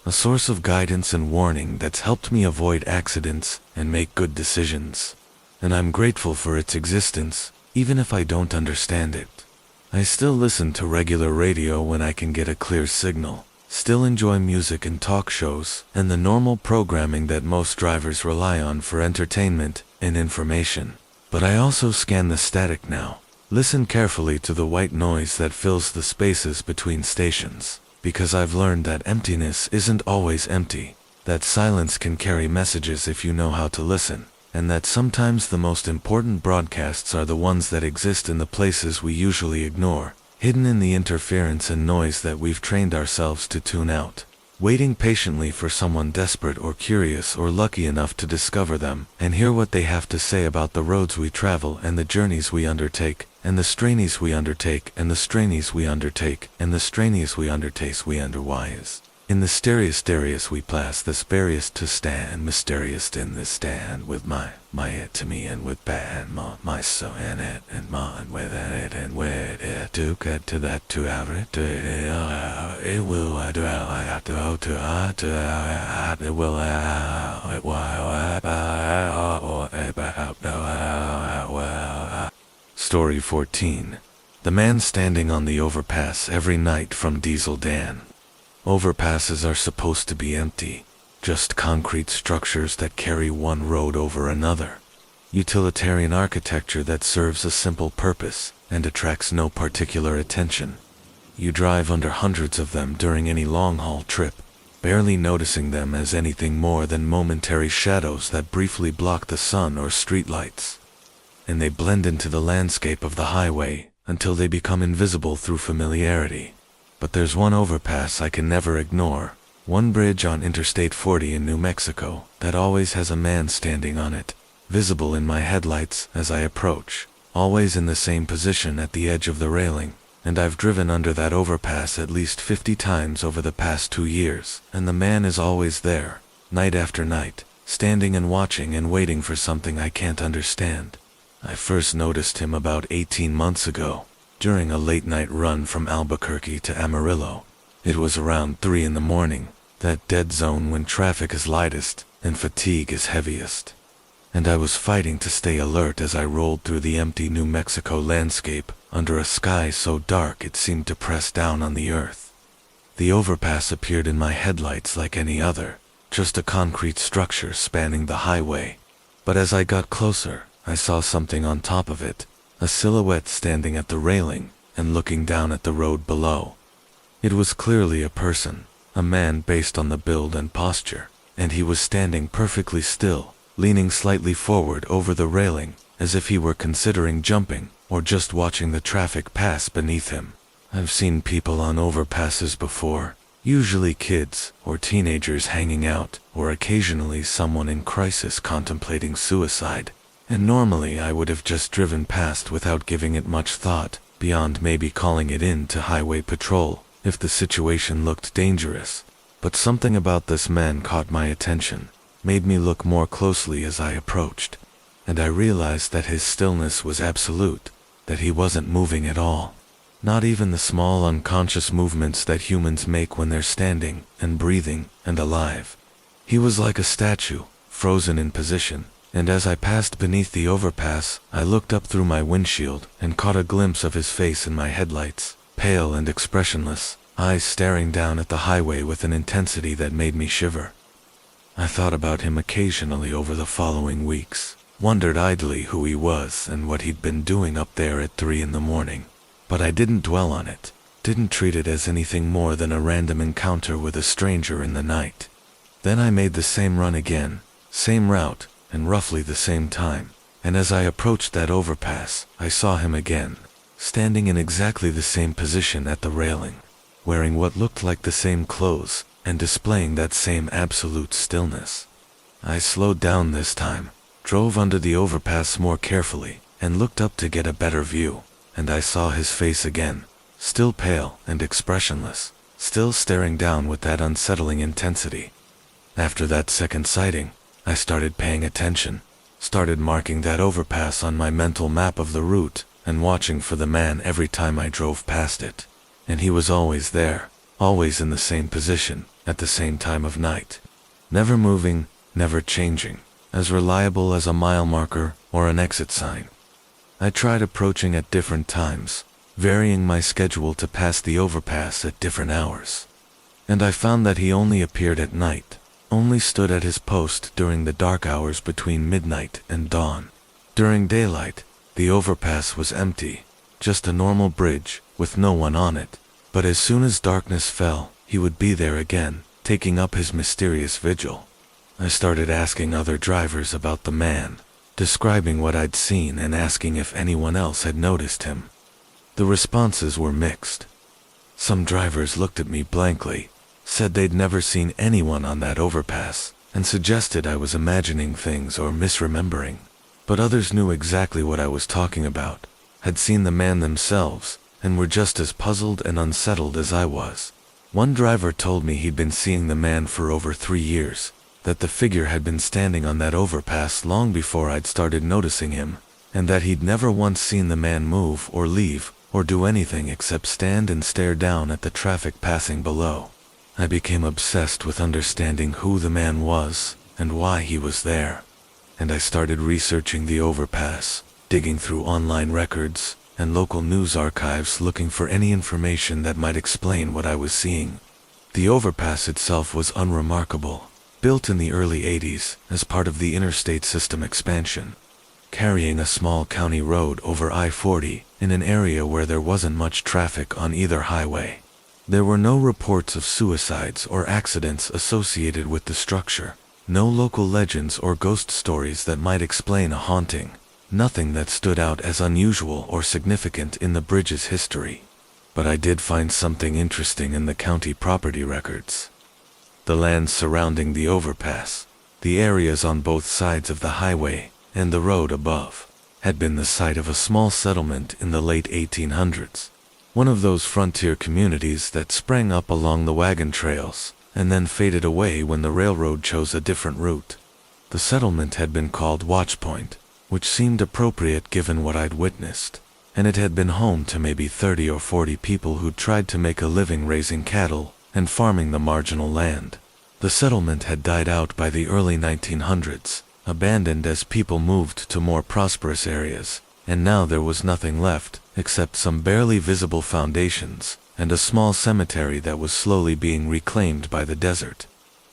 a source of guidance and warning that's helped me avoid accidents and make good decisions. And I'm grateful for its existence, even if I don't understand it. I still listen to regular radio when I can get a clear signal, still enjoy music and talk shows, and the normal programming that most drivers rely on for entertainment and information. But I also scan the static now, listen carefully to the white noise that fills the spaces between stations, because I've learned that emptiness isn't always empty, that silence can carry messages if you know how to listen, and that sometimes the most important broadcasts are the ones that exist in the places we usually ignore, hidden in the interference and noise that we've trained ourselves to tune out, waiting patiently for someone desperate or curious or lucky enough to discover them and hear what they have to say about the roads we travel and the journeys we undertake, and the strainies we undertake, and the strainies we undertake, and the strainies we undertake we underwise. In the Darius we pass the sparious to stand mysterious in this stand with my my it to me and with bad my so in it and mine with it and with it to get to that to have it to it will I do I have to go to it will it will Story 14. The man standing on the overpass every night from Diesel Dan. Overpasses are supposed to be empty, just concrete structures that carry one road over another. Utilitarian architecture that serves a simple purpose and attracts no particular attention. You drive under hundreds of them during any long-haul trip, barely noticing them as anything more than momentary shadows that briefly block the sun or streetlights. And they blend into the landscape of the highway until they become invisible through familiarity. But there's one overpass I can never ignore. One bridge on Interstate 40 in New Mexico that always has a man standing on it, visible in my headlights as I approach, always in the same position at the edge of the railing, and I've driven under that overpass at least 50 times over the past 2 years, and the man is always there, night after night, standing and watching and waiting for something I can't understand. I first noticed him about 18 months ago, during a late-night run from Albuquerque to Amarillo. It was around 3 in the morning, that dead zone when traffic is lightest and fatigue is heaviest. And I was fighting to stay alert as I rolled through the empty New Mexico landscape under a sky so dark it seemed to press down on the earth. The overpass appeared in my headlights like any other, just a concrete structure spanning the highway. But as I got closer, I saw something on top of it, a silhouette standing at the railing and looking down at the road below. It was clearly a person, a man based on the build and posture, and he was standing perfectly still, leaning slightly forward over the railing, as if he were considering jumping or just watching the traffic pass beneath him. I've seen people on overpasses before, usually kids or teenagers hanging out, or occasionally someone in crisis contemplating suicide. And normally I would have just driven past without giving it much thought, beyond maybe calling it in to highway patrol if the situation looked dangerous. But something about this man caught my attention, made me look more closely as I approached. And I realized that his stillness was absolute, that he wasn't moving at all. Not even the small unconscious movements that humans make when they're standing and breathing and alive. He was like a statue, frozen in position. And as I passed beneath the overpass, I looked up through my windshield and caught a glimpse of his face in my headlights, pale and expressionless, eyes staring down at the highway with an intensity that made me shiver. I thought about him occasionally over the following weeks, wondered idly who he was and what he'd been doing up there at 3 in the morning. But I didn't dwell on it, didn't treat it as anything more than a random encounter with a stranger in the night. Then I made the same run again, same route, and roughly the same time, and as I approached that overpass, I saw him again, standing in exactly the same position at the railing, wearing what looked like the same clothes, and displaying that same absolute stillness. I slowed down this time, drove under the overpass more carefully, and looked up to get a better view, and I saw his face again, still pale and expressionless, still staring down with that unsettling intensity. After that second sighting, I started paying attention, started marking that overpass on my mental map of the route, and watching for the man every time I drove past it. And he was always there, always in the same position, at the same time of night. Never moving, never changing, as reliable as a mile marker or an exit sign. I tried approaching at different times, varying my schedule to pass the overpass at different hours. And I found that he only appeared at night, only stood at his post during the dark hours between midnight and dawn. During daylight, the overpass was empty, just a normal bridge with no one on it. But as soon as darkness fell, he would be there again, taking up his mysterious vigil. I started asking other drivers about the man, describing what I'd seen and asking if anyone else had noticed him. The responses were mixed. Some drivers looked at me blankly, said they'd never seen anyone on that overpass, and suggested I was imagining things or misremembering. But others knew exactly what I was talking about, had seen the man themselves, and were just as puzzled and unsettled as I was. One driver told me he'd been seeing the man for over 3 years, that the figure had been standing on that overpass long before I'd started noticing him, and that he'd never once seen the man move or leave or do anything except stand and stare down at the traffic passing below. I became obsessed with understanding who the man was and why he was there, and I started researching the overpass, digging through online records and local news archives looking for any information that might explain what I was seeing. The overpass itself was unremarkable, built in the early 80s as part of the interstate system expansion, carrying a small county road over I-40 in an area where there wasn't much traffic on either highway. There were no reports of suicides or accidents associated with the structure, no local legends or ghost stories that might explain a haunting, nothing that stood out as unusual or significant in the bridge's history. But I did find something interesting in the county property records. The lands surrounding the overpass, the areas on both sides of the highway, and the road above, had been the site of a small settlement in the late 1800s, one of those frontier communities that sprang up along the wagon trails and then faded away when the railroad chose a different route. The settlement had been called Watch Point, which seemed appropriate given what I'd witnessed, and it had been home to maybe 30 or 40 people who'd tried to make a living raising cattle and farming the marginal land. The settlement had died out by the early 1900s, abandoned as people moved to more prosperous areas, and now there was nothing left except some barely visible foundations and a small cemetery that was slowly being reclaimed by the desert.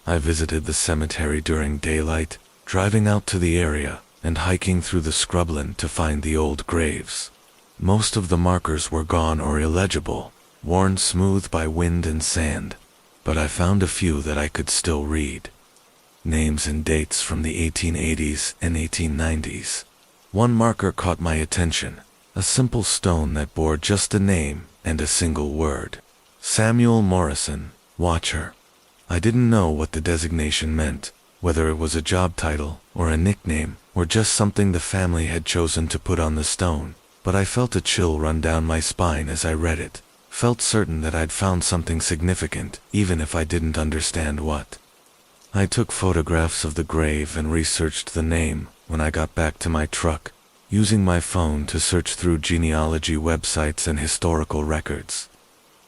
I visited the cemetery during daylight, driving out to the area and hiking through the scrubland to find the old graves. Most of the markers were gone or illegible, worn smooth by wind and sand, but I found a few that I could still read. Names and dates from the 1880s and 1890s. One marker caught my attention, a simple stone that bore just a name and a single word. Samuel Morrison, Watcher. I didn't know what the designation meant, whether it was a job title or a nickname or just something the family had chosen to put on the stone, but I felt a chill run down my spine as I read it, felt certain that I'd found something significant even if I didn't understand what. I took photographs of the grave and researched the name when I got back to my truck, using my phone to search through genealogy websites and historical records.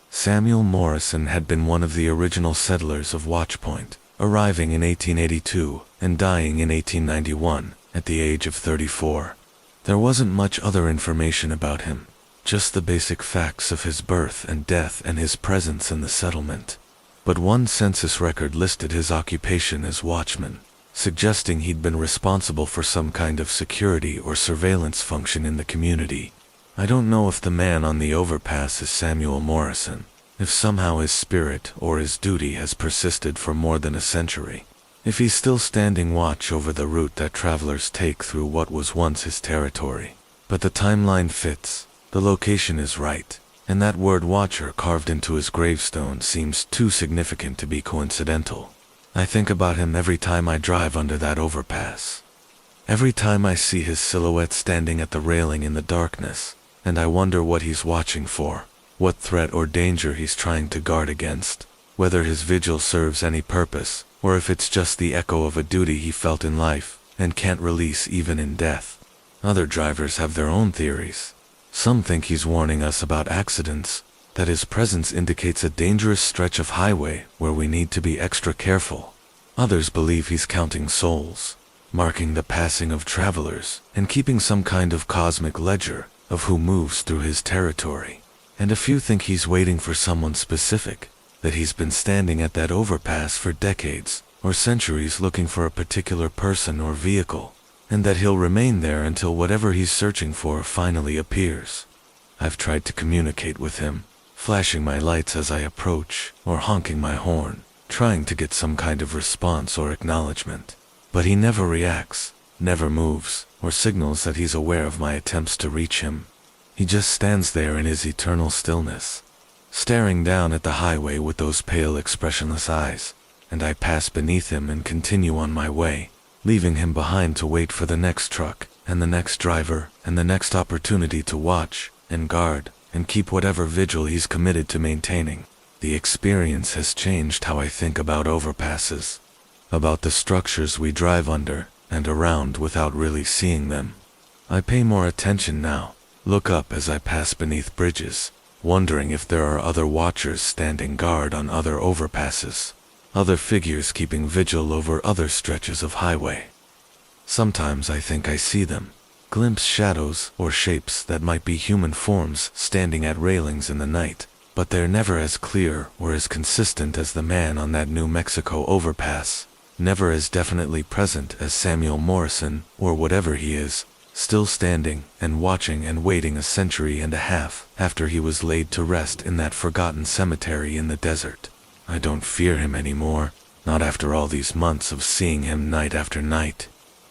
Samuel Morrison had been one of the original settlers of Watch Point, arriving in 1882 and dying in 1891 at the age of 34. There wasn't much other information about him, just the basic facts of his birth and death and his presence in the settlement. But one census record listed his occupation as watchman, suggesting he'd been responsible for some kind of security or surveillance function in the community. I don't know if the man on the overpass is Samuel Morrison, if somehow his spirit or his duty has persisted for more than a century, if he's still standing watch over the route that travelers take through what was once his territory. But the timeline fits, the location is right, and that word watcher carved into his gravestone seems too significant to be coincidental. I think about him every time I drive under that overpass. Every time I see his silhouette standing at the railing in the darkness, and I wonder what he's watching for, what threat or danger he's trying to guard against, whether his vigil serves any purpose, or if it's just the echo of a duty he felt in life and can't release even in death. Other drivers have their own theories. Some think he's warning us about accidents, that his presence indicates a dangerous stretch of highway where we need to be extra careful. Others believe he's counting souls, marking the passing of travelers, and keeping some kind of cosmic ledger of who moves through his territory. And a few think he's waiting for someone specific, that he's been standing at that overpass for decades or centuries looking for a particular person or vehicle, and that he'll remain there until whatever he's searching for finally appears. I've tried to communicate with him, flashing my lights as I approach, or honking my horn, trying to get some kind of response or acknowledgement. But he never reacts, never moves, or signals that he's aware of my attempts to reach him. He just stands there in his eternal stillness, staring down at the highway with those pale, expressionless eyes, and I pass beneath him and continue on my way, leaving him behind to wait for the next truck, and the next driver, and the next opportunity to watch, and guard, and keep whatever vigil he's committed to maintaining. The experience has changed how I think about overpasses. about the structures we drive under and around without really seeing them. I pay more attention now, look up as I pass beneath bridges, wondering if there are other watchers standing guard on other overpasses, other figures keeping vigil over other stretches of highway. Sometimes I think I see them, glimpse shadows or shapes that might be human forms standing at railings in the night, but they're never as clear or as consistent as the man on that New Mexico overpass, never as definitely present as Samuel Morrison or whatever he is, still standing and watching and waiting a century and a half after he was laid to rest in that forgotten cemetery in the desert. I don't fear him anymore, not after all these months of seeing him night after night.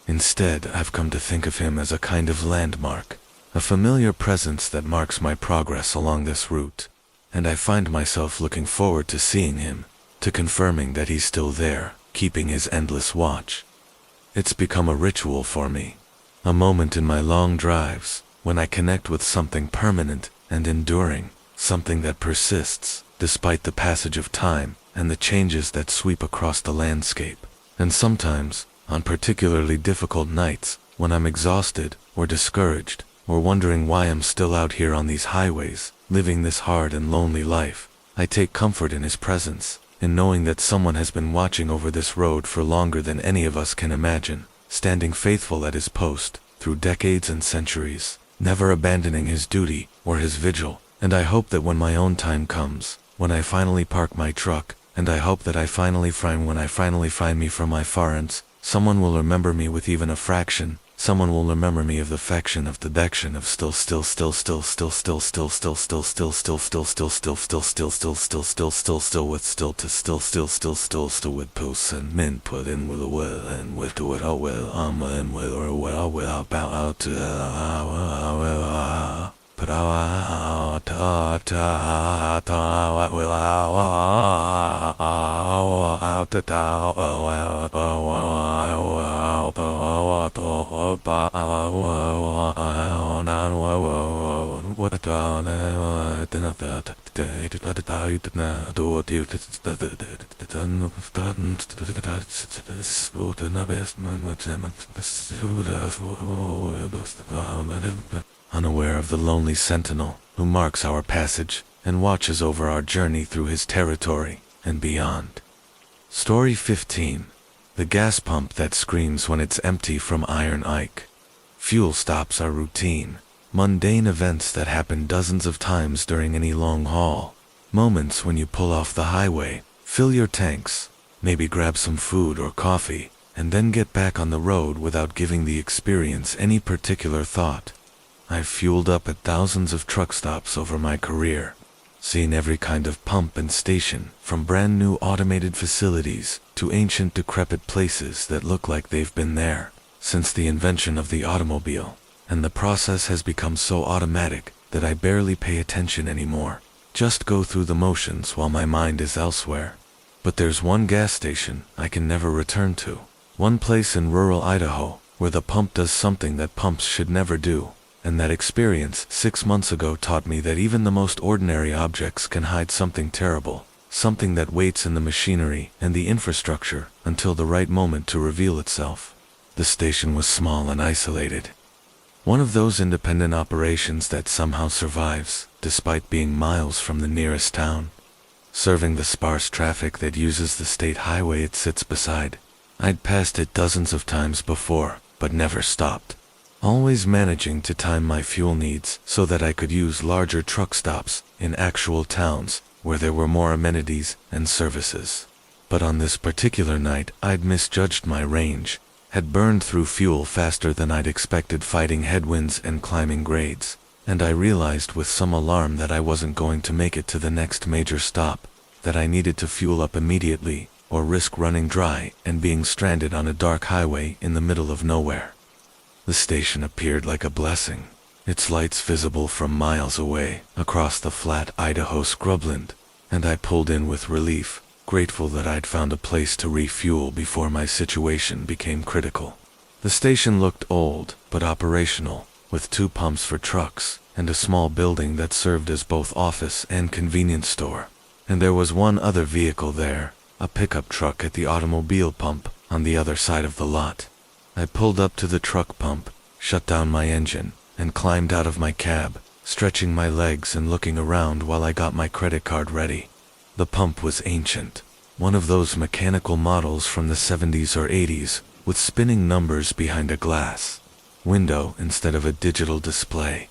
Instead, I've come to think of him as a kind of landmark, a familiar presence that marks my progress along this route, and I find myself looking forward to seeing him, to confirming that he's still there, keeping his endless watch. It's become a ritual for me, a moment in my long drives when I connect with something permanent and enduring, something that persists despite the passage of time and the changes that sweep across the landscape. And sometimes, on particularly difficult nights, when I'm exhausted or discouraged or wondering why I'm still out here on these highways, living this hard and lonely life, I take comfort in his presence, in knowing that someone has been watching over this road for longer than any of us can imagine, standing faithful at his post through decades and centuries, never abandoning his duty or his vigil. And I hope that when my own time comes, when I finally park my truck, and I hope that when I finally find me from my farms, someone will remember me with even a fraction. Someone will remember me of the affection of the dection of still with posts and men put in with a will and with to it I will and with or will bow out to but I will unaware of the lonely sentinel who marks our passage and watches over our journey through his territory and beyond. Story 15. The gas pump that screams when it's empty from Iron Ike. Fuel stops are routine, mundane events that happen dozens of times during any long haul. Moments when you pull off the highway, fill your tanks, maybe grab some food or coffee, and then get back on the road without giving the experience any particular thought. I've fueled up at thousands of truck stops over my career, seen every kind of pump and station, from brand new automated facilities to ancient decrepit places that look like they've been there since the invention of the automobile, and the process has become so automatic that I barely pay attention anymore, just go through the motions while my mind is elsewhere. But there's one gas station I can never return to, one place in rural Idaho where the pump does something that pumps should never do. And that experience 6 months ago taught me that even the most ordinary objects can hide something terrible, something that waits in the machinery and the infrastructure until the right moment to reveal itself. The station was small and isolated. One of those independent operations that somehow survives, despite being miles from the nearest town, serving the sparse traffic that uses the state highway it sits beside. I'd passed it dozens of times before, but never stopped, always managing to time my fuel needs so that I could use larger truck stops in actual towns where there were more amenities and services. But on this particular night, I'd misjudged my range, had burned through fuel faster than I'd expected fighting headwinds and climbing grades, and I realized with some alarm that I wasn't going to make it to the next major stop, that I needed to fuel up immediately or risk running dry and being stranded on a dark highway in the middle of nowhere. The station appeared like a blessing, its lights visible from miles away across the flat Idaho scrubland, and I pulled in with relief, grateful that I'd found a place to refuel before my situation became critical. The station looked old but operational, with 2 pumps for trucks and a small building that served as both office and convenience store. And there was one other vehicle there, a pickup truck at the automobile pump on the other side of the lot. I pulled up to the truck pump, shut down my engine, and climbed out of my cab, stretching my legs and looking around while I got my credit card ready. The pump was ancient, one of those mechanical models from the 70s or 80s, with spinning numbers behind a glass window instead of a digital display.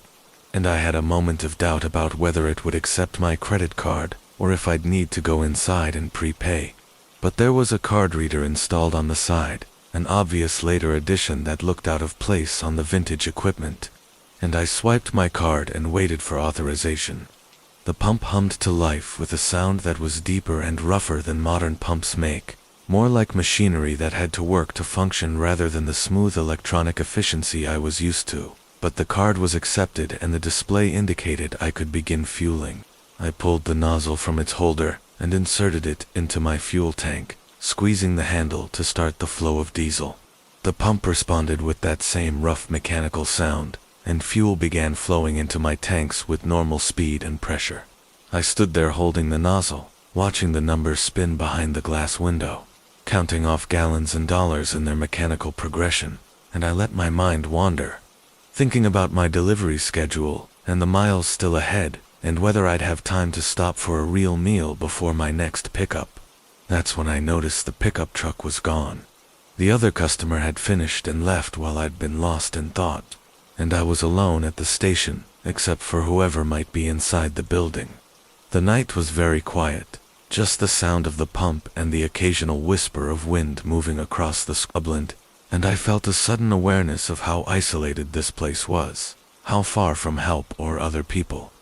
And I had a moment of doubt about whether it would accept my credit card or if I'd need to go inside and prepay. But there was a card reader installed on the side, an obvious later addition that looked out of place on the vintage equipment, and I swiped my card and waited for authorization. The pump hummed to life with a sound that was deeper and rougher than modern pumps make, more like machinery that had to work to function rather than the smooth electronic efficiency I was used to. But the card was accepted and the display indicated I could begin fueling. I pulled the nozzle from its holder and inserted it into my fuel tank, squeezing the handle to start the flow of diesel. The pump responded with that same rough mechanical sound, and fuel began flowing into my tanks with normal speed and pressure. I stood there holding the nozzle, watching the numbers spin behind the glass window, counting off gallons and dollars in their mechanical progression, and I let my mind wander, thinking about my delivery schedule and the miles still ahead, and whether I'd have time to stop for a real meal before my next pickup. That's when I noticed the pickup truck was gone. The other customer had finished and left while I'd been lost in thought, and I was alone at the station, except for whoever might be inside the building. The night was very quiet, just the sound of the pump and the occasional whisper of wind moving across the scrubland, and I felt a sudden awareness of how isolated this place was, how far from help or other people.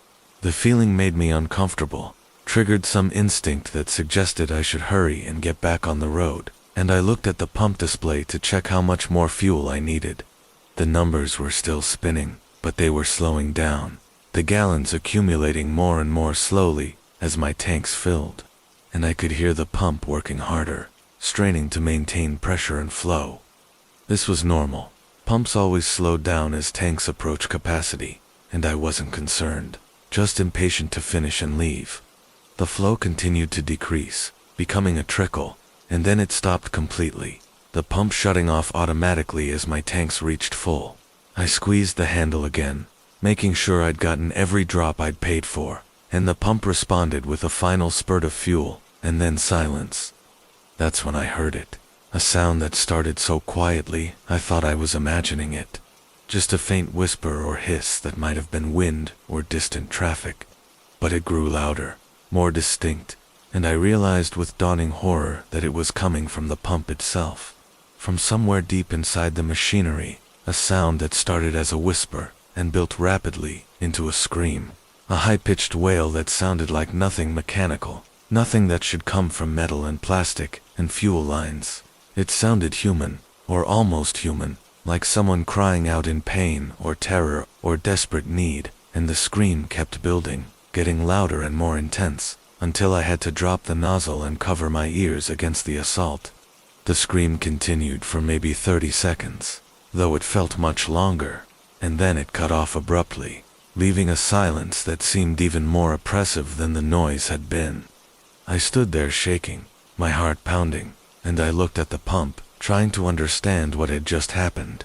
The feeling made me uncomfortable, triggered some instinct that suggested I should hurry and get back on the road, and I looked at the pump display to check how much more fuel I needed. The numbers were still spinning, but they were slowing down, the gallons accumulating more and more slowly as my tanks filled, and I could hear the pump working harder, straining to maintain pressure and flow. This was normal. Pumps always slowed down as tanks approached capacity, and I wasn't concerned, just impatient to finish and leave. The flow continued to decrease, becoming a trickle, and then it stopped completely, the pump shutting off automatically as my tanks reached full. I squeezed the handle again, making sure I'd gotten every drop I'd paid for, and the pump responded with a final spurt of fuel, and then silence. That's when I heard it, a sound that started so quietly I thought I was imagining it. Just a faint whisper or hiss that might have been wind or distant traffic. But it grew louder, more distinct, and I realized with dawning horror that it was coming from the pump itself. From somewhere deep inside the machinery, a sound that started as a whisper and built rapidly into a scream. A high-pitched wail that sounded like nothing mechanical, nothing that should come from metal and plastic and fuel lines. It sounded human, or almost human, like someone crying out in pain or terror or desperate need, and the scream kept building, getting louder and more intense, until I had to drop the nozzle and cover my ears against the assault. The scream continued for maybe 30 seconds, though it felt much longer, and then it cut off abruptly, leaving a silence that seemed even more oppressive than the noise had been. I stood there shaking, my heart pounding, and I looked at the pump, trying to understand what had just happened.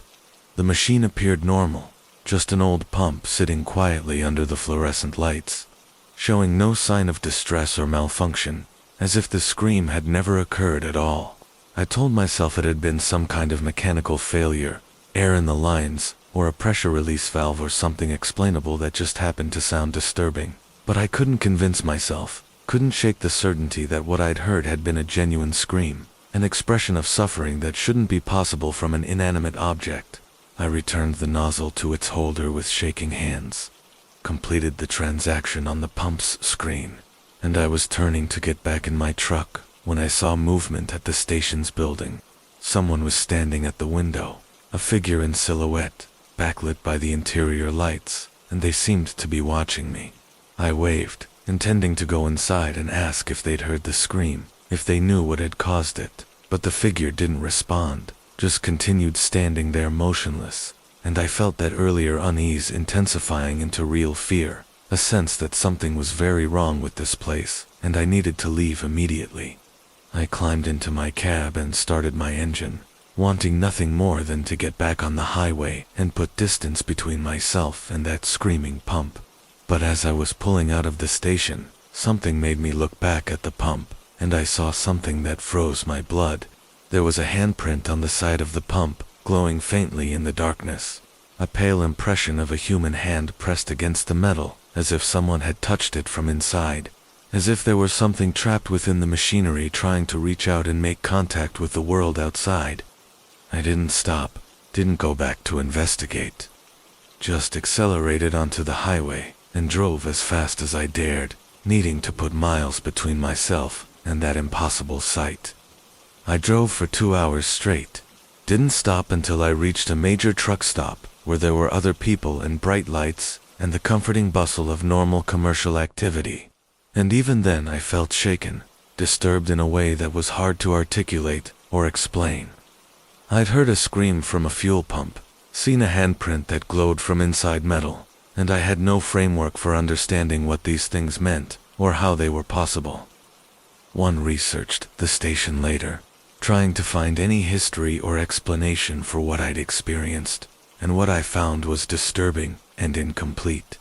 The machine appeared normal, just an old pump sitting quietly under the fluorescent lights, showing no sign of distress or malfunction, as if the scream had never occurred at all. I told myself it had been some kind of mechanical failure, air in the lines, or a pressure release valve or something explainable that just happened to sound disturbing. But I couldn't convince myself, couldn't shake the certainty that what I'd heard had been a genuine scream, an expression of suffering that shouldn't be possible from an inanimate object. I returned the nozzle to its holder with shaking hands, completed the transaction on the pump's screen, and I was turning to get back in my truck when I saw movement at the station's building. Someone was standing at the window, a figure in silhouette, backlit by the interior lights, and they seemed to be watching me. I waved, intending to go inside and ask if they'd heard the scream, if they knew what had caused it, but the figure didn't respond, just continued standing there motionless, and I felt that earlier unease intensifying into real fear, a sense that something was very wrong with this place, and I needed to leave immediately. I climbed into my cab and started my engine, wanting nothing more than to get back on the highway and put distance between myself and that screaming pump. But as I was pulling out of the station, something made me look back at the pump, and I saw something that froze my blood. There was a handprint on the side of the pump, glowing faintly in the darkness. A pale impression of a human hand pressed against the metal, as if someone had touched it from inside. As if there were something trapped within the machinery trying to reach out and make contact with the world outside. I didn't stop, didn't go back to investigate. Just accelerated onto the highway and drove as fast as I dared, needing to put miles between myself and that impossible sight. I drove for 2 hours straight. Didn't stop until I reached a major truck stop where there were other people and bright lights and the comforting bustle of normal commercial activity. And even then I felt shaken, disturbed in a way that was hard to articulate or explain. I'd heard a scream from a fuel pump, seen a handprint that glowed from inside metal, and I had no framework for understanding what these things meant or how they were possible. One researched the station later, trying to find any history or explanation for what I'd experienced, and what I found was disturbing and incomplete.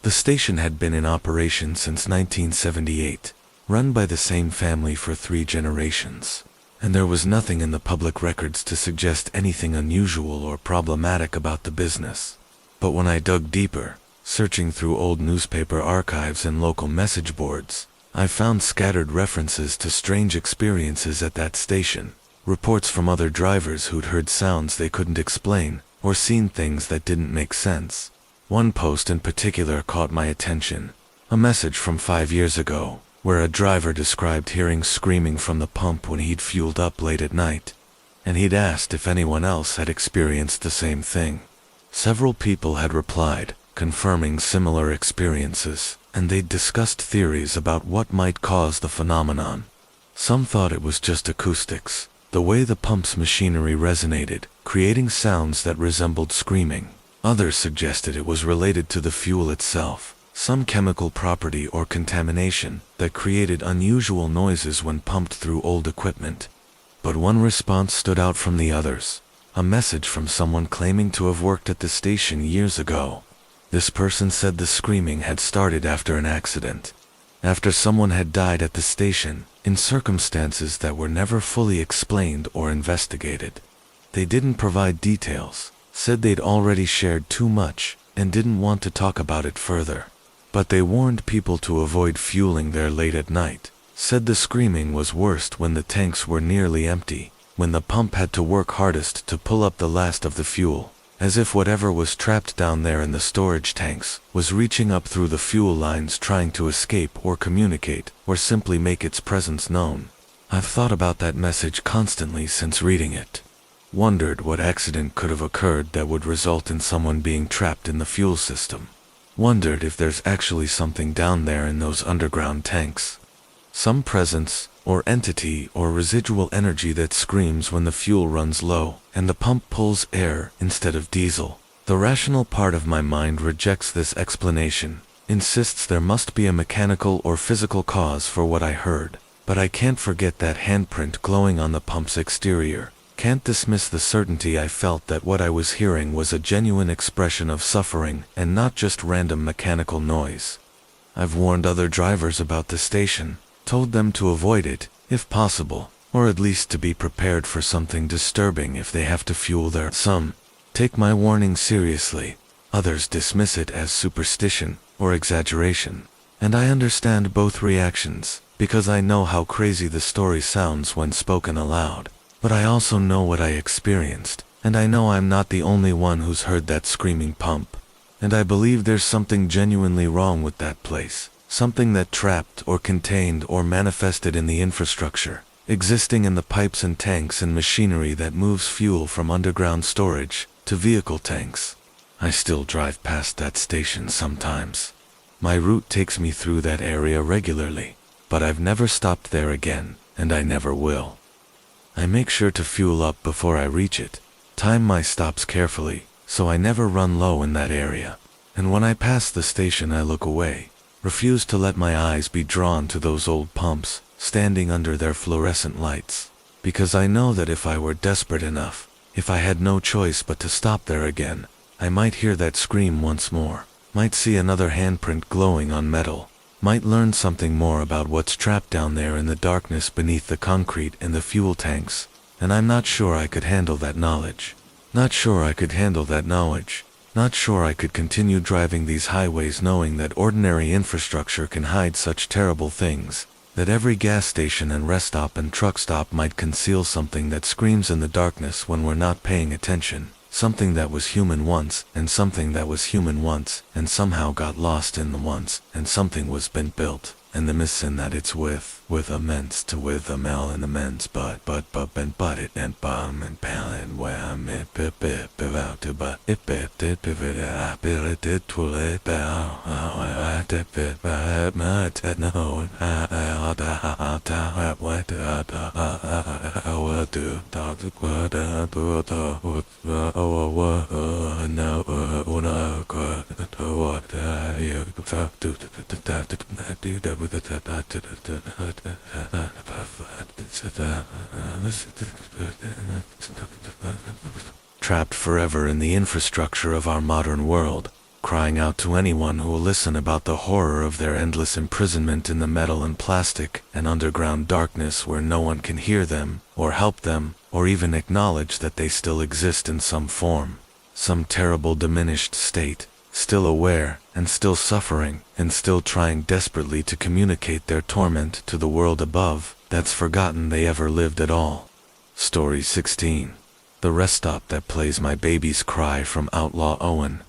The station had been in operation since 1978, run by the same family for 3 generations, and there was nothing in the public records to suggest anything unusual or problematic about the business. But when I dug deeper, searching through old newspaper archives and local message boards, I found scattered references to strange experiences at that station, reports from other drivers who'd heard sounds they couldn't explain, or seen things that didn't make sense. One post in particular caught my attention, a message from 5 years ago, where a driver described hearing screaming from the pump when he'd fueled up late at night, and he'd asked if anyone else had experienced the same thing. Several people had replied, confirming similar experiences, and they'd discussed theories about what might cause the phenomenon. Some thought it was just acoustics, the way the pump's machinery resonated, creating sounds that resembled screaming. Others suggested it was related to the fuel itself, some chemical property or contamination that created unusual noises when pumped through old equipment. But one response stood out from the others, a message from someone claiming to have worked at the station years ago. This person said the screaming had started after an accident, after someone had died at the station, in circumstances that were never fully explained or investigated. They didn't provide details, said they'd already shared too much, and didn't want to talk about it further. But they warned people to avoid fueling there late at night, said the screaming was worst when the tanks were nearly empty, when the pump had to work hardest to pull up the last of the fuel, as if whatever was trapped down there in the storage tanks was reaching up through the fuel lines trying to escape or communicate or simply make its presence known. I've thought about that message constantly since reading it. Wondered what accident could have occurred that would result in someone being trapped in the fuel system. Wondered if there's actually something down there in those underground tanks. Some presence, or entity, or residual energy that screams when the fuel runs low, and the pump pulls air instead of diesel. The rational part of my mind rejects this explanation, insists there must be a mechanical or physical cause for what I heard, but I can't forget that handprint glowing on the pump's exterior. Can't dismiss the certainty I felt that what I was hearing was a genuine expression of suffering and not just random mechanical noise. I've warned other drivers about the station, told them to avoid it, if possible, or at least to be prepared for something disturbing if they have to fuel there. Some take my warning seriously, others dismiss it as superstition or exaggeration, and I understand both reactions, because I know how crazy the story sounds when spoken aloud. But I also know what I experienced, and I know I'm not the only one who's heard that screaming pump. And I believe there's something genuinely wrong with that place, something that trapped or contained or manifested in the infrastructure, existing in the pipes and tanks and machinery that moves fuel from underground storage to vehicle tanks. I still drive past that station sometimes. My route takes me through that area regularly, but I've never stopped there again, and I never will. I make sure to fuel up before I reach it, time my stops carefully, so I never run low in that area. And when I pass the station I look away, refuse to let my eyes be drawn to those old pumps, standing under their fluorescent lights. Because I know that if I were desperate enough, if I had no choice but to stop there again, I might hear that scream once more, might see another handprint glowing on metal, might learn something more about what's trapped down there in the darkness beneath the concrete and the fuel tanks, and I'm not sure I could handle that knowledge. Not sure I could handle that knowledge. Not sure I could continue driving these highways knowing that ordinary infrastructure can hide such terrible things, that every gas station and rest stop and truck stop might conceal something that screams in the darkness when we're not paying attention, something that was human once, and something that was human once, and somehow got lost in the once, and something was been built, and the miss in that it's with immense to with a mel and immense but and but it and bum and pal and wham it pip out to but it bit it pivot up it did to it bow I dip it but much no what do talk what trapped forever in the infrastructure of our modern world, crying out to anyone who will listen about the horror of their endless imprisonment in the metal and plastic and underground darkness where no one can hear them, or help them, or even acknowledge that they still exist in some form, some terrible diminished state, still aware, and still suffering, and still trying desperately to communicate their torment to the world above, that's forgotten they ever lived at all. Story 16. The rest stop that plays my baby's cry from Outlaw Owen.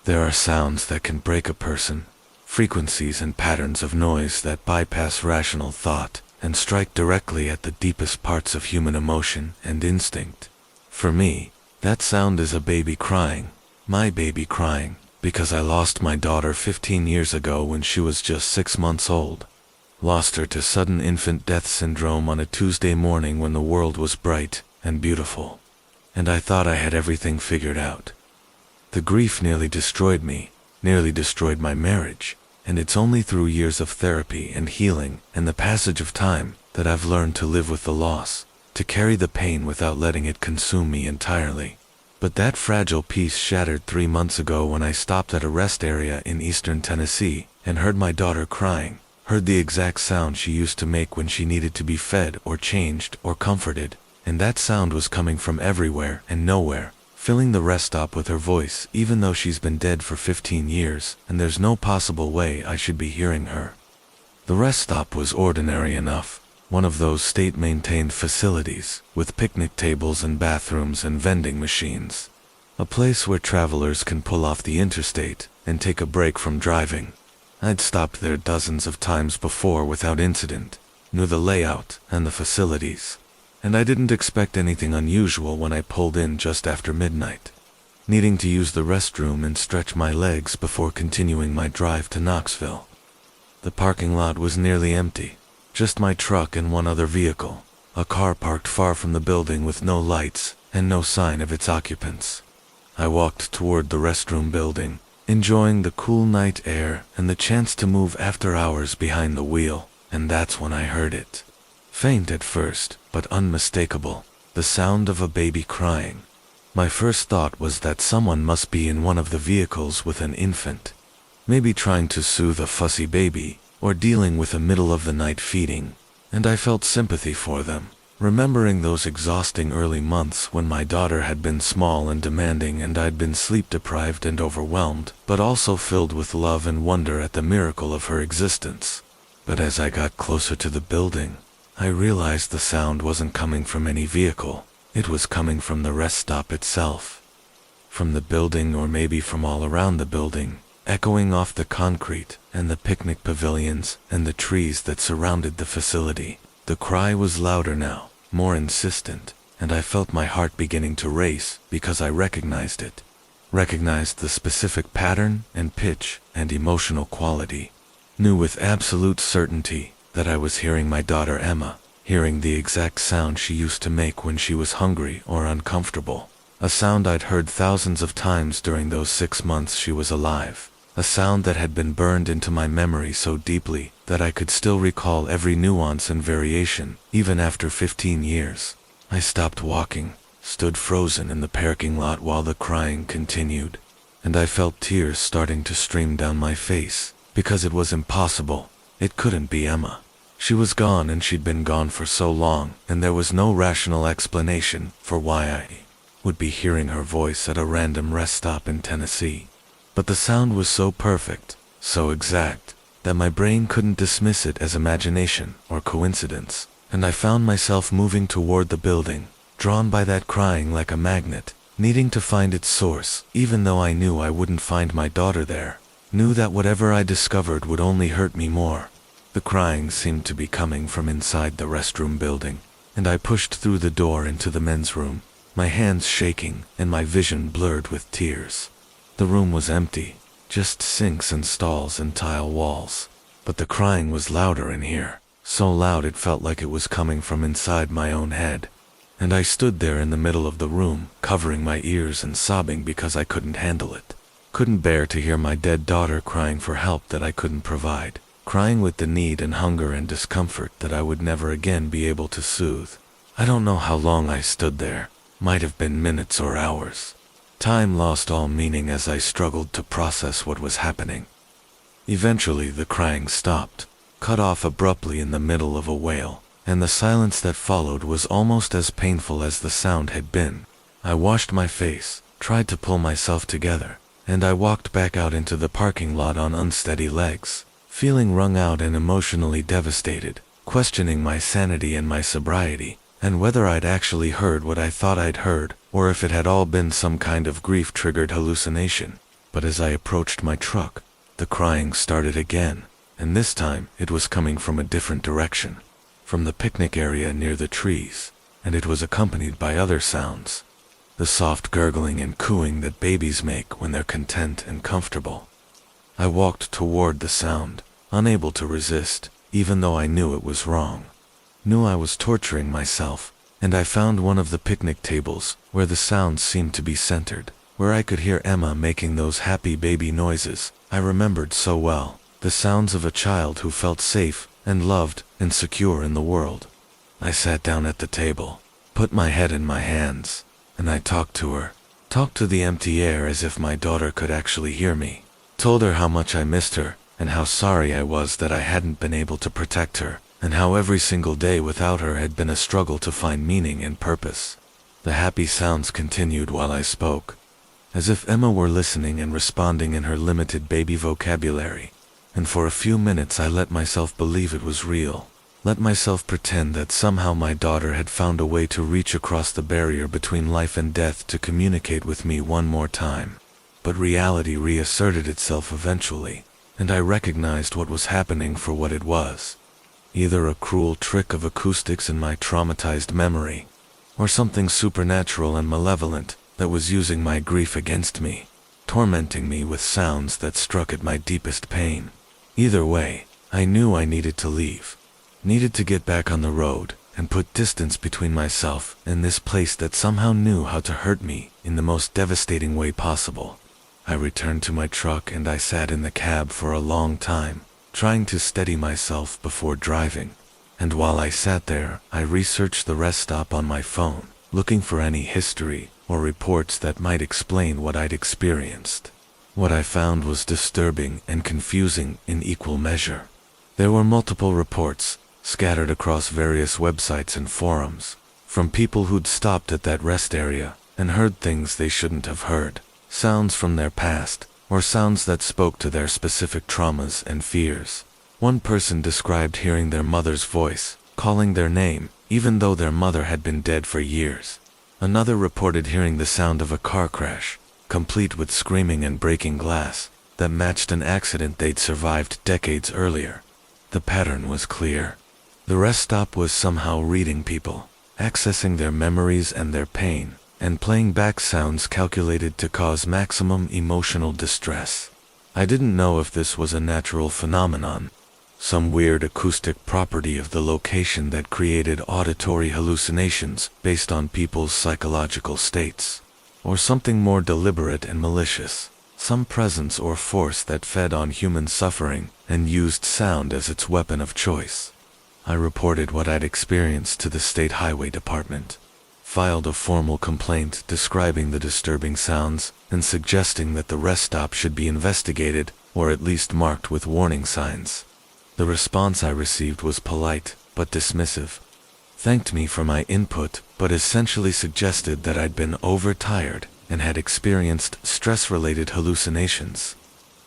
There are sounds that can break a person, frequencies and patterns of noise that bypass rational thought, and strike directly at the deepest parts of human emotion and instinct. For me, that sound is a baby crying, my baby crying, because I lost my daughter 15 years ago when she was just 6 months old. Lost her to sudden infant death syndrome on a Tuesday morning when the world was bright and beautiful, and I thought I had everything figured out. The grief nearly destroyed me, nearly destroyed my marriage, and it's only through years of therapy and healing and the passage of time that I've learned to live with the loss, to carry the pain without letting it consume me entirely. But that fragile piece shattered 3 months ago when I stopped at a rest area in eastern Tennessee and heard my daughter crying, heard the exact sound she used to make when she needed to be fed or changed or comforted, and that sound was coming from everywhere and nowhere, filling the rest stop with her voice even though she's been dead for 15 years and there's no possible way I should be hearing her. The rest stop was ordinary enough, one of those state-maintained facilities with picnic tables and bathrooms and vending machines. A place where travelers can pull off the interstate and take a break from driving. I'd stopped there dozens of times before without incident, knew the layout and the facilities, and I didn't expect anything unusual when I pulled in just after midnight, needing to use the restroom and stretch my legs before continuing my drive to Knoxville. The parking lot was nearly empty, just my truck and one other vehicle, a car parked far from the building with no lights and no sign of its occupants. I walked toward the restroom building, enjoying the cool night air and the chance to move after hours behind the wheel, and that's when I heard it. Faint at first, but unmistakable, the sound of a baby crying. My first thought was that someone must be in one of the vehicles with an infant, maybe trying to soothe a fussy baby, or dealing with a middle-of-the-night feeding, and I felt sympathy for them, remembering those exhausting early months when my daughter had been small and demanding and I'd been sleep-deprived and overwhelmed, but also filled with love and wonder at the miracle of her existence. But as I got closer to the building, I realized the sound wasn't coming from any vehicle. It was coming from the rest stop itself. From the building, or maybe from all around the building, echoing off the concrete and the picnic pavilions and the trees that surrounded the facility. The cry was louder now, more insistent, and I felt my heart beginning to race because I recognized it. Recognized the specific pattern and pitch and emotional quality. Knew with absolute certainty that I was hearing my daughter Emma, hearing the exact sound she used to make when she was hungry or uncomfortable. A sound I'd heard thousands of times during those 6 months she was alive. A sound that had been burned into my memory so deeply that I could still recall every nuance and variation, even after 15 years. I stopped walking, stood frozen in the parking lot while the crying continued, and I felt tears starting to stream down my face, because it was impossible. It couldn't be Emma. She was gone, and she'd been gone for so long, and there was no rational explanation for why I would be hearing her voice at a random rest stop in Tennessee. But the sound was so perfect, so exact, that my brain couldn't dismiss it as imagination or coincidence, and I found myself moving toward the building, drawn by that crying like a magnet, needing to find its source, even though I knew I wouldn't find my daughter there, knew that whatever I discovered would only hurt me more. The crying seemed to be coming from inside the restroom building, and I pushed through the door into the men's room, my hands shaking and my vision blurred with tears. The room was empty, just sinks and stalls and tile walls, but the crying was louder in here, so loud it felt like it was coming from inside my own head. And I stood there in the middle of the room, covering my ears and sobbing because I couldn't handle it. Couldn't bear to hear my dead daughter crying for help that I couldn't provide, crying with the need and hunger and discomfort that I would never again be able to soothe. I don't know how long I stood there, might have been minutes or hours. Time lost all meaning as I struggled to process what was happening. Eventually the crying stopped, cut off abruptly in the middle of a wail, and the silence that followed was almost as painful as the sound had been. I washed my face, tried to pull myself together, and I walked back out into the parking lot on unsteady legs, feeling wrung out and emotionally devastated, questioning my sanity and my sobriety, and whether I'd actually heard what I thought I'd heard, or if it had all been some kind of grief-triggered hallucination. But as I approached my truck, the crying started again, and this time it was coming from a different direction, from the picnic area near the trees, and it was accompanied by other sounds. The soft gurgling and cooing that babies make when they're content and comfortable. I walked toward the sound, unable to resist, even though I knew it was wrong. Knew I was torturing myself, and I found one of the picnic tables where the sounds seemed to be centered, where I could hear Emma making those happy baby noises I remembered so well, the sounds of a child who felt safe and loved and secure in the world. I sat down at the table, put my head in my hands, and I talked to her, talked to the empty air as if my daughter could actually hear me. Told her how much I missed her, and how sorry I was that I hadn't been able to protect her, and how every single day without her had been a struggle to find meaning and purpose. The happy sounds continued while I spoke, as if Emma were listening and responding in her limited baby vocabulary, and for a few minutes I let myself believe it was real, let myself pretend that somehow my daughter had found a way to reach across the barrier between life and death to communicate with me one more time. But reality reasserted itself eventually, and I recognized what was happening for what it was. Either a cruel trick of acoustics in my traumatized memory, or something supernatural and malevolent that was using my grief against me, tormenting me with sounds that struck at my deepest pain. Either way, I knew I needed to leave, needed to get back on the road and put distance between myself and this place that somehow knew how to hurt me in the most devastating way possible. I returned to my truck and I sat in the cab for a long time, trying to steady myself before driving. And while I sat there, I researched the rest stop on my phone, looking for any history or reports that might explain what I'd experienced. What I found was disturbing and confusing in equal measure. There were multiple reports, scattered across various websites and forums, from people who'd stopped at that rest area and heard things they shouldn't have heard. Sounds from their past, or sounds that spoke to their specific traumas and fears. One person described hearing their mother's voice, calling their name, even though their mother had been dead for years. Another reported hearing the sound of a car crash, complete with screaming and breaking glass, that matched an accident they'd survived decades earlier. The pattern was clear. The rest stop was somehow reading people, accessing their memories and their pain, and playing back sounds calculated to cause maximum emotional distress. I didn't know if this was a natural phenomenon, some weird acoustic property of the location that created auditory hallucinations based on people's psychological states, or something more deliberate and malicious, some presence or force that fed on human suffering and used sound as its weapon of choice. I reported what I'd experienced to the State Highway Department, filed a formal complaint describing the disturbing sounds and suggesting that the rest stop should be investigated or at least marked with warning signs. The response I received was polite but dismissive, thanked me for my input but essentially suggested that I'd been overtired and had experienced stress-related hallucinations,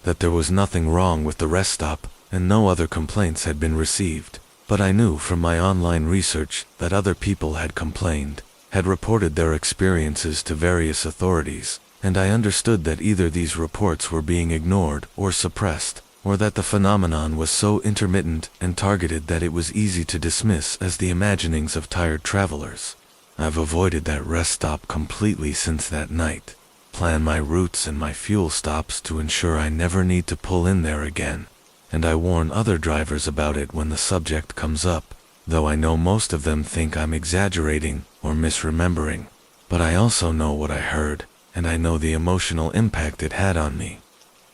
that there was nothing wrong with the rest stop and no other complaints had been received. But I knew from my online research that other people had complained, had reported their experiences to various authorities, and I understood that either these reports were being ignored or suppressed, or that the phenomenon was so intermittent and targeted that it was easy to dismiss as the imaginings of tired travelers. I've avoided that rest stop completely since that night, plan my routes and my fuel stops to ensure I never need to pull in there again, and I warn other drivers about it when the subject comes up, though I know most of them think I'm exaggerating or misremembering. But I also know what I heard, and I know the emotional impact it had on me.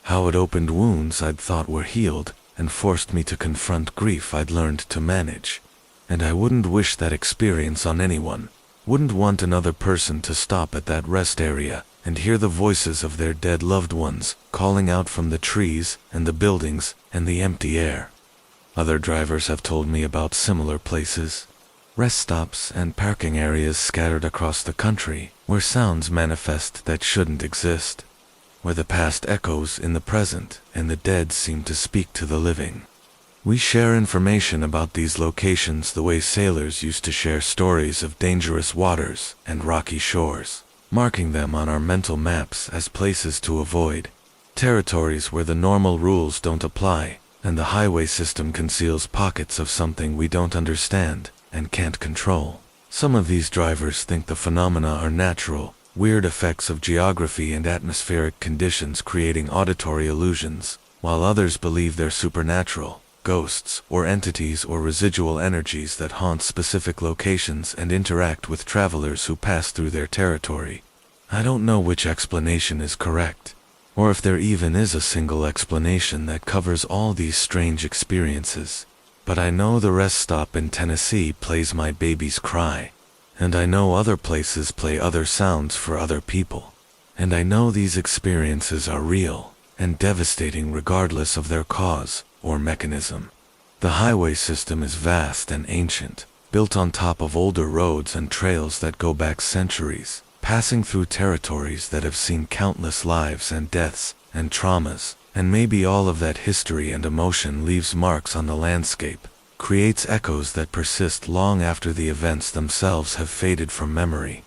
How it opened wounds I'd thought were healed and forced me to confront grief I'd learned to manage. And I wouldn't wish that experience on anyone, wouldn't want another person to stop at that rest area and hear the voices of their dead loved ones calling out from the trees and the buildings and the empty air. Other drivers have told me about similar places, rest stops and parking areas scattered across the country where sounds manifest that shouldn't exist, where the past echoes in the present and the dead seem to speak to the living. We share information about these locations the way sailors used to share stories of dangerous waters and rocky shores, marking them on our mental maps as places to avoid, territories where the normal rules don't apply, and the highway system conceals pockets of something we don't understand and can't control. Some of these drivers think the phenomena are natural, weird effects of geography and atmospheric conditions creating auditory illusions, while others believe they're supernatural, ghosts or entities or residual energies that haunt specific locations and interact with travelers who pass through their territory. I don't know which explanation is correct, or if there even is a single explanation that covers all these strange experiences, but I know the rest stop in Tennessee plays my baby's cry, and I know other places play other sounds for other people, and I know these experiences are real and devastating regardless of their cause or mechanism. The highway system is vast and ancient, built on top of older roads and trails that go back centuries, passing through territories that have seen countless lives and deaths and traumas, and maybe all of that history and emotion leaves marks on the landscape, creates echoes that persist long after the events themselves have faded from memory.